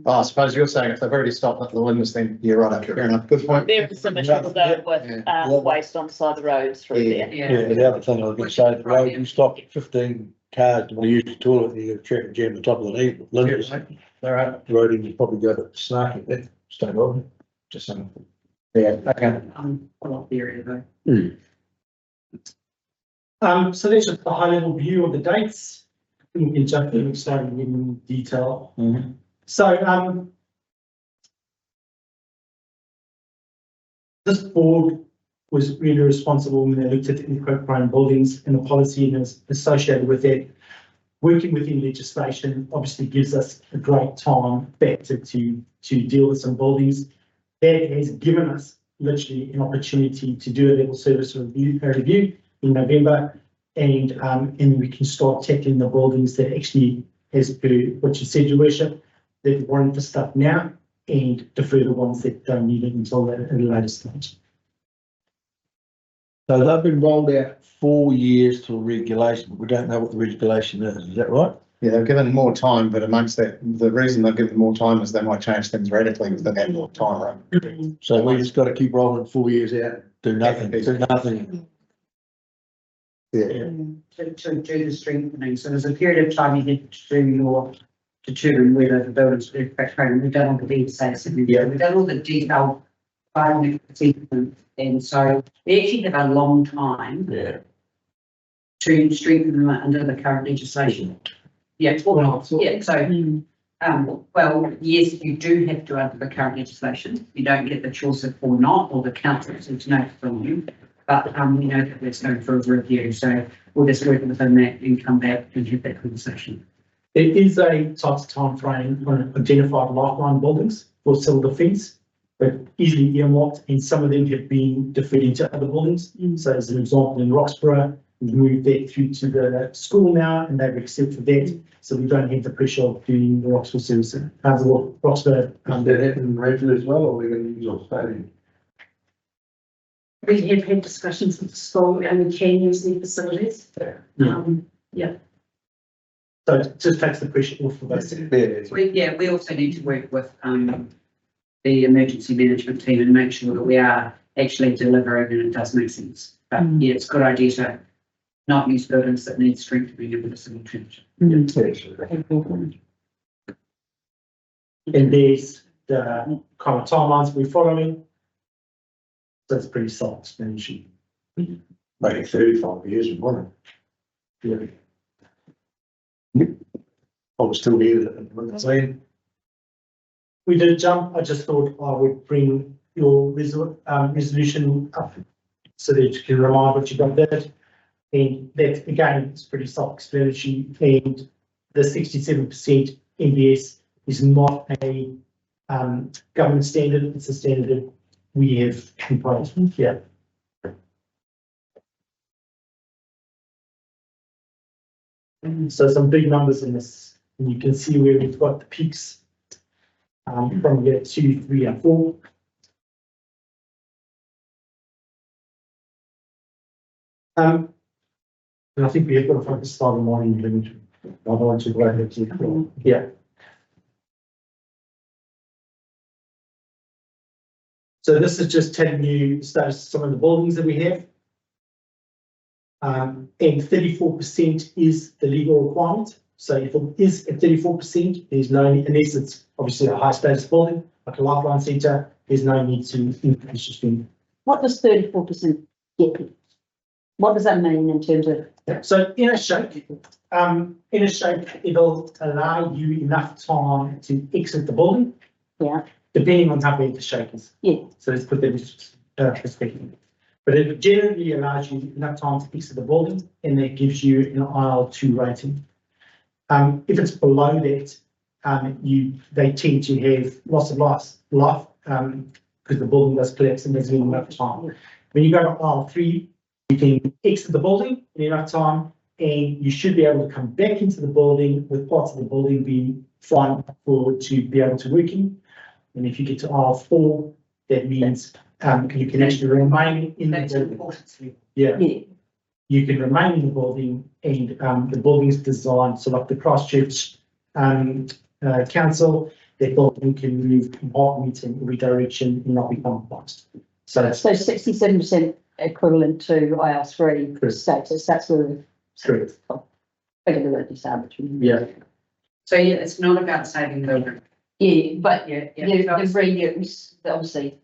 D: I suppose you're saying if they've already stopped at the windows, then you're right. Fair enough. Good point.
O: There is some issues though with waste on the side of the roads through there.
B: Yeah, the other thing I was going to say, the road, you stop 15 cars to use the toilet, you check and jam the top of the lead.
D: All right.
B: The road, you probably go to snark it there, stay over. Just something.
D: Yeah, okay.
L: I love the area though.
Q: So that's just the high level view of the dates. We can jump in and start in detail. So, this board was really responsible when they looked at the encroach prone buildings and the policy and is associated with that. Working within legislation obviously gives us a great time factor to deal with some buildings. That has given us literally an opportunity to do a level service review in November, and we can start tackling the buildings that actually, as per what you said, Your Worship, that warrant the stuff now, and defer the ones that don't need it until at a later stage.
B: So they've been rolled out 4 years to a regulation, but we don't know what the regulation is that right?
D: Yeah, they've given more time, but amongst that, the reason they've given more time is they might change things radically within that more time, right?
B: So we just got to keep rolling 4 years out, do nothing, do nothing.
D: Yeah.
L: To do the strengthening, so there's a period of time you need to do your, determine whether the building's earthquake prone. We've done all the details, we've done all the detailed assessment, and so we actually have a long time to strengthen them under the current legislation. Yeah, well, yeah, so, well, yes, you do have to under the current legislation. You don't get the choice of or not, or the council to know from you. But we know that it's going for a review, so we'll just work within that and come back and have that conversation.
Q: There is a type of timeframe on identified lifeline buildings for civil defence, but easily earmarked, and some of them have been deferred into other buildings. So as an example, in Roxburgh, we've moved that through to the school now, and they've accepted that, so we don't have the pressure of doing the Roxburgh service. Roxburgh.
B: Did that happen in Redford as well, or we're going to use our stadium?
R: We have had discussions with the school and we can use the facilities. Yeah.
Q: So it just takes the pressure off of us.
L: We also need to work with the emergency management team and make sure that we are actually delivering and it does make sense. But yeah, it's a good idea to not use buildings that need strengthening with a civil change.
Q: And there's the kind of timelines we're following. So it's pretty self-explanatory.
B: Maybe 35 years and one. Yeah. I was still here when it's saying.
Q: We did jump. I just thought I would bring your resolution up so that you can remind what you got there. And that again is pretty self-explanatory. And the 67% MBS is not a government standard. It's a standard we have imposed. Yeah. So some big numbers in this, and you can see where we've got the peaks from year 2, 3, and 4. And I think we have got to focus on the morning limit. I don't want to go ahead to yeah. So this is just telling you the status of some of the buildings that we have. And 34% is the legal requirement. So if it is at 34%, there's no need, unless it's obviously a high status building, like a lifeline centre, there's no need to increase your spending.
L: What does 34% get? What does that mean in terms of?
Q: So in a shake, it'll allow you enough time to exit the building.
L: Yeah.
Q: Depending on how big the shake is.
L: Yeah.
Q: So let's put that in perspective. But it generally allows you enough time to exit the building, and that gives you an IL2 rating. If it's below that, they tend to have loss of life, because the building does collapse and there's enough time. When you go to IL3, you can exit the building in enough time, and you should be able to come back into the building with parts of the building being fine to be able to work in. And if you get to IL4, that means you can actually remain in the building. Yeah. You can remain in the building, and the building is designed so like the Christchurch council, that building can move compartments in every direction and not be compromised. So
L: 67% equivalent to IL3 status. That's where
Q: correct.
L: Figure that is arbitrary.
Q: Yeah.
L: So yeah, it's not about saving the. Yeah, but the reuse, obviously,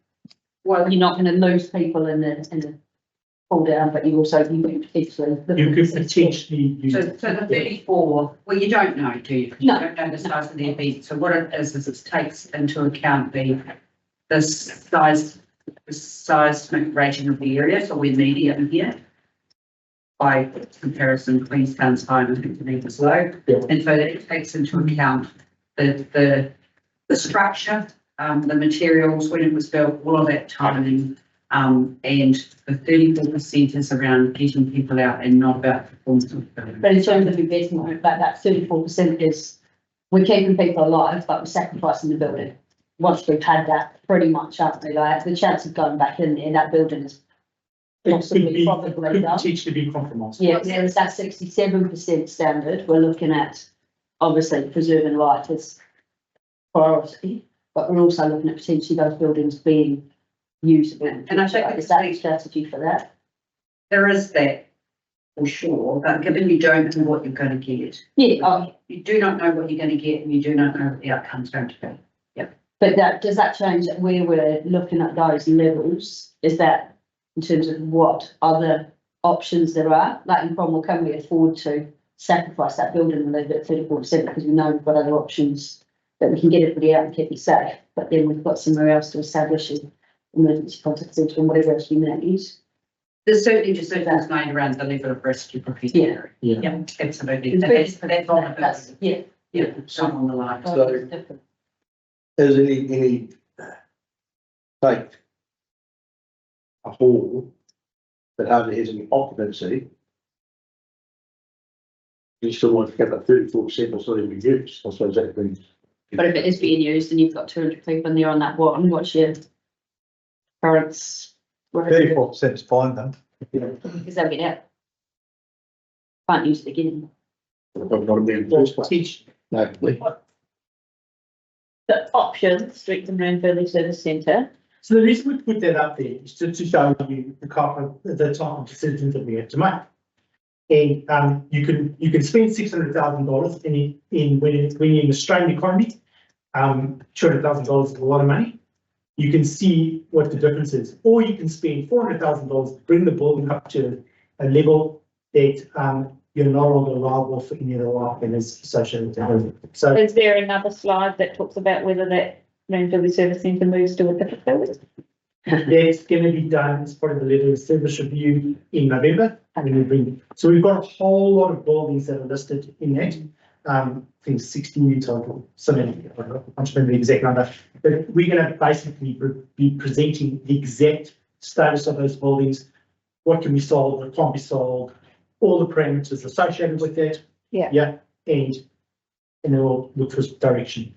L: well, you're not going to lose people in the pull down, but you also, you could potentially.
Q: You could potentially use.
C: So the 34, well, you don't know, do you? 'Cause you don't know the size of the event. So what it is it takes into account the seismic rating of the area, so we're medium here. By comparison, Queenstown's high and Geneva low.
Q: Yeah.
C: And so that it takes into account the structure, the materials, when it was built, all of that timing. And the 34% is around getting people out and not about performance.
L: But in terms of investment, like that 34% is, we're keeping people alive, but we're sacrificing the building. Once we've had that, pretty much, aren't we? Like, the chance of going back in that building is possibly probably
Q: Could
L: done.
Q: potentially be compromised.
L: Yeah, there is that 67% standard. We're looking at, obviously, preserving life as priority, but we're also looking at potentially those buildings being usable.
C: And I think
L: is that a strategy for that?
C: There is that, for sure, but given you don't know what you're going to get.
L: Yeah.
C: You do not know what you're going to get and you do not know what the outcome's going to be. Yep.
L: But does that change that where we're looking at those levels? Is that in terms of what other options there are? Like in Cromwell, can we afford to sacrifice that building and leave it at 34% because we know we've got other options that we can get everybody out and keep it safe, but then we've got somewhere else to establish an emergency contact centre and whatever else we may use.
C: There's certainly decisions made around the level of risk you prepare.
L: Yeah.
C: Yeah, absolutely. That's vulnerability.
L: Yeah.
C: Yeah, some on the line.
B: So, is any, like, a hall that hardly has any occupancy, you still want to get that 34% or so be used, I suppose that means.
L: But if it is being used and you've got 200 people in there on that one, what's your current?
G: 34% is fine then.
L: Because they'll get out. Can't use it again.
B: Not a big first place. No,
O: The options, Streeton Ranfurly Service Centre.
Q: So the reason we put that up there is to show you the type of decisions that we have to make. And you can spend $600,000 in when you're in the Australian economy. $200,000 is a lot of money. You can see what the difference is, or you can spend $400,000 to bring the building up to a level that you're no longer liable for any of the life that is associated with the building. So
O: Is there another slide that talks about whether that Ranfurly Service Centre moves to a different building?
Q: that's going to be done as part of the level of service review in November. So we've got a whole lot of buildings that are listed in that. I think 16 in total, so many, I can't remember the exact number, but we're going to basically be presenting the exact status of those buildings, what can be sold, what can't be sold, all the parameters associated with that.
O: Yeah.
Q: Yeah, and then we'll look for direction.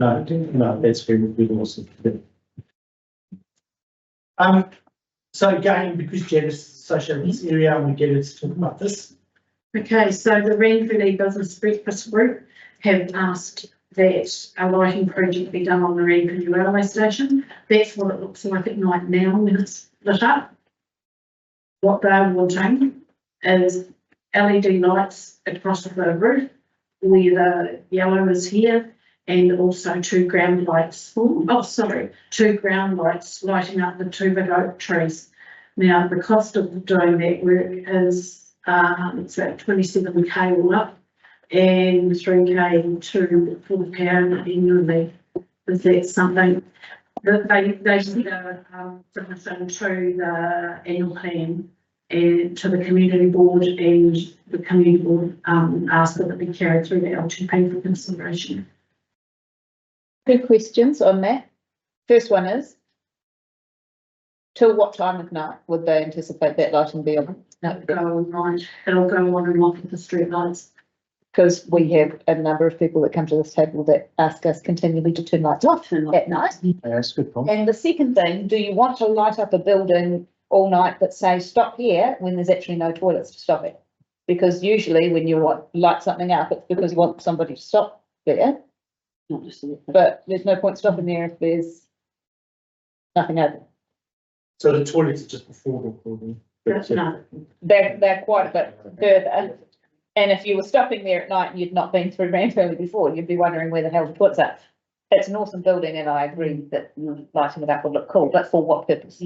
Q: No, that's very awesome. So again, because Jen is associated with this area, I'm going to get her to talk about this.
R: Okay, so the Ranfurly Business Breakfast Group have asked that a lighting project be done on the Ranfurly railway station. That's what it looks like at night now when it's lit up. What they're wanting is LED lights across the roof where the yellow is here, and also two ground lights, two ground lights lighting up the two big oak trees. Now, the cost of doing that work is, it's about 27K all up and 3K to full pound annually. Is that something that they submission to the annual plan and to the community board, and the community board asked that it be carried through the LTP for consideration.
O: Two questions on that. First one is, till what time of night would they anticipate that lighting be on?
R: That'll go on night, it'll go on and off with the street lights.
O: Because we have a number of people that come to this table that ask us continually to turn lights off at night.
G: Yeah, that's a good point.
O: And the second thing, do you want to light up a building all night that says stop here when there's actually no toilets to stop it? Because usually when you light something up, it's because you want somebody to stop there.
L: Not just
O: But there's no point stopping there if there's nothing open.
Q: So the toilets are just before the building.
R: No.
O: They're quite a bit further. And if you were stopping there at night and you'd not been through Ranfurly before, you'd be wondering where the hell the toilets are. It's an awesome building and I agree that lighting it up would look cool, but for what purpose?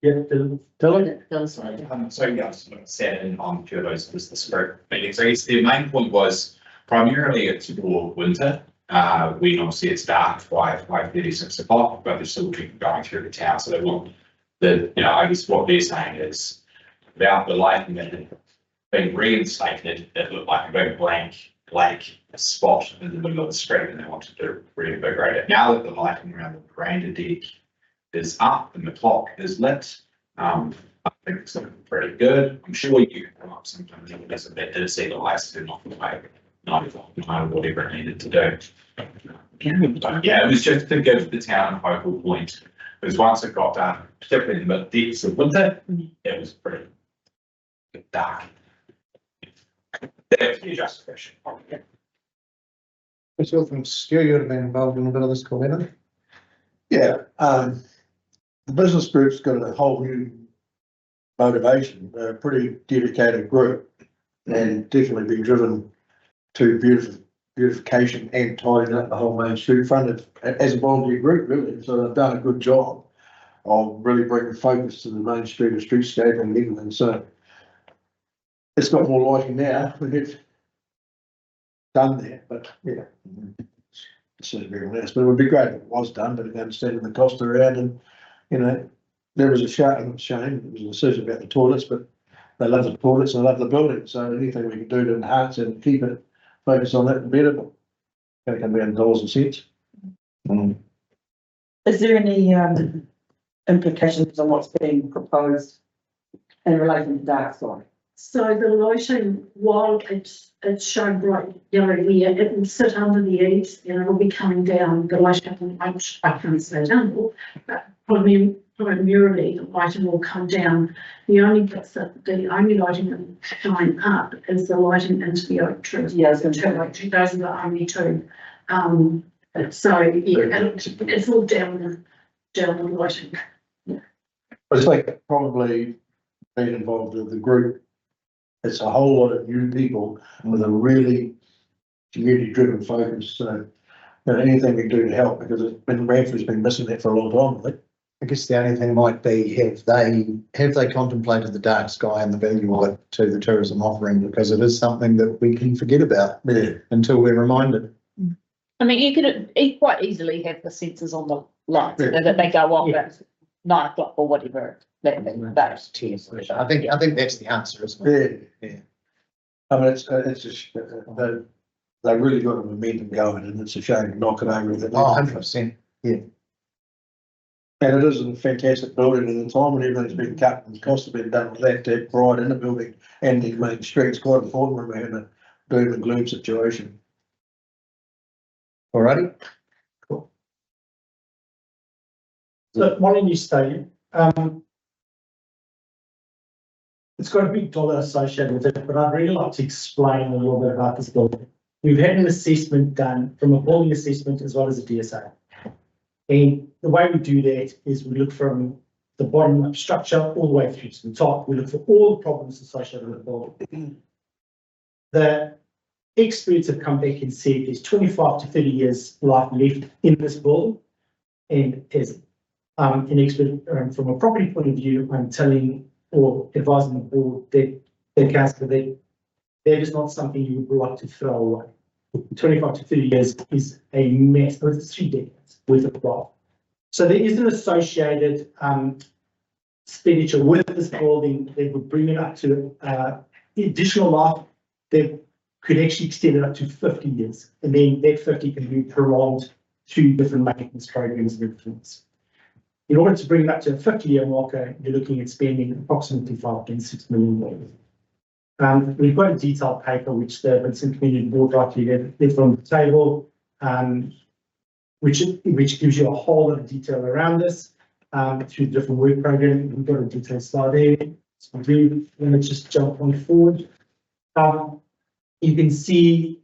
Q: Yeah,
N: So yeah, I sort of sat in on two of those business group meetings. I guess the main point was primarily it's for winter. When obviously it's dark by 5:30, 6 o'clock, but there's still people going through the town, so they want I guess what they're saying is without the lighting that had been reinstated, it looked like a big black spot in the middle of the street, and they wanted to really big it. Now that the lighting around the veranda deck is up and the clock is lit, I think it's looking pretty good. I'm sure you can come up sometimes because of that did see the lights turn off the way 9 o'clock, whatever it needed to do. But yeah, it was just to give the town a focal point. Because once it got dark, particularly in the depths of winter, it was pretty dark. That's the justification.
G: What's your thing, Stu? You would have been involved in a bit of this call, haven't you?
B: Yeah, the business group's got a whole new motivation. They're a pretty dedicated group and definitely been driven to beautification and tidying up the whole main street front as a volunteer group, really. So they've done a good job of really bringing focus to the main street and streetscape and everything. So it's got more lighting now. We've done that, but yeah. It's everyone else, but it would be great if it was done, but understanding the cost around and, there was a shame, it was a decision about the toilets, but they love the toilets and they love the building, so anything we can do to enhance it and keep it, focus on that the better, but gonna come down to dollars and cents.
L: Is there any implications on what's being proposed in relation to dark sky?
R: So the lighting, while it's shown bright yellow here, it will sit under the eaves and it'll be coming down. The lighting, I can't say down, but primarily the lighting will come down. The only lighting that will shine up is the lighting into the oak tree.
L: Yeah,
R: those are the only two. So yeah, it's all down the lighting.
B: I think probably being involved with the group, it's a whole lot of new people with a really community-driven focus. So, anything we can do to help, because Ranford's been missing that for a long time, I think.
G: I guess the only thing might be, have they contemplated the dark sky and the value of it to the tourism offering, because it is something that we can forget about until we're reminded.
O: I mean, you could quite easily have the sensors on the lights that they go off at 9 o'clock or whatever. That's
G: I think that's the answer, isn't it?
B: Yeah. I mean, it's just, they really got a momentum going, and it's a shame to knock it over with it.
G: 100%. Yeah.
B: And it is a fantastic building, and the time when everything's been cut and the cost have been done with that, to have pride in the building and the main street's quite important when we're in a doom and gloom situation.
G: Alrighty.
Q: Cool. So Molyneux Stadium, it's got a big dollar associated with it, but I'd really like to explain a little bit about this building. We've had an assessment done from a building assessment as well as a DSA. And the way we do that is we look from the bottom up structure all the way through to the top. We look for all the problems associated with the building. The experts have come back and said there's 25 to 30 years life left in this building. And as an expert from a property point of view, I'm telling or advising the board that the council that is not something you would like to throw away. 25 to 30 years is a mess, or it's 3 decades worth of life. So there is an associated expenditure with this building that would bring it up to additional life that could actually extend it up to 50 years. And then that 50 can be prolonged through different maintenance programs and everything else. In order to bring it up to a 50-year marker, you're looking at spending approximately $5.6 million. We've got a detailed paper which the Vincent Community Board rightly left on the table, which gives you a whole lot of detail around this through the different work program. We've got a detailed slide there. So let's just jump on forward. You can see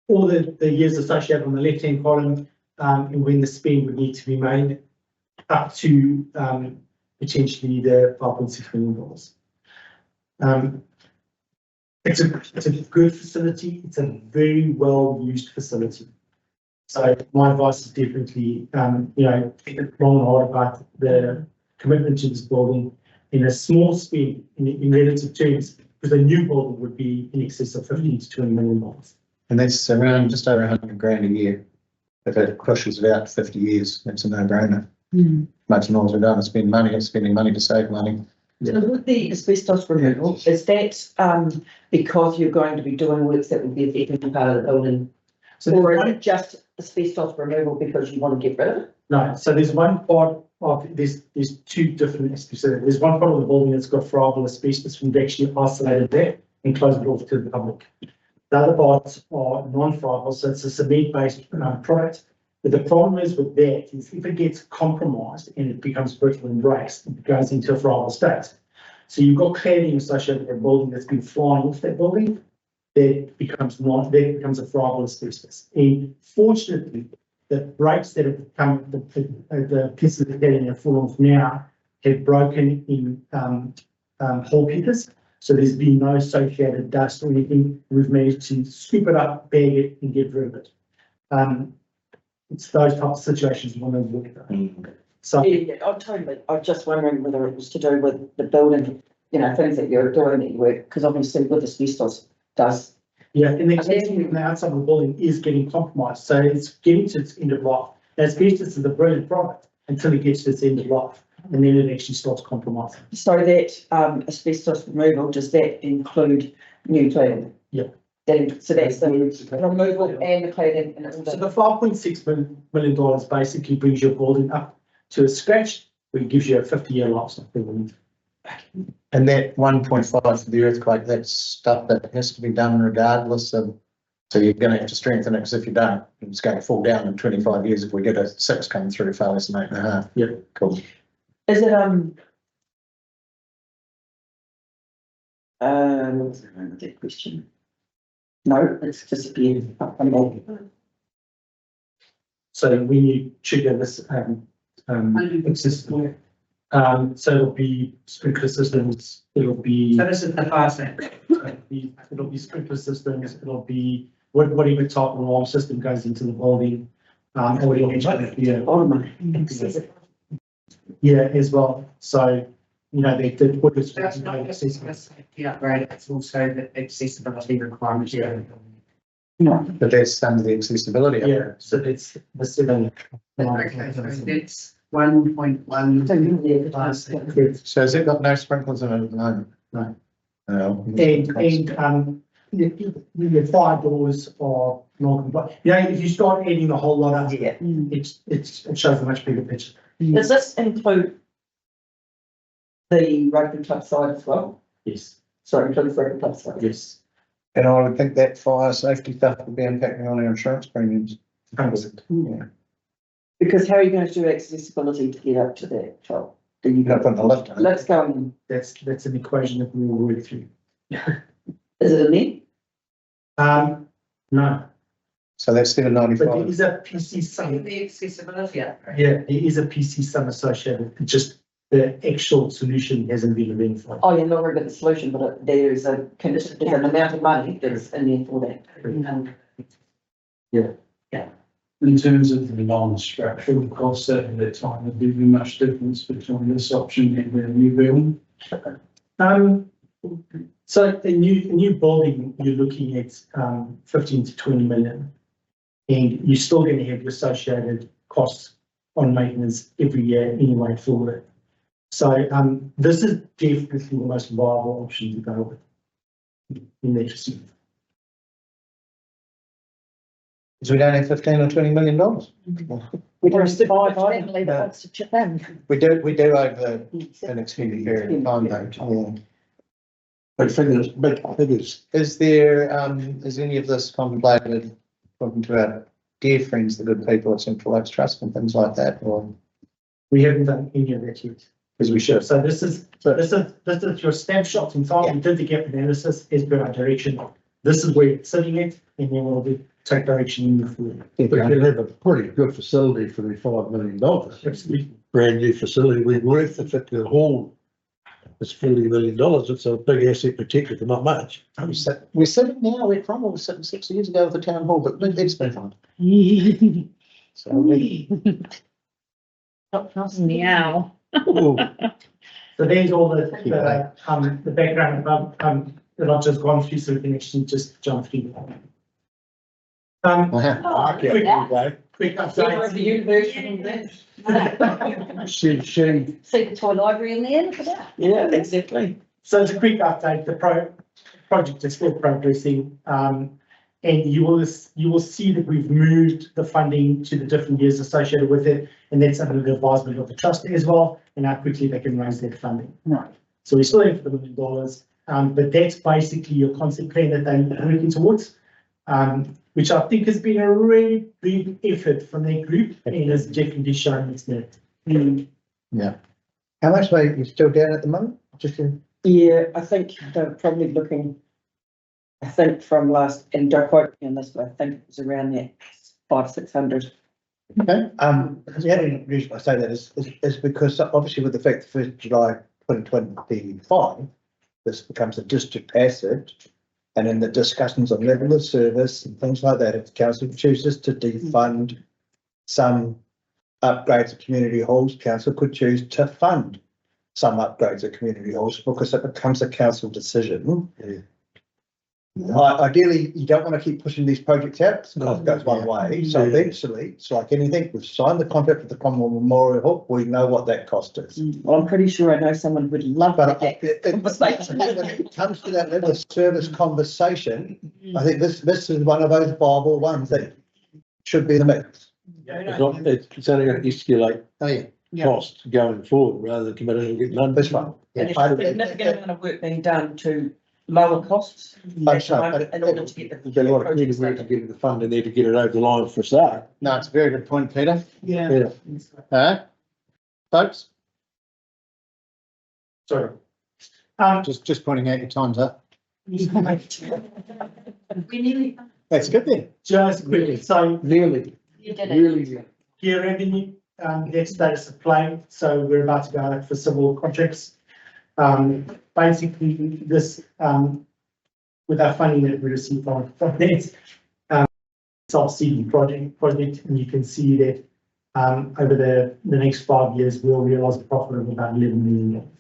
Q: all the years associated on the left-hand column and when the spend would need to be made up to potentially the $5.6 million. It's a good facility. It's a very well-used facility. So my advice is definitely, think long and hard about the commitment to this building in a small spend in relative terms, because a new building would be in excess of 15 to 20 million dollars.
G: And that's around just over 100 grand a year. If it pushes it out 50 years, it's a no-brainer. Much more we don't spend money, it's spending money to save money.
L: So with the asbestos removal, is that because you're going to be doing works that will be affecting part of the building? Or is it just asbestos removal because you want to get rid of it?
Q: No, so there's one part of, there's two different aspects. There's one part of the building that's got friable asbestos, we've actually isolated that and closed it off to the public. The other parts are non-friable, so it's a cement-based product. But the problem is with that is if it gets compromised and it becomes brittle and breaks, it goes into a friable state. So you've got cladding associated with a building that's been flying off that building, that becomes a friable asbestos. And fortunately, the breaks that have come, the pieces of cladding that have fallen off now have broken in hole pickers. So there's been no associated dust or anything. We've managed to scoop it up, bag it, and get rid of it. It's those types of situations we want to look at. So
L: yeah, I'm totally. I'm just wondering whether it was to do with the building, things that you're doing at your work, because obviously with asbestos does.
Q: Yeah, and the cladding on the outside of the building is getting compromised, so it's getting to its end of life. Asbestos is a brilliant product until it gets to its end of life, and then it actually starts compromising.
L: So that asbestos removal, does that include new cladding?
Q: Yeah.
L: So that's the removal and the cladding and all
Q: So
L: that.
Q: the $5.6 million basically brings your building up to a scratch, which gives you a 50-year lifespan.
G: And that 1.5 for the earthquake, that's stuff that has to be done regardless of, so you're going to have to strengthen it, because if you don't, it's going to fall down in 25 years if we get a 6 coming through, far less than 8.5.
Q: Yeah.
G: Cool.
L: Is it what's the name of that question? No, it's disappeared.
Q: So when you trigger this system, so it'll be sprinkler systems, it'll be.
C: So this is the fast thing.
Q: It'll be sprinkler systems, it'll be whatever type of alarm system goes into the building. Or it'll be, yeah, as well. So, they did what is.
C: That's not just a safety upgrade, it's also the accessibility requirements. Yeah.
L: No.
G: But that's under the accessibility.
Q: Yeah, so it's the 7.
C: Okay, so it's 1.1.
G: So has it got no sprinklers in it at the moment?
Q: No.
G: No.
Q: And the fire doors are non-compliant. If you start adding the whole lot up, it shows a much bigger picture.
L: Does this include the rugby club side as well?
Q: Yes.
L: Sorry, includes rugby club side?
Q: Yes.
G: And I would think that fire safety stuff would be impacting on our insurance premiums.
Q: 100%.
G: Yeah.
L: Because how are you going to do accessibility to get up to that top? Do you
G: Up on the lift.
L: Let's go in.
Q: That's an equation that we will work through.
L: Is it in there?
Q: No.
G: So that's
Q: But there
G: 795.
Q: is a PC sum.
C: The accessibility upgrade.
Q: Yeah, there is a PC sum associated. It's just the actual solution hasn't been identified.
L: Oh, you're not worried about the solution, but there is a condition, there's an amount of money that's in there for that.
S: In terms of the non-structural costs at the time, there'd be much difference between this option and the new building.
Q: So a new building, you're looking at 15 to 20 million. And you're still going to have your associated costs on maintenance every year anyway for it. So this is definitely the most viable option to go with in that respect.
G: Because we don't have 15 or 20 million dollars.
L: We don't have to buy
O: Family that wants to chip in.
G: We do over an extended period of time though. Yeah.
B: Big figures.
G: Is there, is any of this contemplated, talking to our dear friends, the good people at Central Lakes Trust and things like that, or?
Q: We haven't done any of that yet.
G: Because we should.
Q: So this is your snapshot in time. We did the gap analysis as per our direction. This is where it's sitting at, and then we'll take direction in the forward.
B: We can have a pretty good facility for the $5 million.
Q: Absolutely.
B: Brand new facility. We've worked if it could hold It's $40 million. It's a big asset protected for not much.
D: We're sitting now, where Cromwell was sitting 6 years ago with the town hall, but it's been fun. So
O: Meow.
Q: So there's all the background about, that I've just gone through, so we can actually just jump through. Quick update.
B: She,
C: See the toy library in there, look at that.
L: Yeah, exactly.
Q: So it's a quick update. The project is still progressing. And you will see that we've moved the funding to the different years associated with it. And that's under the advisement of the trust as well, and how quickly they can raise that funding.
J: Right.
Q: So we're still in for the $1 million, but that's basically your concept plan that they're working towards, which I think has been a really big effort from their group and has definitely shown its merit.
G: Yeah. How much are you still down at the moment? Just in.
L: Yeah, I think they're probably looking, I think from last, and don't quote me on this, but I think it was around that 500-600.
G: Okay, the only reason I say that is because obviously with the fact that 1st July 2025, this becomes a district asset, and in the discussions on level of service and things like that, if the council chooses to defund some upgrades of community halls, council could choose to fund some upgrades of community halls because it becomes a council decision. Ideally, you don't want to keep pushing these projects out because it goes one way. So eventually, it's like anything, we've signed the contract with the Commonwealth Memorial Hall, we know what that cost is.
L: Well, I'm pretty sure I know someone would love
G: But
L: that.
G: when it comes to that level of service conversation, I think this is one of those viable ones that should be the mix.
B: it's only going to escalate costs going forward rather than committing and getting done.
G: That's right.
L: And there's a significant amount of work being done to lower costs in order to get
B: There's been a lot of community work to get the funding there to get it over the line for a start.
D: No, it's a very good point, Peter.
Q: Yeah.
D: Folks,
Q: Sorry.
D: just pointing out your time's up.
R: We nearly.
D: That's good then.
Q: Just quickly, so
B: Really,
C: You did it.
B: really.
Q: Gear revenue, that status of play, so we're about to go out for civil contracts. Basically, this, with our funding that we received from that, self-seeding project, and you can see that, over the next 5 years, we'll realize a profit of about $11 million.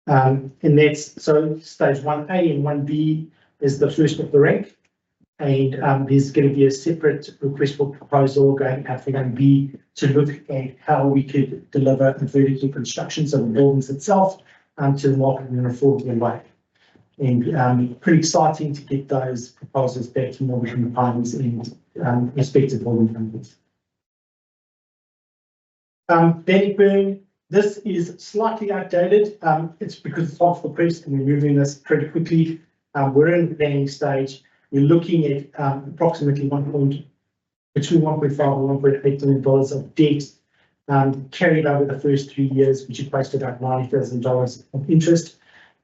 Q: And that's, so stage 1A and 1B is the first of the rank. And there's going to be a separate request for proposal going out for 1B to look at how we could deliver the vertical construction of the buildings itself to the market in an affordable way. And pretty exciting to get those proposals back to Morgan Partners and respective building companies. Bannockburn, this is slightly outdated. It's because it's hot for press and we're moving this pretty quickly. We're in the planning stage. We're looking at approximately between 1.5 and $1.8 million of debt carried over the first 3 years, which equates to about $90,000 of interest.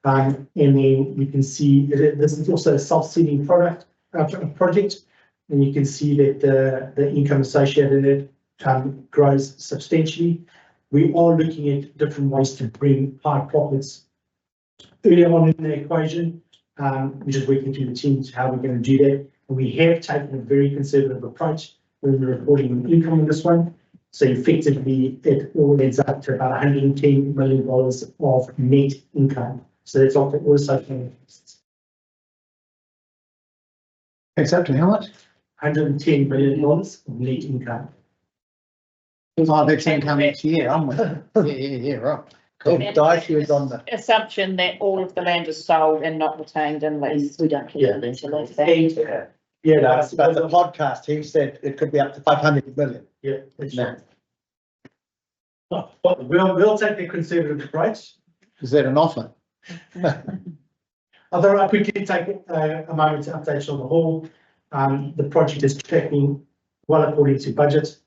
Q: And then you can see that this is also a self-seeding project, and you can see that the income associated with it grows substantially. We are looking at different ways to bring high profits earlier on in the equation. Which is working through the teams, how we're going to do that. And we have taken a very conservative approach when we're reporting income in this one. So effectively, it all adds up to about $110 million of net income. So that's also
D: It's up to how much?
Q: $110 million of net income.
D: Oh, that's income next year, I'm with you. Yeah, right.
G: Cool. Dicey is on the.
O: Assumption that all of the land is sold and not retained in lease.
C: We don't care about the lease.
Q: Yeah,
G: But the podcast, he said it could be up to 500 million.
Q: Yeah, that's right. We'll take the conservative approach.
D: Is that an offer?
Q: Although I quickly take a moment to update you on the hall. The project is tracking well according to budget.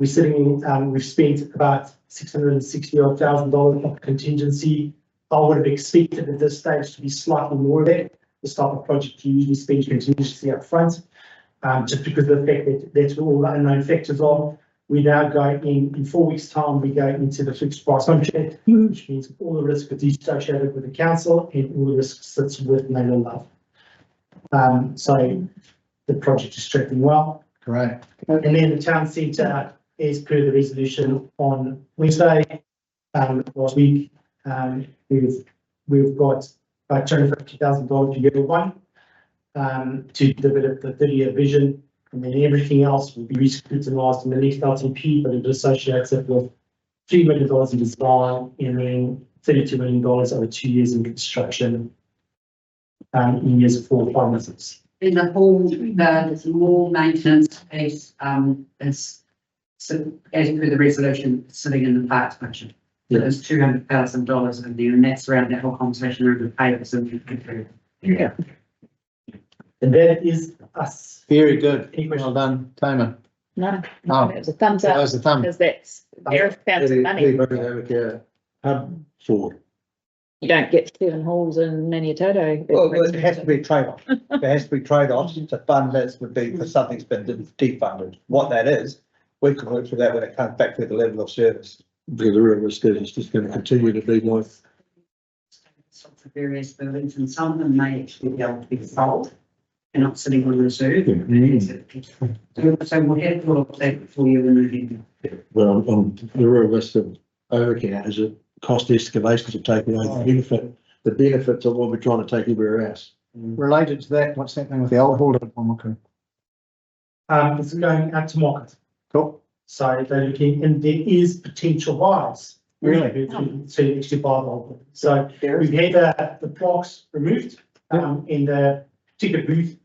Q: We're sitting in, we've spent about $660,000 of contingency. I would have expected at this stage to be slightly more of that. This type of project you usually spend contingency up front, just because of the fact that that's where all the unknown factors are. We now go in 4 weeks' time, we go into the fixed price contract, which means all the risk is associated with the council and all the risk sits with Naylor Love. So the project is tracking well.
G: Great.
Q: And then the town centre, as per the resolution on Wednesday, last week, we've got about $250,000 to year one, to develop the 30-year vision. And then everything else will be re-scrutinised in the next LTP, but it associates it with $3 million in design and then $32 million over 2 years in construction, in years 4 or 5 months.
L: In the hall, there's more maintenance piece, so as per the resolution, sitting in the parks budget. There's $200,000 in there, and that's around that whole conversation around the papers and.
Q: Yeah. And that is us.
D: Very good. Well done, Tamer.
O: No,
D: Oh,
O: it was a thumbs
D: that
O: up,
D: was a thumb.
O: because that's, Gareth found some money.
B: Hub for.
O: You don't get 7 halls in Maniototo.
G: Well, it has to be a trade-off. There has to be trade-offs to fund this would be for something's been defunded. What that is, we can work through that when it comes back to the level of service.
B: The real risk is it's just going to continue to be like.
L: Sorts of various buildings, and some of them may actually be able to be sold and not sitting on reserve. So we'll have to look at that for you in the.
B: Well, the real risk of overcare is that cost escalations are taking over the benefits of what we're trying to take everywhere else.
G: Related to that, what's happening with the old hall at Waimaku?
Q: It's going out to market.
G: Cool.
Q: So they're looking, and there is potential buyers.
G: Really?
Q: To actually buy the whole thing. So we've had the plaques removed, in the ticket booth,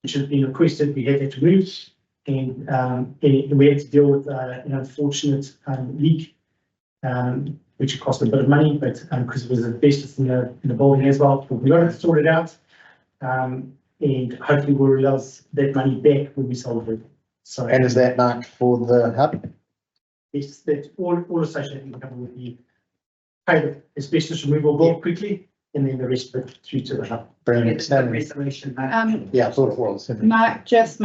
Q: which has been requested, we had that removed. And we had to deal with an unfortunate leak, which cost a bit of money, but because it was asbestos in the building as well. But we got it sorted out, and hopefully we'll realize that money back when we sold it. So.
G: And is that marked for the hub?
Q: Yes, that's all associated income will be paid with asbestos removal very quickly, and then the rest of it through to the hub.
G: Brilliant. Yeah, I thought it was.
J: Mark texted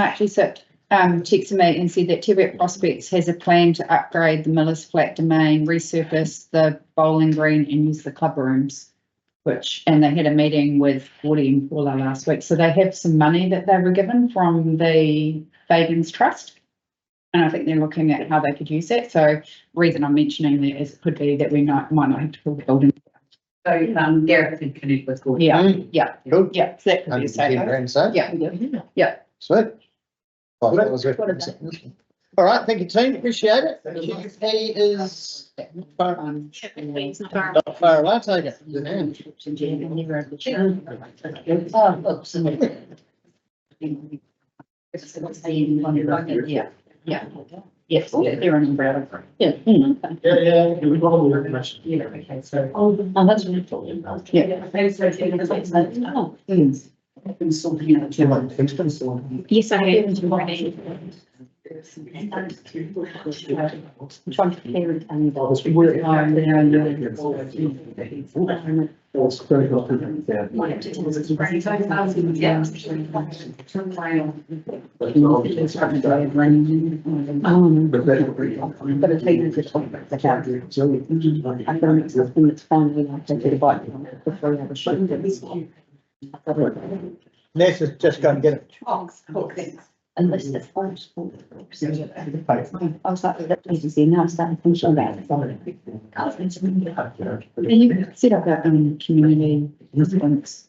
J: me and said that Teviot Prospects has a plan to upgrade the Miller's Flat domain, resurface the bowling green and use the club rooms. And they had a meeting with Woody and Paula last week. So they have some money that they were given from the Fagans Trust. And I think they're looking at how they could use that. So the reason I'm mentioning that is it could be that we might not have to pull the building.
L: So Gareth can connect with Gordon.
J: Yeah.
G: Good.
J: Yeah, so that could be a safe. Yeah.
G: Sweet. Well, that was it. All right, thank you, team. Appreciate it. He is not far away, take it.
J: Yeah. Yes, they're an umbrella. Yeah.
Q: Yeah, we got all the information.
L: Yeah, okay, so.
J: Oh, that's what I'm talking about. Yeah.
L: Been sorting out.
J: Yes, I have. I'm trying to clear it and work hard there and
G: Ness is just going to get it.
J: unless it's old school. I was like, that's easy, now I'm starting thinking about it. And you set up our own community response.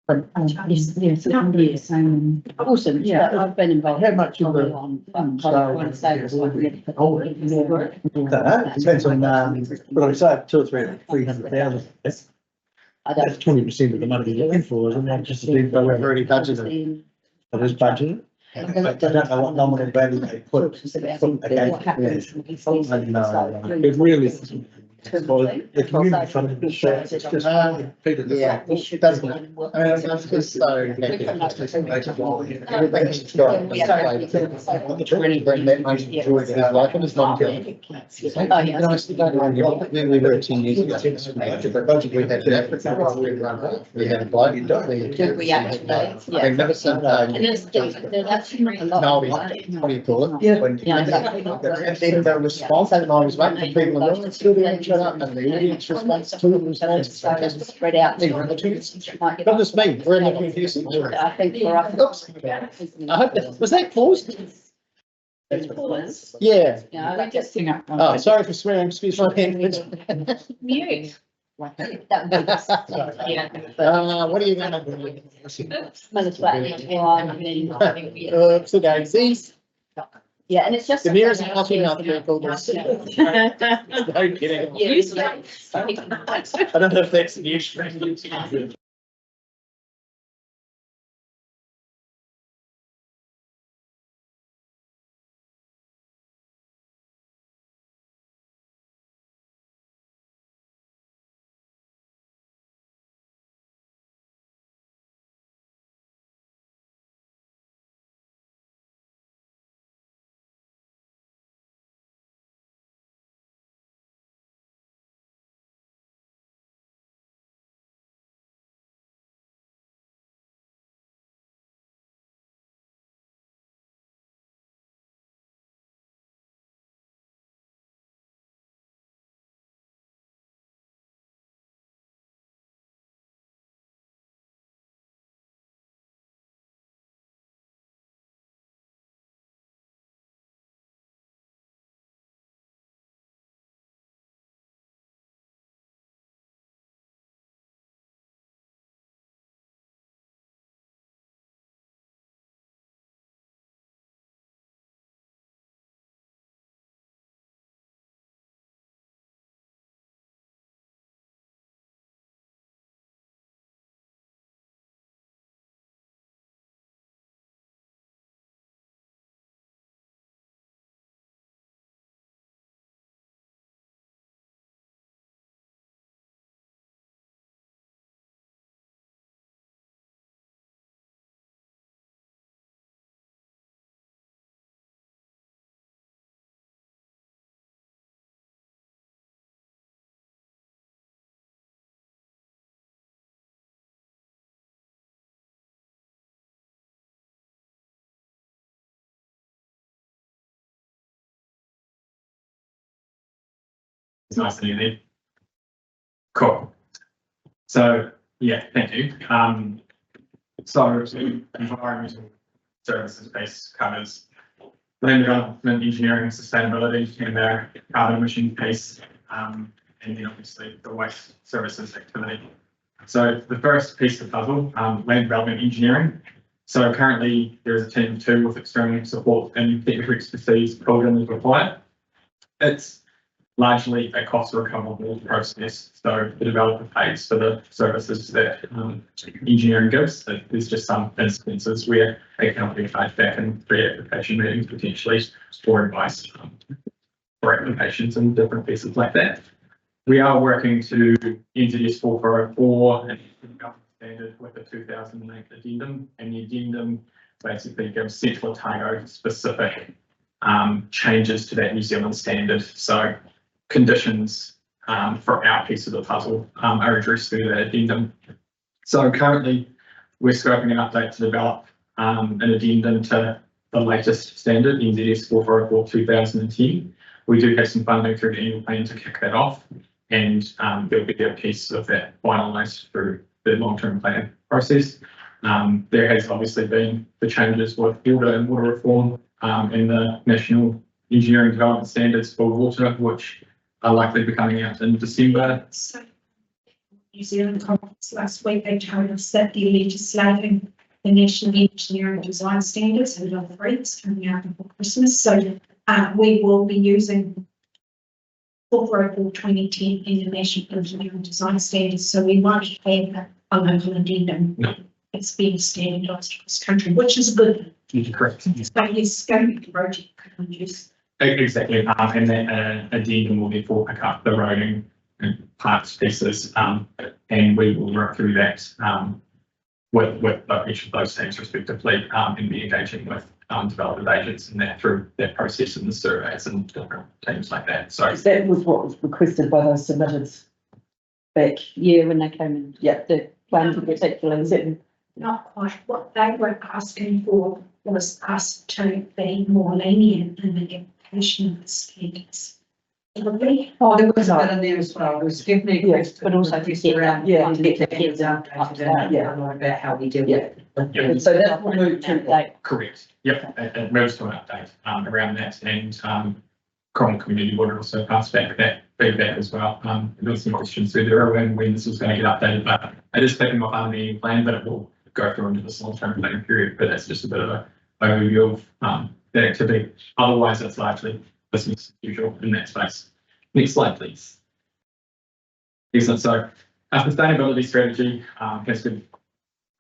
J: But, yes, it's the same. Awesome, yeah, I've been involved.
B: How much of the?
G: Depends on,
B: But I say 200,000 or 300,000. That's 20% of the money you're looking for, isn't that? Just
G: we've already budgeted.
B: It is budgeted.
G: I don't know what nominal value they put.
B: It really, The community funding, it's just, Peter, the
D: Yeah,
B: fact-
D: it doesn't, I mean, that's just so. Everything's got. To really bring that much joy to his life and his mum. When we were 10 years ago, the budget we had in Africa, we had a bloke.
J: Did we actually? Yeah.
D: Magnificent.
J: And there's actually a lot.
D: No, what do you call it?
J: Yeah.
D: And then the response, and I was waiting for people, and still didn't shut up, and the audience response to the response.
J: Spread out.
D: Goodness me, we're in the confusing.
J: I think for us.
D: Oops. I hope that, was that paused? Yeah.
J: Yeah, I just sing up.
D: Oh, sorry for swearing, excuse my language.
J: Mute.
D: What are you gonna do? Oops, daisies.
J: Yeah, and it's just.
D: The nearest coffee mouth people. No kidding. I don't know if that's the issue.
T: It's nice and easy. Cool. So, yeah, thank you. So environmental services base covers land development, engineering, sustainability, and their carbon emission piece, and then obviously the waste services activity. So the first piece of the puzzle, land development engineering. So currently there is a team of 2 with external support and technical expertise pulled in as required. It's largely a cost recoverable process. So the developer pays for the services that engineering gives. There's just some instances where a company pays back in pre-application meetings potentially for advice for applications and different pieces like that. We are working to NZS 4404 and standard with the 2008 addendum, and the addendum basically gives Central Otago specific changes to that New Zealand standard. So conditions for our piece of the puzzle are addressed through that addendum. So currently we're scoping an update to develop an addendum to the latest standard, NZS 4404 2010. We do have some funding through the annual plan to kick that off, and there'll be a piece of that finalised through the long-term plan process. There has obviously been the changes with water and water reform and the National Engineering Development Standards for water, which are likely to be coming out in December.
R: So, New Zealand conference last week, they told us that they're legislating the National Engineering Design Standards and Level 3 is coming out before Christmas. So we will be using 444 2010 in the National Engineering Design Standards. So we might have a local addendum.
T: No.
R: It's being standardised across the country, which is good.
T: Correct.
R: So yes, scoping the project could use.
T: Exactly, and then addendum will therefore pick up the roading parts pieces, and we will work through that, with each of those teams respectively, and be engaging with, development agents and that through that process and the surveys and different teams like that. So
L: That was what was requested by those submitters back, when they came in. Yeah, the plan in particular, is it?
R: Not quite. What they were asking for was us to be more lenient in the application of the standards.
L: Oh, there was
C: But in there as well, there was definitely.
L: Yes, but also to get around,
C: To get the kids updated and about how we deal with it.
L: So that will move to date.
T: correct, yep, it moves to an update, around that, and, Cromwell Community Board also passed back that feedback as well. There was some questions through there around when this was going to get updated, but it is taking off under the plan, but it will go through into the long-term planning period, but that's just a bit of an overview of, that activity. Otherwise, it's largely business as usual in that space. Next slide, please. Excellent. So our sustainability strategy, has been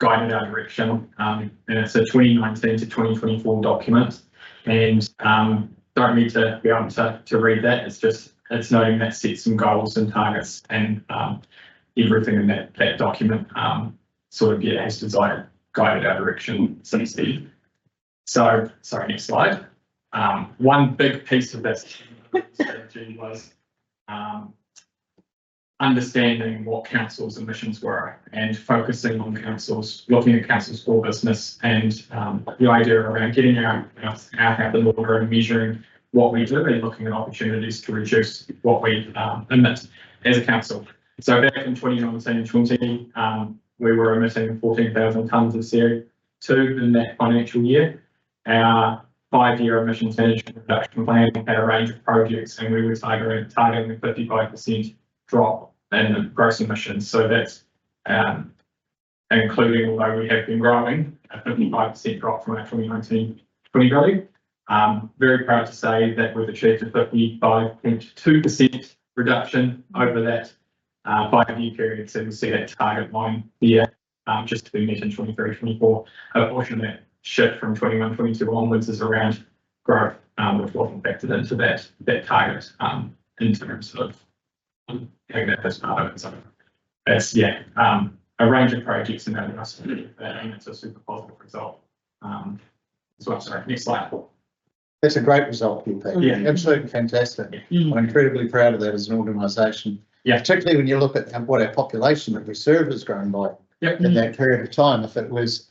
T: guided our direction, and it's a 2019 to 2024 document, and, don't need to be able to read that. It's noting that sets some goals and targets, and, everything in that document, sort of, has guided our direction since then. So, sorry, next slide. One big piece of this strategy was, understanding what council's emissions were and focusing on councils, looking at council's core business, and the idea around getting our house in order and measuring what we do and looking at opportunities to reduce what we emit as a council. So back in 2019-20, we were emitting 14,000 tonnes of CO2 in that financial year. Our 5-year emissions management reduction plan had a range of projects, and we were targeting a 55% drop in gross emissions. So that's including, although we have been growing, a 55% drop from our 2019-20 value. Very proud to say that we've achieved a 55.2% reduction over that 5-year period. So we see that target line here, just to be met in 23-24. A portion of that shift from 21-22 onwards is around growth, which wasn't factored into that target, in terms of having that as part of it. So that's, a range of projects and us, and it's a super positive result. So I'm sorry, next slide.
D: That's a great result, Peter.
T: Yeah.
D: Absolutely fantastic. I'm incredibly proud of that as an organisation.
T: Yeah.
D: Particularly when you look at what our population that we serve has grown by in that period of time. If it was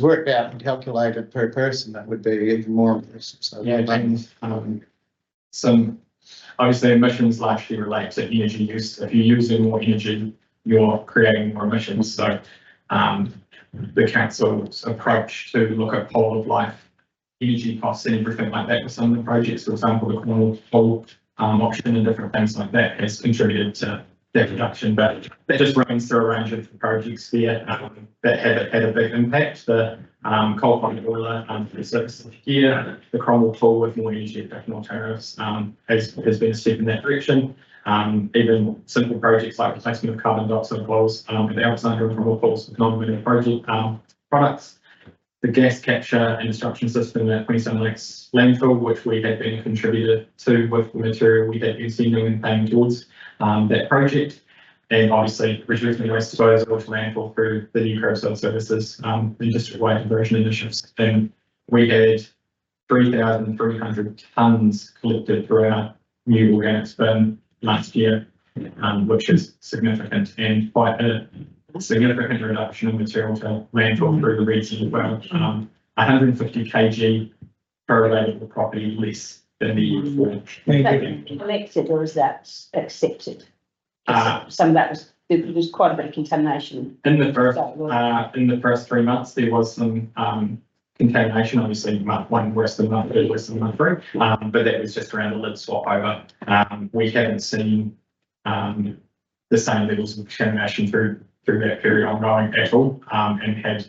D: worked out and calculated per person, that would be even more impressive. So
T: some obviously emissions largely relate to energy use. If you're using more energy, you're creating more emissions. So the council's approach to look at whole of life energy costs and everything like that with some of the projects, for example, the Cornwall Pool option and different things like that has contributed to that reduction. But that just runs through a range of projects there that had a big impact. The coal-fired boiler for the service here, the Cromwell Pool with more energy efficient alternatives has been a step in that direction. Even simple projects like replacement of carbon dioxide bottles at the Alexandra and Cromwell Pools with non-emitting project products. The gas capture and destruction system at Queenstown Lakes landfill, which we had been a contributor to with the material we had been sending and paying towards that project. And obviously reducing waste disposal to landfill through the new curbside services and district-wide conversion initiatives. And we had 3,300 tonnes collected through our new organics bin last year, which is significant and quite a significant reduction in material to landfill through the region as well. 150 kg per available property less than the year before.
L: Is that collected or is that accepted? Some of that was, there was quite a bit of contamination.
T: In the first 3 months, there was some contamination, obviously month 1 worse than month 2, worse than month 3, but that was just around a lid swap over. We haven't seen the same levels of contamination through that period ongoing at all, and had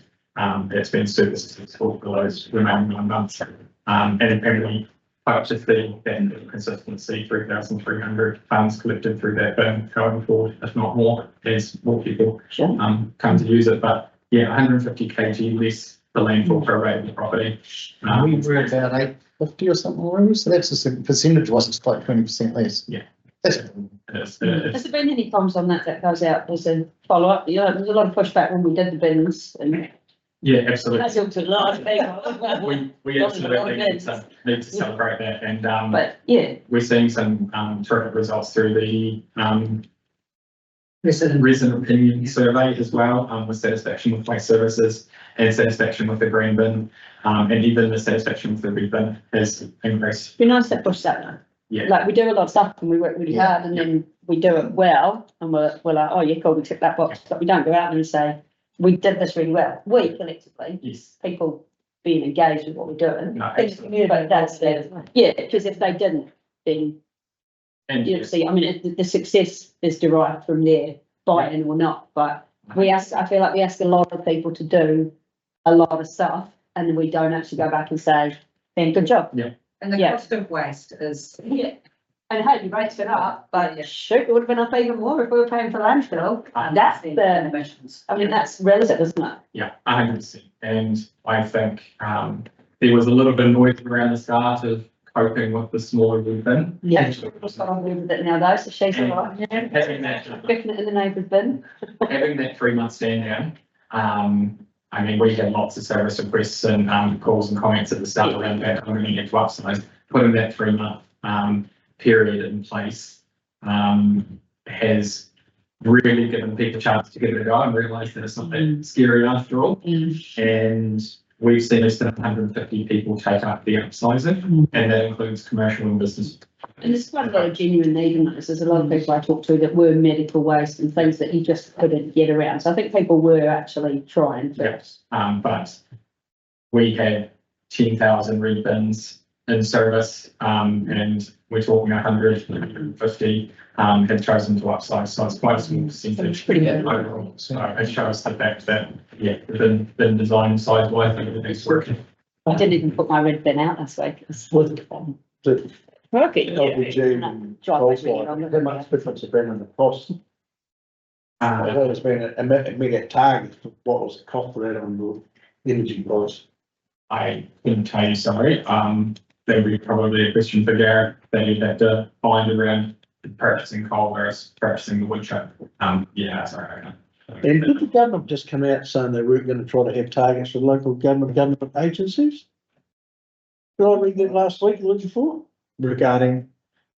T: it's been super successful for those remaining 9 months. And we hope to see that consistency, 3,300 tonnes collected through that bin going forward, if not more, as more people come to use it. But yeah, 150 kg less the landfill per available property.
D: We were about 850 or something, so that's a percentage-wise, it's like 20% less.
T: Yeah.
C: Has there been any problems on that goes out as a follow-up? You know, there's a lot of pushback when we did the bins and.
T: Yeah, absolutely.
C: That's up to a lot of people.
T: We absolutely need to celebrate that, and
C: But, yeah.
T: we're seeing some terrific results through the resident opinion survey as well, with satisfaction with waste services and satisfaction with the green bin, and even the satisfaction with the red bin has increased.
C: Be nice to push that now.
T: Yeah.
C: Like we do a lot of stuff and we work really hard and then we do it well and we're like, oh yeah, cool, we tick that box, but we don't go out and say, we did this really well. We collectively, people being engaged with what we're doing.
T: No,
C: But that's yeah, because if they didn't, then you see, I mean, the success is derived from their buy-in or not, but I feel like we ask a lot of people to do a lot of stuff and we don't actually go back and say, then good job.
T: Yeah.
L: And the cost of waste is.
C: Yeah. And hey, you rates it up, but shoot, it would have been up even more if we were paying for landfill. That's the emissions. I mean, that's relative, isn't it?
T: Yeah, 100%. And I think there was a little bit of noise around the start of coping with the smaller red bin.
C: Yeah, just got on with it now though, so she's all right. Yeah.
T: Having that,
C: Picking it in the neighbour's bin.
T: having that 3-month stand down, I mean, we had lots of service requests and calls and comments at the start around that, I'm going to get to upsize. Putting that 3-month period in place has really given people a chance to give it a go and realise that it's not that scary after all. And we've seen less than 150 people take up the upsizing, and that includes commercial and business.
C: And there's quite a lot of genuine need in this. There's a lot of people I talked to that were medical waste and things that you just couldn't get around. So I think people were actually trying first.
T: But we had 10,000 red bins in service, and we're talking 150 have chosen to upsize, so it's quite a small percentage.
C: Pretty good.
T: Overall. So it shows the fact that, yeah, the bin design size wise, everything's working.
C: I didn't even put my red bin out this week. It's
B: Okay. How much difference has been in the cost? I know there's been a immediate target for what was the cost of that on the energy price.
T: I couldn't tell you, sorry. That would be probably a question for Gareth that you'd have to find around purchasing coal versus purchasing the wood chip. Yeah, sorry. I can't.
B: And did the government just come out saying they weren't going to try to have targets for local government agencies? Did I read that last week or before?
G: Regarding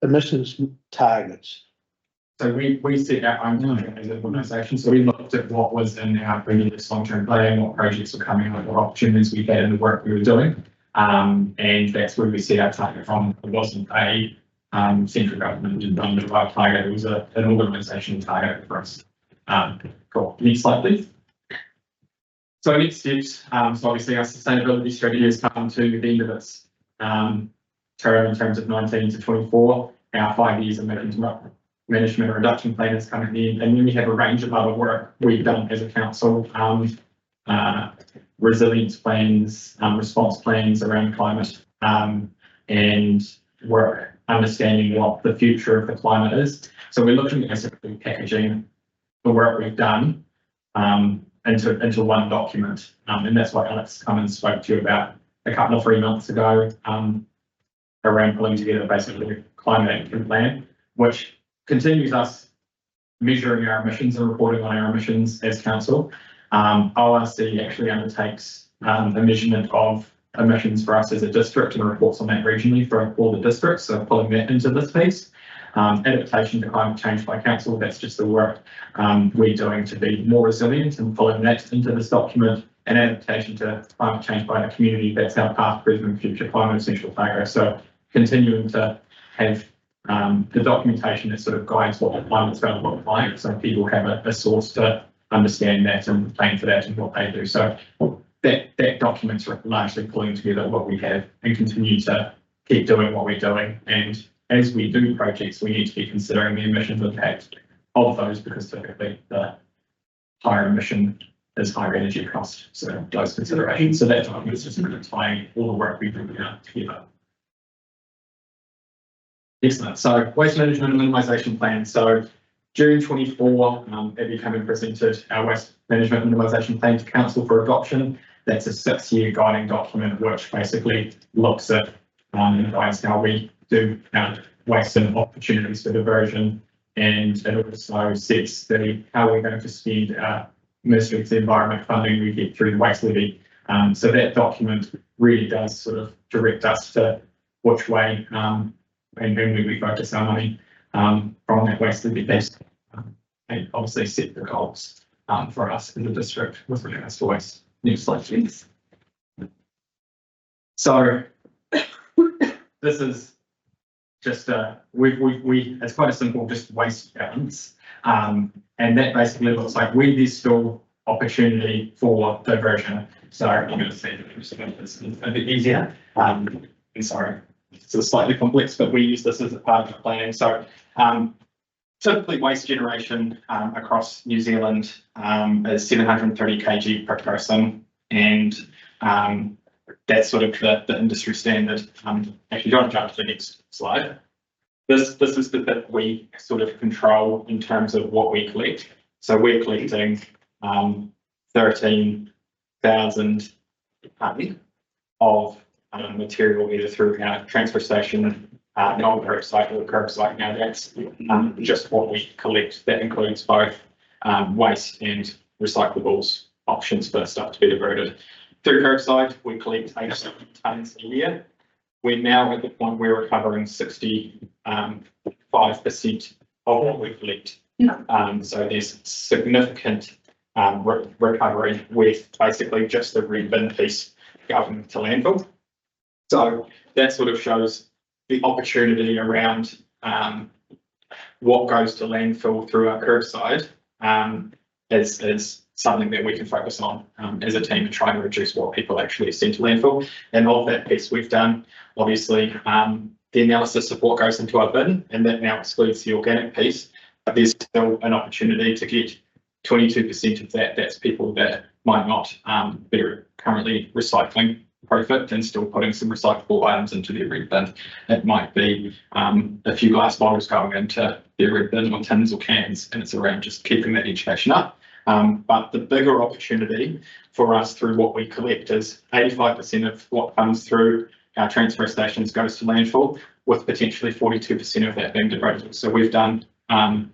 B: emissions targets.
T: So we set our own target as an organisation. So we looked at what was in our previous long-term plan, what projects were coming up, what opportunities we had in the work we were doing. And that's where we set our target from. It wasn't a central government derived target, it was an organisational target for us. Cool. Next slide, please. So next steps, so obviously our sustainability strategy has come to the end of its term in terms of 19 to 24. Our 5 years of management reduction plan is coming in, and then we have a range of other work we've done as a council, resilience plans, response plans around climate, and work understanding what the future of the climate is. So we're looking at basically packaging the work we've done into one document, and that's what Alex Cummins spoke to you about a couple of 3 months ago, around pulling together basically a climate action plan, which continues us measuring our emissions and reporting on our emissions as council. ORC actually undertakes a measurement of emissions for us as a district and reports on that regionally for all the districts, so pulling that into this piece. Adaptation to climate change by council, that's just the work we're doing to be more resilient and pulling that into this document. And adaptation to climate change by the community, that's our past, present and future climate essential target. So continuing to have the documentation that sort of guides what the climate's going to look like, so people have a source to understand that and plan for that and what they do. So that document's largely pulling together what we have and continue to keep doing what we're doing. And as we do projects, we need to be considering the emissions impact of those, because typically the higher emission is higher energy cost. So those considerations. So that document's just kind of tying all the work we do together. Excellent. So waste management and minimisation plan. So June 24, Abby Cummins presented our waste management and minimisation plan to council for adoption. That's a 6-year guiding document which basically looks at and guides how we do our waste and opportunities for diversion. And it also sets how we're going to spend most of the environment funding we get through the waste levy. So that document really does sort of direct us to which way and when we focus our money from that waste levy base. And obviously set the goals for us in the district with regards to waste. Next slide, please. So this is just it's quite a simple just waste balance. And that basically looks like where there's still opportunity for diversion. So I'm going to say this a bit easier. And sorry, it's slightly complex, but we use this as a part of the planning. So typically waste generation across New Zealand is 730 kg per person, and that's sort of the industry standard. Actually, don't jump to the next slide. This is the bit we sort of control in terms of what we collect. So we're collecting 13,000 tonne of material either through our transfer station, non-curbside or curbside. Now that's just what we collect. That includes both waste and recyclables options for stuff to be diverted. Through curbside, we collect 87 tonnes a year. We're now at the point where we're covering 65% of what we collect. So there's significant recovery with basically just the red bin piece going to landfill. So that sort of shows the opportunity around what goes to landfill through our curbside is something that we can focus on as a team and try to reduce what people actually send to landfill. And of that piece we've done, obviously, the analysis of what goes into our bin, and that now excludes the organic piece, but there's still an opportunity to get 22% of that. That's people that might not be currently recycling profit and still putting some recyclable items into their red bin. It might be a few glass bottles going into their red bin or tins or cans, and it's around just keeping that education up. But the bigger opportunity for us through what we collect is 85% of what comes through our transfer stations goes to landfill, with potentially 42% of that being diverted. So we've done an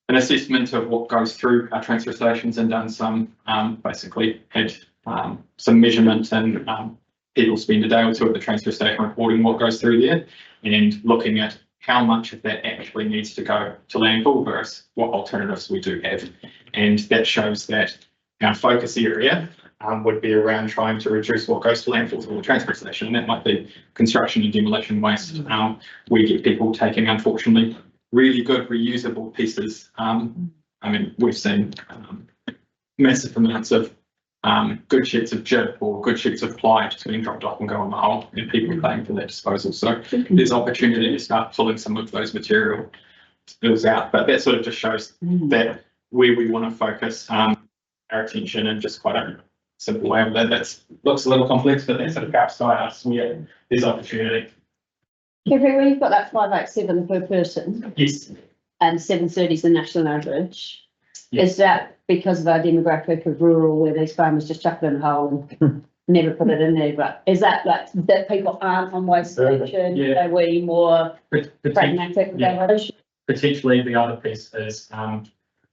T: assessment of what goes through our transfer stations and done some basically had some measurement and people spend a day or two at the transfer station reporting what goes through there and looking at how much of that actually needs to go to landfill versus what alternatives we do have. And that shows that our focus area would be around trying to reduce what goes to landfill through the transfer station. And that might be construction and demolition waste. We get people taking, unfortunately, really good reusable pieces. I mean, we've seen massive amounts of good sheets of jib or good sheets of ply just being dropped off and go on the hole, and people paying for that disposal. So there's opportunity to start pulling some of those materials out. But that sort of just shows that where we want to focus our attention in just quite a simple way. That looks a little complex, but that's sort of outside us where there's opportunity.
L: Kevin, when you've got that 587 per person.
T: Yes.
L: And 730 is the national average.
T: Yes.
L: Is that because of our demographic of rural where these farmers just chuck it in a hole and never put it in there? But is that like that people aren't on waste collection?
T: Yeah.
L: Are we more pragmatic with
T: Yeah.
L: that?
T: Potentially the other piece is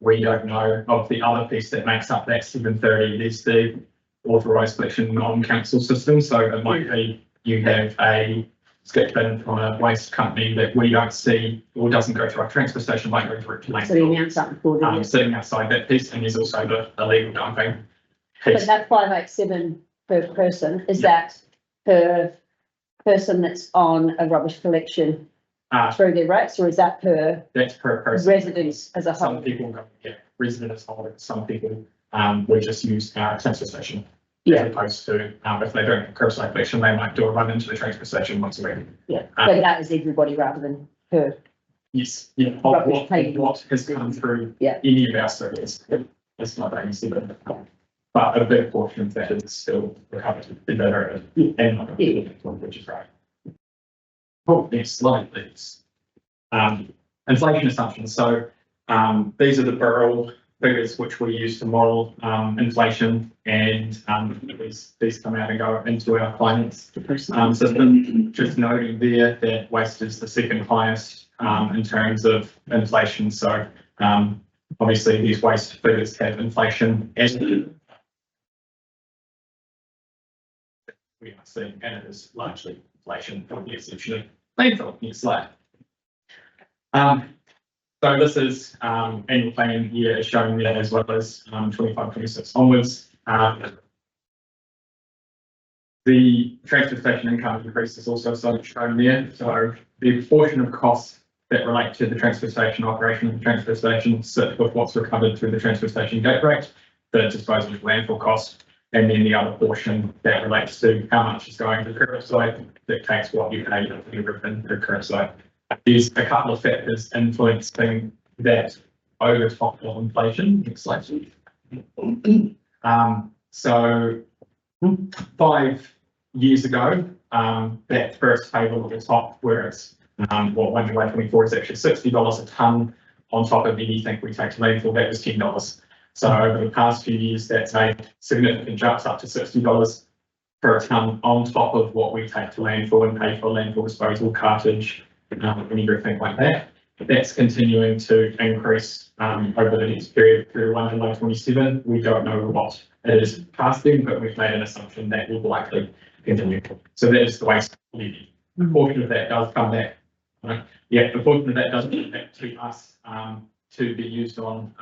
T: we don't know of the other piece that makes up that 730. There's the authorised collection non-council system. So it might be you have a skip bin from a waste company that we don't see or doesn't go through our transfer station, might go through to landfill.
L: Sitting outside for them.
T: Sitting outside that piece, and there's also the illegal dumping
L: But
T: piece.
L: that 587 per person, is that per person that's on a rubbish collection through their rates, or is that per
T: That's per person.
L: residents as a
T: Some
L: whole?
T: people go, yeah, residents hold it, some people, we just use our transfer station.
L: Yeah.
T: As opposed to, if they don't have curbside collection, they might do a run into the transfer station once a week.
L: Yeah, but that is everybody rather than per.
T: Yes, yeah, of what has come through any of our surveys. It's not that easy, but a big portion of that is still recovered in the area and not, which is right. Oh, next slide, please. Inflation assumptions. So these are the Burrell figures which we use to model inflation, and these come out and go into our finance system. Just noting there that waste is the second highest in terms of inflation. So obviously these waste figures have inflation as we are seeing, and it is largely inflation, essentially landfill. Next slide. So this is annual plan year is showing there, as well as 25-26 onwards. The transfer station income increase is also shown there. So the portion of costs that relate to the transfer station operation of the transfer station sit with what's recovered through the transfer station gate rate, the disposal of landfill cost, and then the other portion that relates to how much is going to the curbside dictates what you pay for everything to the curbside. There's a couple of factors influencing that over top of inflation. Next slide. So 5 years ago, that first table at the top where it's well, July 24 is actually $60 a tonne on top of anything we take to landfill, that was $10. So over the past few years, that's made significant jumps up to $60 per tonne on top of what we take to landfill and pay for landfill disposal, cartage, and everything like that. That's continuing to increase over the next period through July 27. We don't know what it is past then, but we've made an assumption that will likely continue. So that is the waste levy. A portion of that does come back. Yeah, the portion of that does come back to us to be used on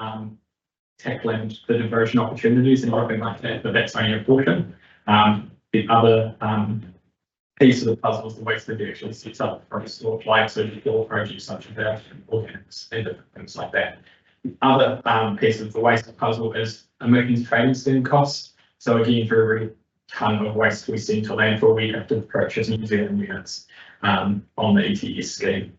T: tackling the diversion opportunities and everything like that, but that's only a portion. The other piece of the puzzle is the waste levy actually sets up for a store like so for projects such as that, organics and different things like that. The other piece of the waste puzzle is emissions trading scheme costs. So again, for every tonne of waste we send to landfill, we have to purchase New Zealand units on the ETS scheme,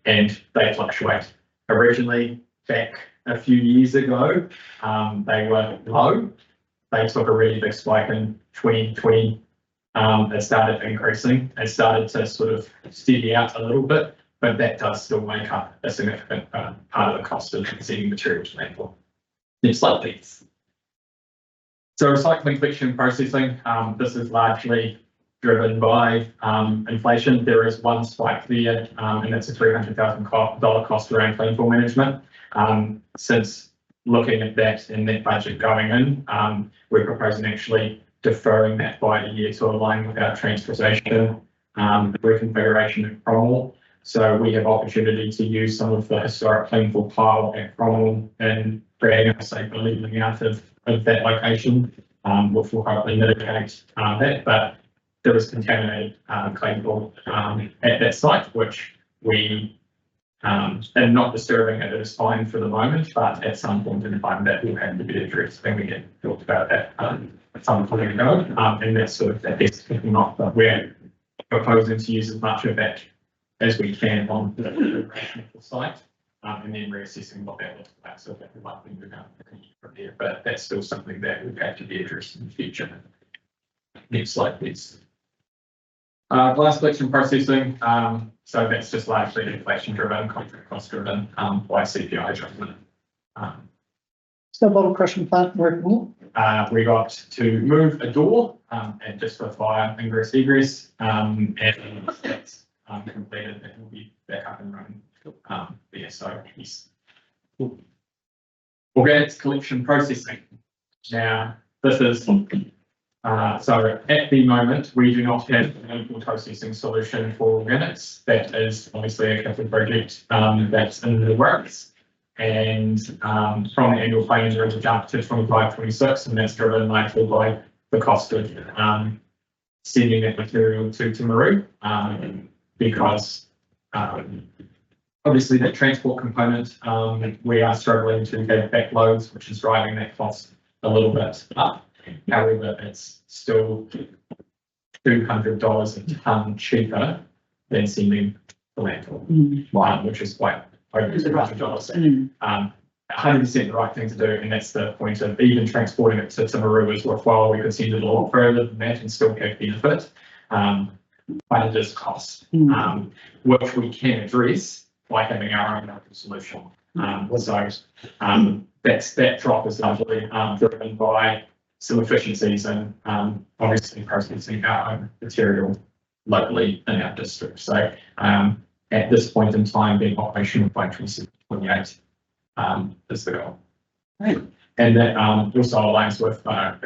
T: and they fluctuate. Originally, back a few years ago, they were low. They took a really big spike in 2020. It started increasing. It started to sort of steady out a little bit, but that does still make up a significant part of the cost of sending material to landfill. Next slide, please. So recycling, collection, processing. This is largely driven by inflation. There is one spike there, and that's a $300,000 cost around landfill management. Since looking at that and that budget going in, we're proposing actually deferring that by a year to align with our transportation reconfiguration at Cromwell. So we have opportunity to use some of the historic landfill pile at Cromwell and creating a safer leveling out of that location, which will hopefully mitigate that. But there was contaminated landfill at that site, which we and not disturbing it is fine for the moment, but at some point in time that will have to be addressed. And we had talked about that some time ago, and that's sort of that is kicking off. But we're proposing to use as much of that as we can on the site, and then reassessing what that looks like. So that we might think about from there, but that's still something that will have to be addressed in the future. Next slide, please. Glass collection processing. So that's just largely inflation driven, contract cost driven by CPI adjustment.
G: So bottle crushing plant working well?
T: We got to move a door and just for fire ingress egress, and that's completed. It will be back up and running. Yeah, so yes. Organics collection processing. Now this is so at the moment we do not have a local processing solution for organics. That is obviously a capital project that's in the works. And from the annual plan, there is a jump to 25-26, and that's driven largely by the cost of sending that material to Timaru, because obviously that transport component, we are struggling to have backloads, which is driving that cost a little bit up. However, it's still $200 a tonne cheaper than sending the landfill, which is quite over $200. 100% the right thing to do, and that's the point of even transporting it to Timaru is worthwhile. We could send it a lot further than that and still have benefit, but it is cost, which we can address by having our own local solution. So that drop is largely driven by some efficiencies and obviously processing our own material locally in our district. So at this point in time, being operational by 27-28 is the goal.
L: Right.
T: And that also aligns with the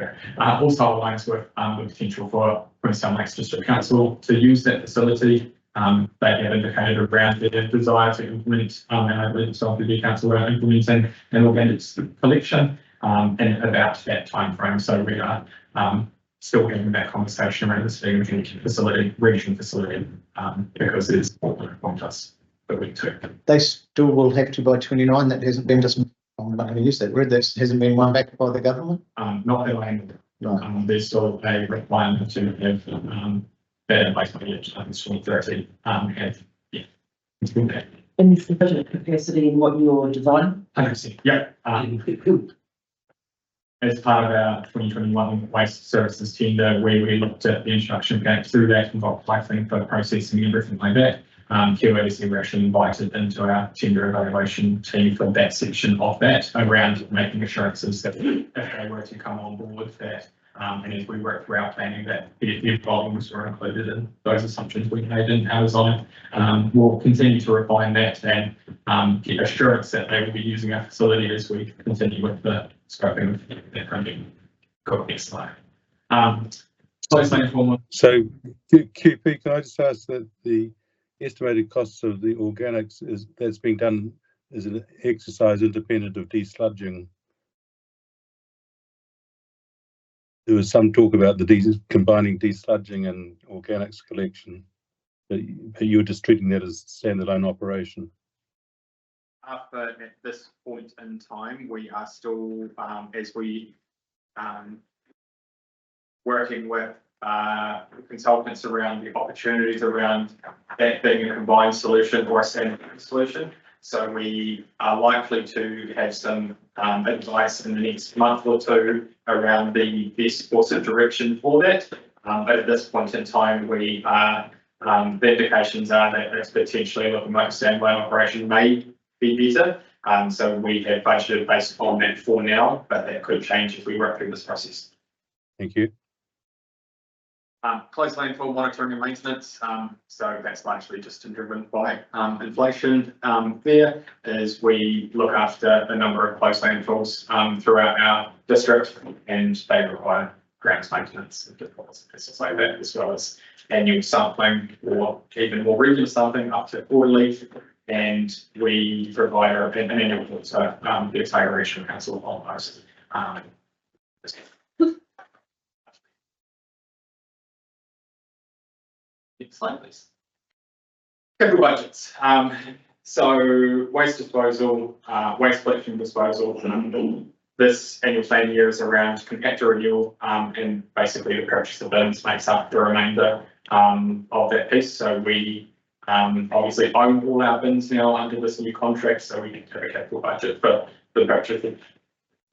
T: potential for Queenstown Lakes District Council to use that facility. They have indicated around their desire to implement, and I believe it's the council around implementing an organics collection in about that timeframe. So we are still having that conversation around this regional facility, because it is important to us that we do.
D: They still will have to by 29. That hasn't been just, I'm not going to use that word, that hasn't been won back by the government.
T: Not that I know. There's still a requirement to have that in place by the year 2030. And yeah, it's been there.
L: And is the budget capacity in what you're designing?
T: 100%. Yeah. As part of our 2021 waste services tender, where we looked at the introduction gaps through that, involved pricing for processing and everything like that. QAC were actually invited into our tender evaluation team for that section of that, around making assurances that if they were to come on board that, and as we work through our planning, that the volumes were included in those assumptions we made in our design. We'll continue to refine that and get assurance that they will be using our facility as we continue with the scoping of that project. Got next slide.
H: So QP, can I just ask that the estimated costs of the organics that's being done as an exercise independent of desludging? There was some talk about the combining desludging and organics collection, but you're just treating that as standalone operation.
T: But at this point in time, we are still, as we working with consultants around the opportunities around that being a combined solution or a standalone solution. So we are likely to have some advice in the next month or two around the best course of direction for that. But at this point in time, we are, the indications are that it's potentially looking like a standalone operation may be better. So we have budgeted based on that for now, but that could change if we work through this process.
H: Thank you.
T: Closed landfill monitoring and maintenance. So that's largely just driven by inflation. There as we look after a number of closed landfills throughout our district, and they require grounds maintenance and things like that, as well as annual sampling or even more regular sampling up to quarterly. And we provide an annual report to the entire regional council on those. Next slide, please. Capital budgets. So waste disposal, waste collection disposal. This annual planning year is around compactor renewal, and basically the purchase of bins makes up the remainder of that piece. So we obviously own all our bins now under this new contract, so we need to have a capital budget for the purchase of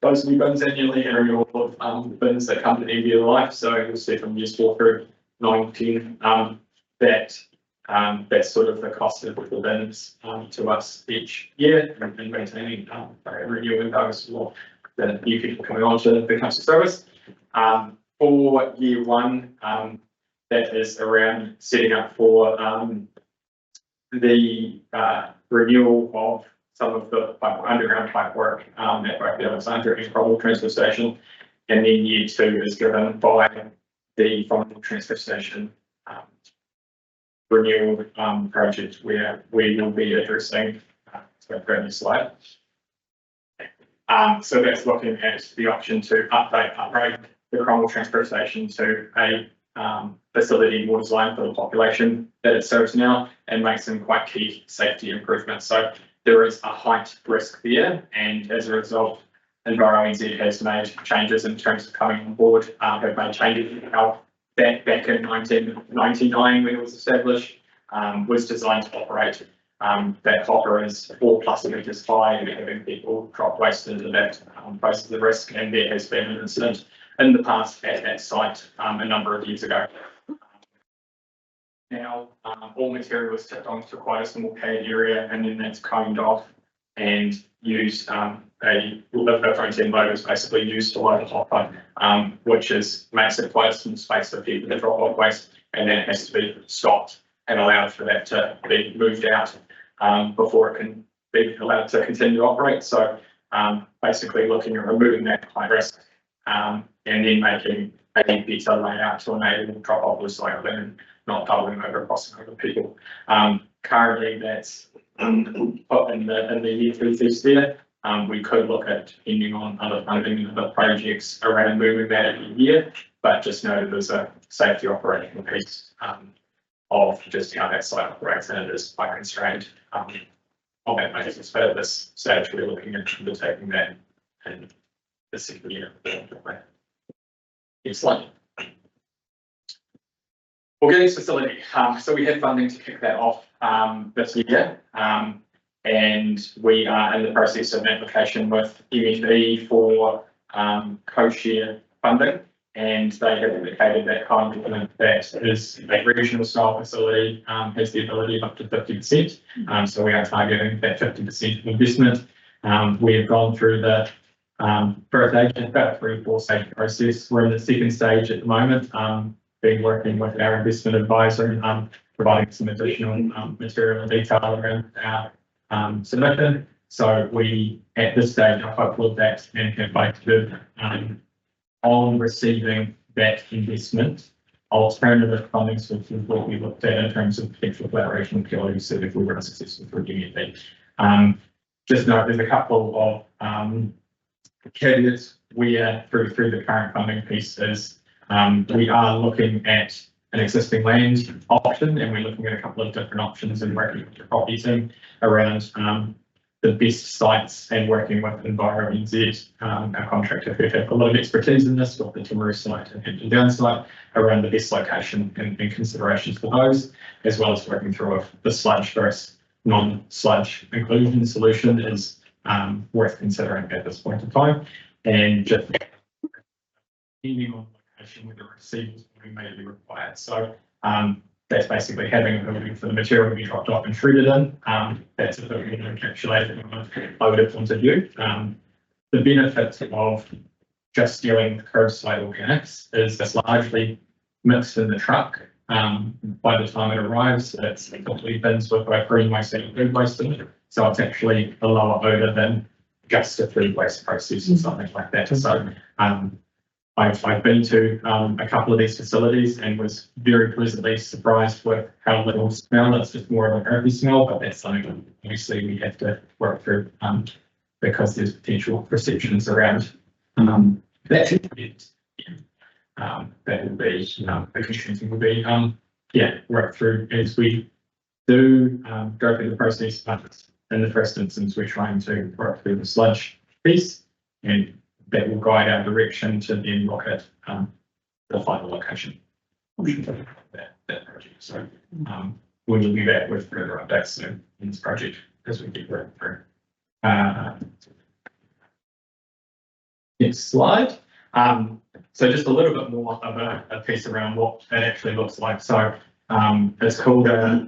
T: those new bins annually and renewal of bins that come to end of life. So you'll see from years 4 through 19 that's sort of the cost of the bins to us each year, and maintaining renewing those for the new people coming on to the council service. For year 1, that is around setting up for the renewal of some of the underground pipe work at both the Alexandra and Cromwell transfer station, and then year 2 is driven by the Cromwell transfer station renewal project, where we will be addressing. So go to the slide. So that's looking at the option to upgrade the Cromwell transfer station to a facility more designed for the population that it serves now, and make some quite key safety improvements. So there is a height risk there, and as a result, EnviroNZ has made changes in terms of coming on board, have made changes in how that back in 1999 when it was established, was designed to operate. That hopper is 4+ meters high, and having people drop waste into that poses the risk, and there has been an incident in the past at that site a number of years ago. Now, all material is tipped onto quite a small pad area, and then that's coned off and used the front end load is basically used to load a hopper, which makes it quite some space for people to drop off waste, and then it has to be stopped and allowed for that to be moved out before it can be allowed to continue to operate. So basically looking at removing that high risk and then making a better layout to enable drop off recycling and not doubling over crossing over people. Currently that's put in the year 3 piece there. We could look at, depending on other funding and other projects around moving that every year, but just noted there's a safety operational piece of just how that site operates, and it is quite constrained on that basis. But at this stage, we're looking at undertaking that in the second year. Next slide. Organics facility. So we have funding to kick that off this year. And we are in the process of an application with MFE for co-share funding, and they have indicated that kind of equipment that is a regional style facility has the ability of up to 50%. So we are targeting that 50% of investment. We have gone through the first stage, about a 3-4 stage process. We're in the second stage at the moment, been working with our investment advisor and providing some additional material and detail around our submission. So we, at this stage, are hopeful that and have budgeted on receiving that investment, alternative funding sources is what we looked at in terms of potential collaboration with PLU, so if we were unsuccessful through MFE. Just note there's a couple of caveats where through the current funding piece is we are looking at an existing land option, and we're looking at a couple of different options and working with the property team around the best sites and working with EnviroNZ, our contractor who have a lot of expertise in this, with the Timaru site and Hampton Downs site, around the best location and considerations for those, as well as working through the sludge versus non-sludge inclusion solution is worth considering at this point in time. And just depending on location where the receivables may be required. So that's basically having a building for the material to be dropped off and treated in. That's a building encapsulated from a loaded point of view. The benefit of just dealing with curbside organics is it's largely mixed in the truck. By the time it arrives, it's completely bins with both green waste and food waste in it. So it's actually a lower odor than just a food waste process or something like that. So I've been to a couple of these facilities and was very pleasantly surprised with how little smell. It's just more of an earthy smell, but that's something obviously we have to work through because there's potential perceptions around that. That will be the contributing will be work through as we do go through the process. But in the first instance, we're trying to work through the sludge piece, and that will guide our direction to then look at the final location of that project. So we will be back with further updates in this project as we keep working through. Next slide. So just a little bit more of a piece around what it actually looks like. So it's called a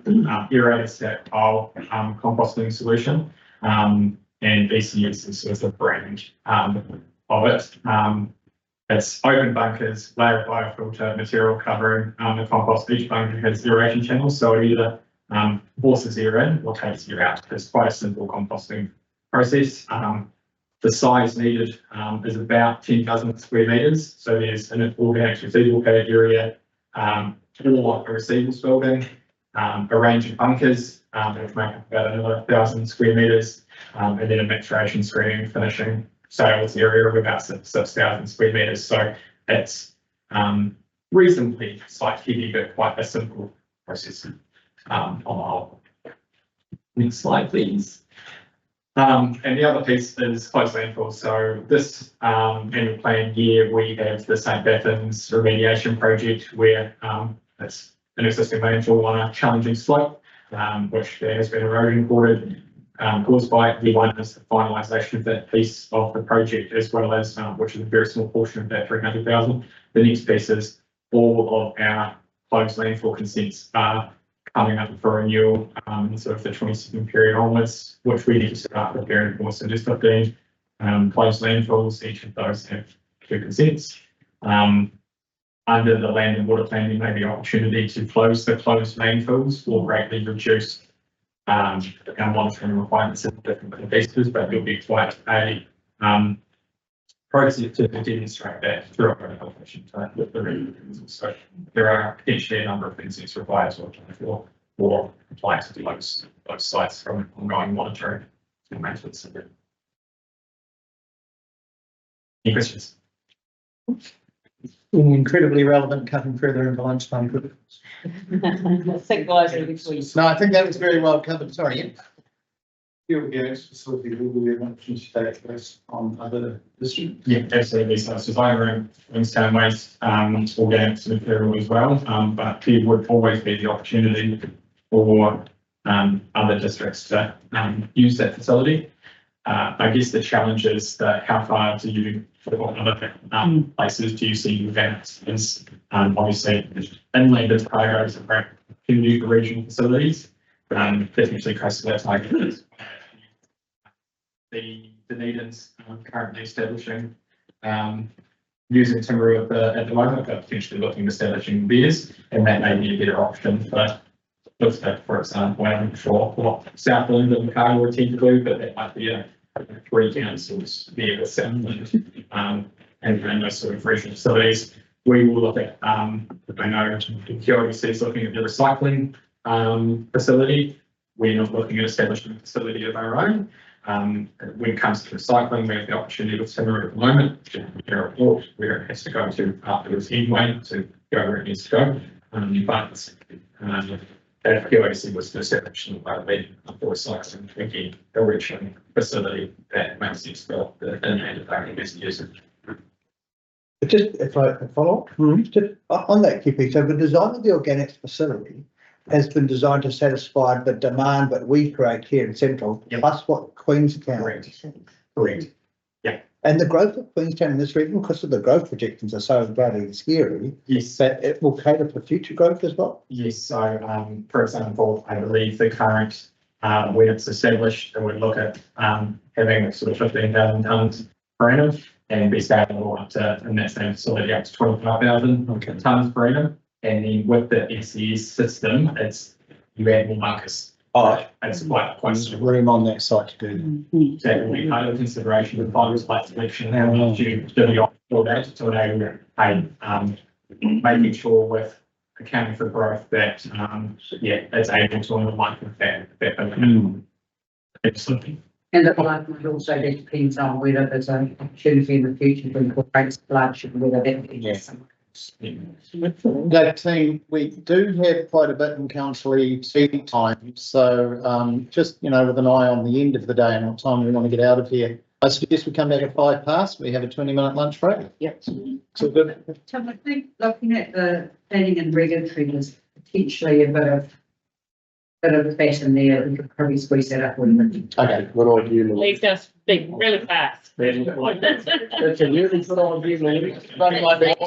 T: aerated stack pile composting solution, and ECS is sort of the brand of it. It's open bunkers, layer of biofilter material covering the compost. Each bunker has aeration channels, so it either forces air in or takes air out. It's quite a simple composting process. The size needed is about 10,000 square metres. So there's an organic residual pad area for a receivables building, a range of bunkers, which make up about another 1,000 square metres, and then a maturation, screening, finishing sales area of about 6,000 square metres. So it's reasonably site heavy, but quite a simple process on the whole. Next slide, please. And the other piece is closed landfill. So this annual plan year, we have the St. Bathans remediation project where it's an existing landfill on a challenging slope, which there has been erosion caused by. The one is the finalisation of that piece of the project, as well as which is a very small portion of that 300,000. The next piece is all of our closed landfill consents are coming up for renewal in sort of the 27 period onwards, which we need to start preparing for. So just 15 closed landfills, each of those have two consents. Under the land and water plan, there may be opportunity to close the closed landfills or greatly reduce our monitoring requirements of different investors, but there'll be quite a process to demonstrate that through our application with the region. So there are potentially a number of things that's required to apply for compliance to those sites from ongoing monitoring and maintenance. Any questions?
D: Incredibly relevant, cutting further into lunchtime.
C: Supervisor between.
D: No, I think that was very well covered. Sorry, Ian.
S: Fuel facility will be an option to take place on other districts.
T: Yeah, absolutely. So Survivor Queenstown Waste, organics material as well, but there would always be the opportunity for other districts to use that facility. I guess the challenge is that how far do you, for other places do you see events? Is obviously inland is cargoes of opportunity for regional facilities, potentially close to that target. The Dunedin's currently establishing using timber at the moment, but potentially looking at establishing theirs, and that may be a better option for example, I'm not sure what Southland and Cargo would tend to do, but that might be a 3 councils there with Southland and those sort of regional facilities. We will look at, I know QRDC is looking at the recycling facility. We're not looking at establishing a facility of our own. When it comes to recycling, we have the opportunity with timber at the moment, where it has to go to afterwards anyway to go where it needs to go. But if QAC was to establish for recycling, again, a regional facility that makes sense for the inland best usage.
G: But just if I can follow up, just on that, Kippy, so the design of the organics facility has been designed to satisfy the demand that we create here in Central, plus what Queenstown.
T: Correct. Yeah.
G: And the growth of Queenstown in this region, because of the growth projections are so bloody scary.
T: Yes.
G: That it will cater for future growth as well.
T: Yes. So, for example, I believe the current, when it's established, it would look at having sort of 15,000 tonnes per annum and be scalable up to, in that same facility, up to 25,000 tonnes per annum. And then with the SES system, it's you add more markers.
G: Oh,
T: it's quite
D: room on that site to do that.
T: That will be part of the consideration of final site selection. How you do the optimal that to enable making sure with accounting for growth that it's able to unlock that. Absolutely.
L: And that might also depends on whether there's an opportunity in the future to incorporate sludge and whether that is.
D: That team, we do have quite a bit in council tea time, so just, with an eye on the end of the day and what time we want to get out of here. I suggest we come back at 5 past, we have a 20-minute lunch break.
L: Yep.
D: So good.
L: Tim, I think looking at the planning and regulatory, there's potentially a bit of fat in there, we could probably squeeze that up a little bit.
D: Okay, what idea?
O: Leave us big really fast.
B: That's a really good idea, Lee. Running like that.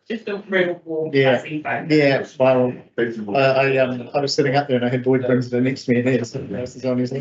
O: Just a real warm.
D: Yeah, well, I was sitting up there and I had boyfriends next to me and this is on his